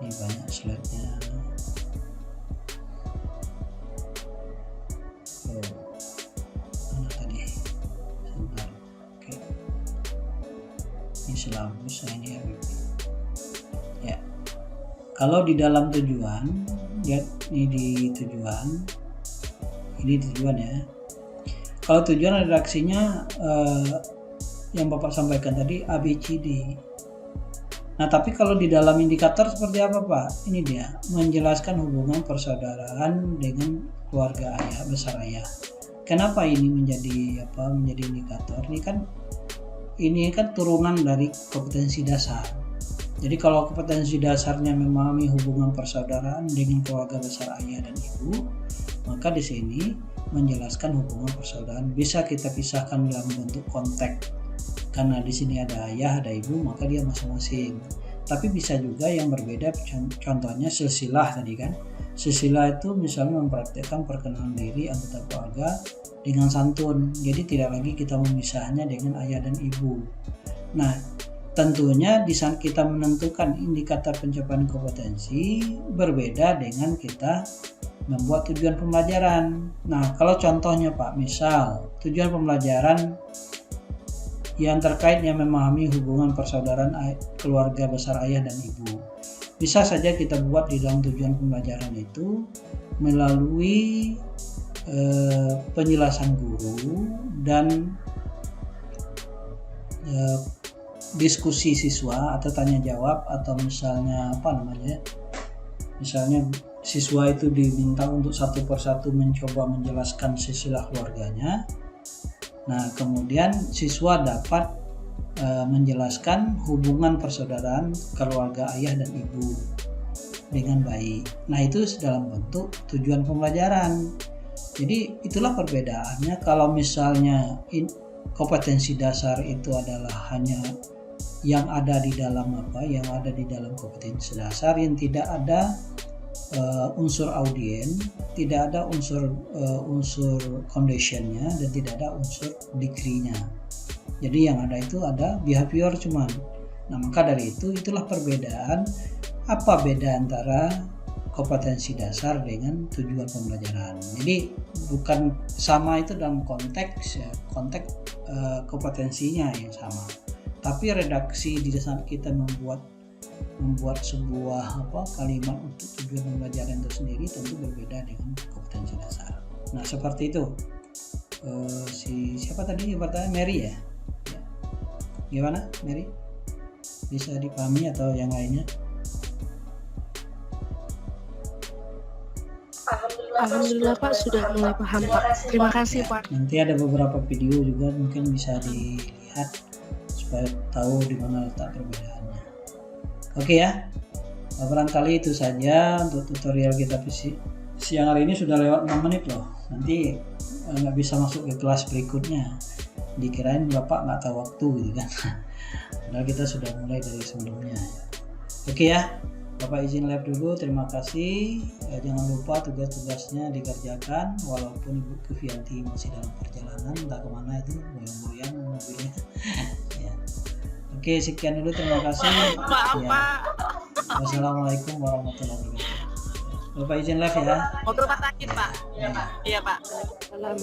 ini banyak slide-nya. Mana tadi? Sebentar. Oke. Ini silabus, ini RPP. Ya. Kalau di dalam tujuan, lihat ini di tujuan. Ini tujuan ya. Kalau tujuan redaksinya yang Bapak sampaikan tadi ABCD. Nah, tapi kalau di dalam indikator seperti apa, Pak? Ini dia, menjelaskan hubungan persaudaraan dengan keluarga ayah, besar ayah. Kenapa ini menjadi indikator? Ini kan turunan dari kompetensi dasar. Jadi kalau kompetensi dasarnya memahami hubungan persaudaraan dengan keluarga besar ayah dan ibu, maka di sini menjelaskan hubungan persaudaraan bisa kita pisahkan dalam bentuk konteks. Karena di sini ada ayah, ada ibu, maka dia masing-masing. Tapi bisa juga yang berbeda, contohnya silsilah tadi kan. Silsilah itu misalnya mempraktikkan perkenalan diri anggota keluarga dengan santun. Jadi tidak lagi kita memisahnya dengan ayah dan ibu. Nah, tentunya di saat kita menentukan indikator pencapaian kompetensi berbeda dengan kita membuat tujuan pembelajaran. Nah, kalau contohnya Pak, misal tujuan pembelajaran yang terkait yang memahami hubungan persaudaraan keluarga besar ayah dan ibu. Bisa saja kita buat di dalam tujuan pembelajaran itu melalui penjelasan guru dan diskusi siswa atau tanya jawab, atau misalnya misalnya siswa itu diminta untuk satu persatu mencoba menjelaskan silsilah keluarganya. Nah, kemudian siswa dapat menjelaskan hubungan persaudaraan keluarga ayah dan ibu dengan baik. Nah, itu dalam bentuk tujuan pembelajaran. Jadi itulah perbedaannya. Kalau misalnya kompetensi dasar itu adalah hanya yang ada di dalam kompetensi dasar, yang tidak ada unsur audien, tidak ada unsur conditionnya, dan tidak ada unsur degree-nya. Jadi yang ada itu ada behavior cuman. Nah, maka dari itulah perbedaan. Apa beda antara kompetensi dasar dengan tujuan pembelajaran? Jadi bukan sama itu dalam konteks kompetensinya yang sama, tapi redaksi di saat kita membuat sebuah kalimat untuk tujuan pembelajaran itu sendiri tentu berbeda dengan kompetensi dasar. Nah, seperti itu. Siapa tadi yang bertanya? Mary ya? Gimana Mary? Bisa dipahami atau yang lainnya? Alhamdulillah Pak, sudah mulai paham Pak. Terima kasih Pak. Nanti ada beberapa video juga mungkin bisa dilihat supaya tahu di mana letak perbedaannya. Oke ya, barangkali itu saja untuk tutorial kita siang hari ini. Sudah lewat 6 menit loh. Nanti nggak bisa masuk ke kelas berikutnya. Dikirain Bapak nggak tahu waktu gitu kan. Padahal kita sudah mulai dari sebelumnya. Oke ya, Bapak izin live dulu, terima kasih. Jangan lupa tugas-tugasnya dikerjakan walaupun Ibu Kuvianti masih dalam perjalanan, entah kemana itu, goyang-goyang mobilnya. Ya. Oke, sekian dulu, terima kasih. Ya. Wassalamualaikum warahmatullahi wabarakatuh. Bapak izin live ya. Mau ke rumah sakit, Pak. Ya. Iya, Pak. Salam.